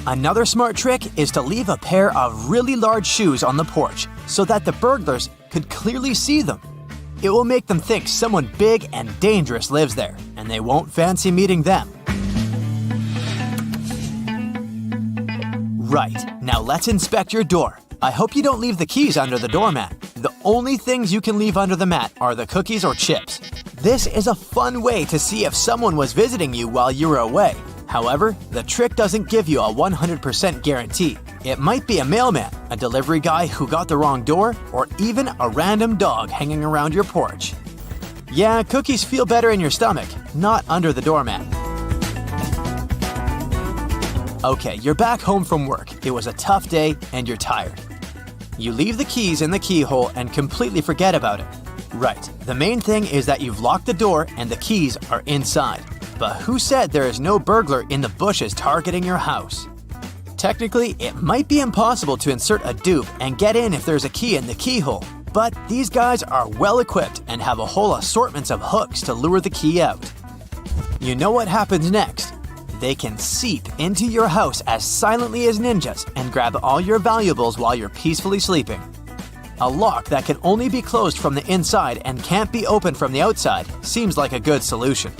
S1: Another smart trick is to leave a pair of really large shoes on the porch so that the burglars could clearly see them. It will make them think someone big and dangerous lives there, and they won't fancy meeting them. Right, now let's inspect your door. I hope you don't leave the keys under the doormat. The only things you can leave under the mat are the cookies or chips. This is a fun way to see if someone was visiting you while you were away. However, the trick doesn't give you a 100% guarantee. It might be a mailman, a delivery guy who got the wrong door, or even a random dog hanging around your porch. Yeah, cookies feel better in your stomach, not under the doormat. Okay, you're back home from work. It was a tough day and you're tired. You leave the keys in the keyhole and completely forget about it. Right, the main thing is that you've locked the door and the keys are inside. But who said there is no burglar in the bushes targeting your house?
S4: Technically, it might be impossible to insert a dupe and get in if there's a key in the keyhole, but these guys are well equipped and have a whole assortment of hooks to lure the key out. You know what happens next? They can seep into your house as silently as ninjas and grab all your valuables while you're peacefully sleeping. A lock that can only be closed from the inside and can't be opened from the outside seems like a good solution.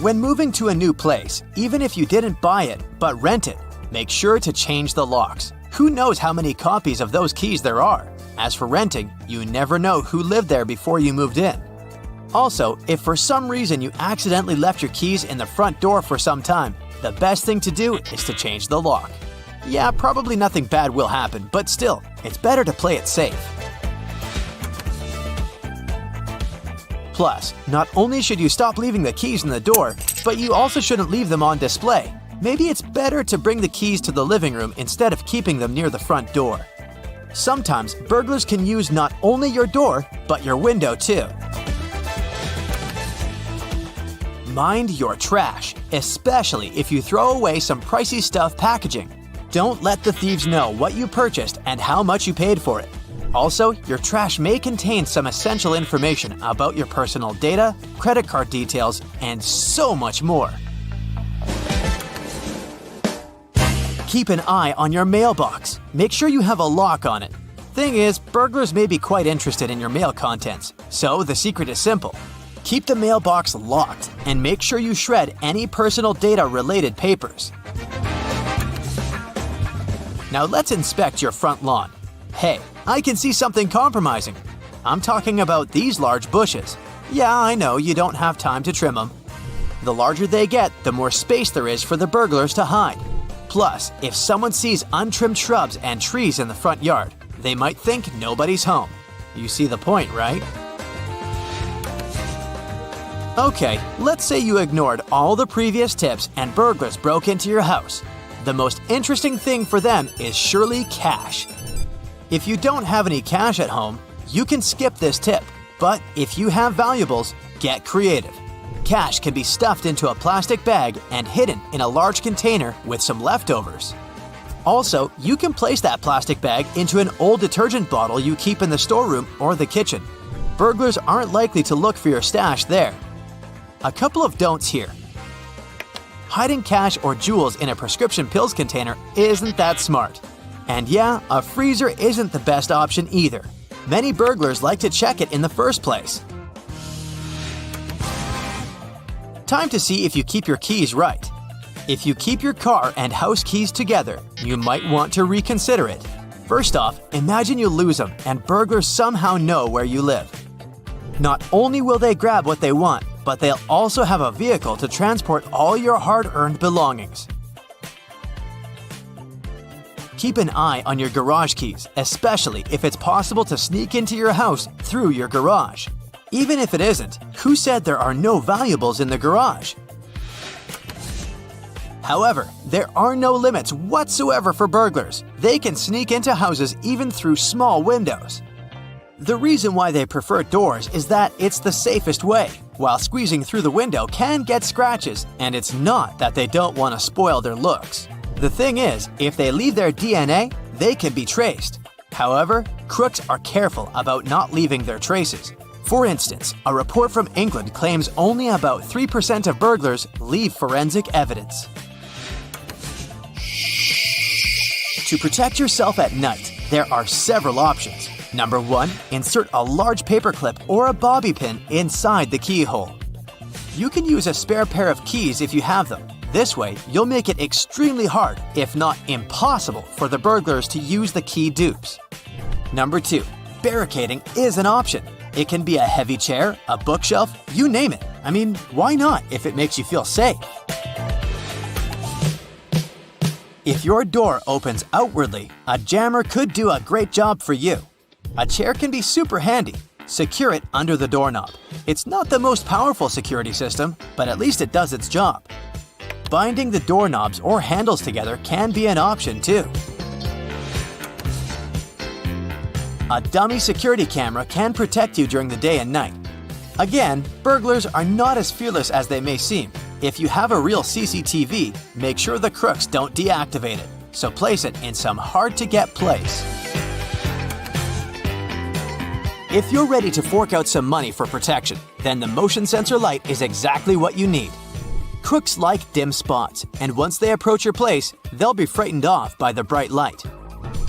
S4: When moving to a new place, even if you didn't buy it but rent it, make sure to change the locks. Who knows how many copies of those keys there are? As for renting, you never know who lived there before you moved in. Also, if for some reason you accidentally left your keys in the front door for some time, the best thing to do is to change the lock. Yeah, probably nothing bad will happen, but still, it's better to play it safe. Plus, not only should you stop leaving the keys in the door, but you also shouldn't leave them on display. Maybe it's better to bring the keys to the living room instead of keeping them near the front door. Sometimes, burglars can use not only your door, but your window too. Mind your trash, especially if you throw away some pricey stuff packaging. Don't let the thieves know what you purchased and how much you paid for it. Also, your trash may contain some essential information about your personal data, credit card details, and so much more. Keep an eye on your mailbox. Make sure you have a lock on it. Thing is, burglars may be quite interested in your mail contents, so the secret is simple. Keep the mailbox locked and make sure you shred any personal data-related papers. Now let's inspect your front lawn. Hey, I can see something compromising. I'm talking about these large bushes. Yeah, I know you don't have time to trim them. The larger they get, the more space there is for the burglars to hide. Plus, if someone sees untrimmed shrubs and trees in the front yard, they might think nobody's home. You see the point, right? Okay, let's say you ignored all the previous tips and burglars broke into your house. The most interesting thing for them is surely cash. If you don't have any cash at home, you can skip this tip. But if you have valuables, get creative. Cash can be stuffed into a plastic bag and hidden in a large container with some leftovers. Also, you can place that plastic bag into an old detergent bottle you keep in the storeroom or the kitchen. Burglars aren't likely to look for your stash there. A couple of don'ts here. Hiding cash or jewels in a prescription pills container isn't that smart. And yeah, a freezer isn't the best option either. Many burglars like to check it in the first place. Time to see if you keep your keys right. If you keep your car and house keys together, you might want to reconsider it. First off, imagine you lose them and burglars somehow know where you live. Not only will they grab what they want, but they'll also have a vehicle to transport all your hard-earned belongings. Keep an eye on your garage keys, especially if it's possible to sneak into your house through your garage. Even if it isn't, who said there are no valuables in the garage? However, there are no limits whatsoever for burglars. They can sneak into houses even through small windows. The reason why they prefer doors is that it's the safest way, while squeezing through the window can get scratches, and it's not that they don't want to spoil their looks. The thing is, if they leave their DNA, they can be traced. However, crooks are careful about not leaving their traces. For instance, a report from England claims only about 3% of burglars leave forensic evidence. To protect yourself at night, there are several options. Number 1, insert a large paperclip or a bobby pin inside the keyhole. You can use a spare pair of keys if you have them. This way, you'll make it extremely hard, if not impossible, for the burglars to use the key dupes. Number 2, barricading is an option. It can be a heavy chair, a bookshelf, you name it. I mean, why not if it makes you feel safe? If your door opens outwardly, a jammer could do a great job for you. A chair can be super handy. Secure it under the doorknob. It's not the most powerful security system, but at least it does its job. Binding the doorknobs or handles together can be an option too. A dummy security camera can protect you during the day and night. Again, burglars are not as fearless as they may seem. If you have a real CCTV, make sure the crooks don't deactivate it, so place it in some hard-to-get place. If you're ready to fork out some money for protection, then the motion sensor light is exactly what you need. Crooks like dim spots, and once they approach your place, they'll be frightened off by the bright light.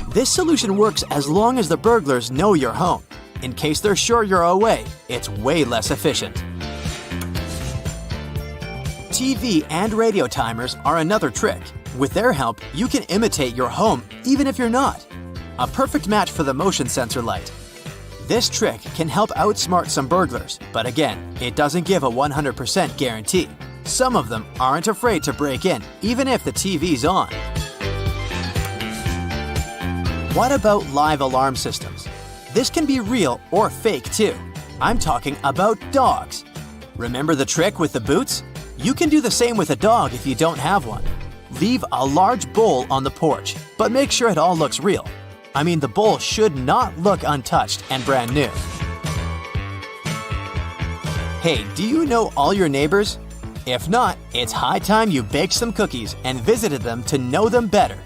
S4: This solution works as long as the burglars know you're home. In case they're sure you're away, it's way less efficient. TV and radio timers are another trick. With their help, you can imitate your home even if you're not. A perfect match for the motion sensor light. This trick can help outsmart some burglars, but again, it doesn't give a 100% guarantee. Some of them aren't afraid to break in, even if the TV's on. What about live alarm systems? This can be real or fake too. I'm talking about dogs. Remember the trick with the boots? You can do the same with a dog if you don't have one. Leave a large bowl on the porch, but make sure it all looks real. I mean, the bowl should not look untouched and brand new. Hey, do you know all your neighbors? If not, it's high time you baked some cookies and visited them to know them better.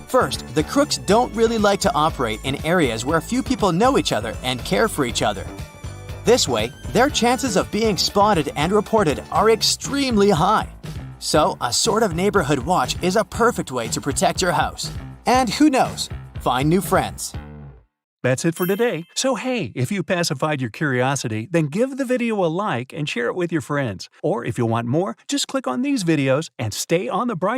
S4: First, the crooks don't really like to operate in areas where few people know each other and care for each other. This way, their chances of being spotted and reported are extremely high. So, a sort of neighborhood watch is a perfect way to protect your house. And who knows? Find new friends.
S2: That's it for today. So hey, if you pacified your curiosity, then give the video a like and share it with your friends. Or if you want more, just click on these videos and stay on the bright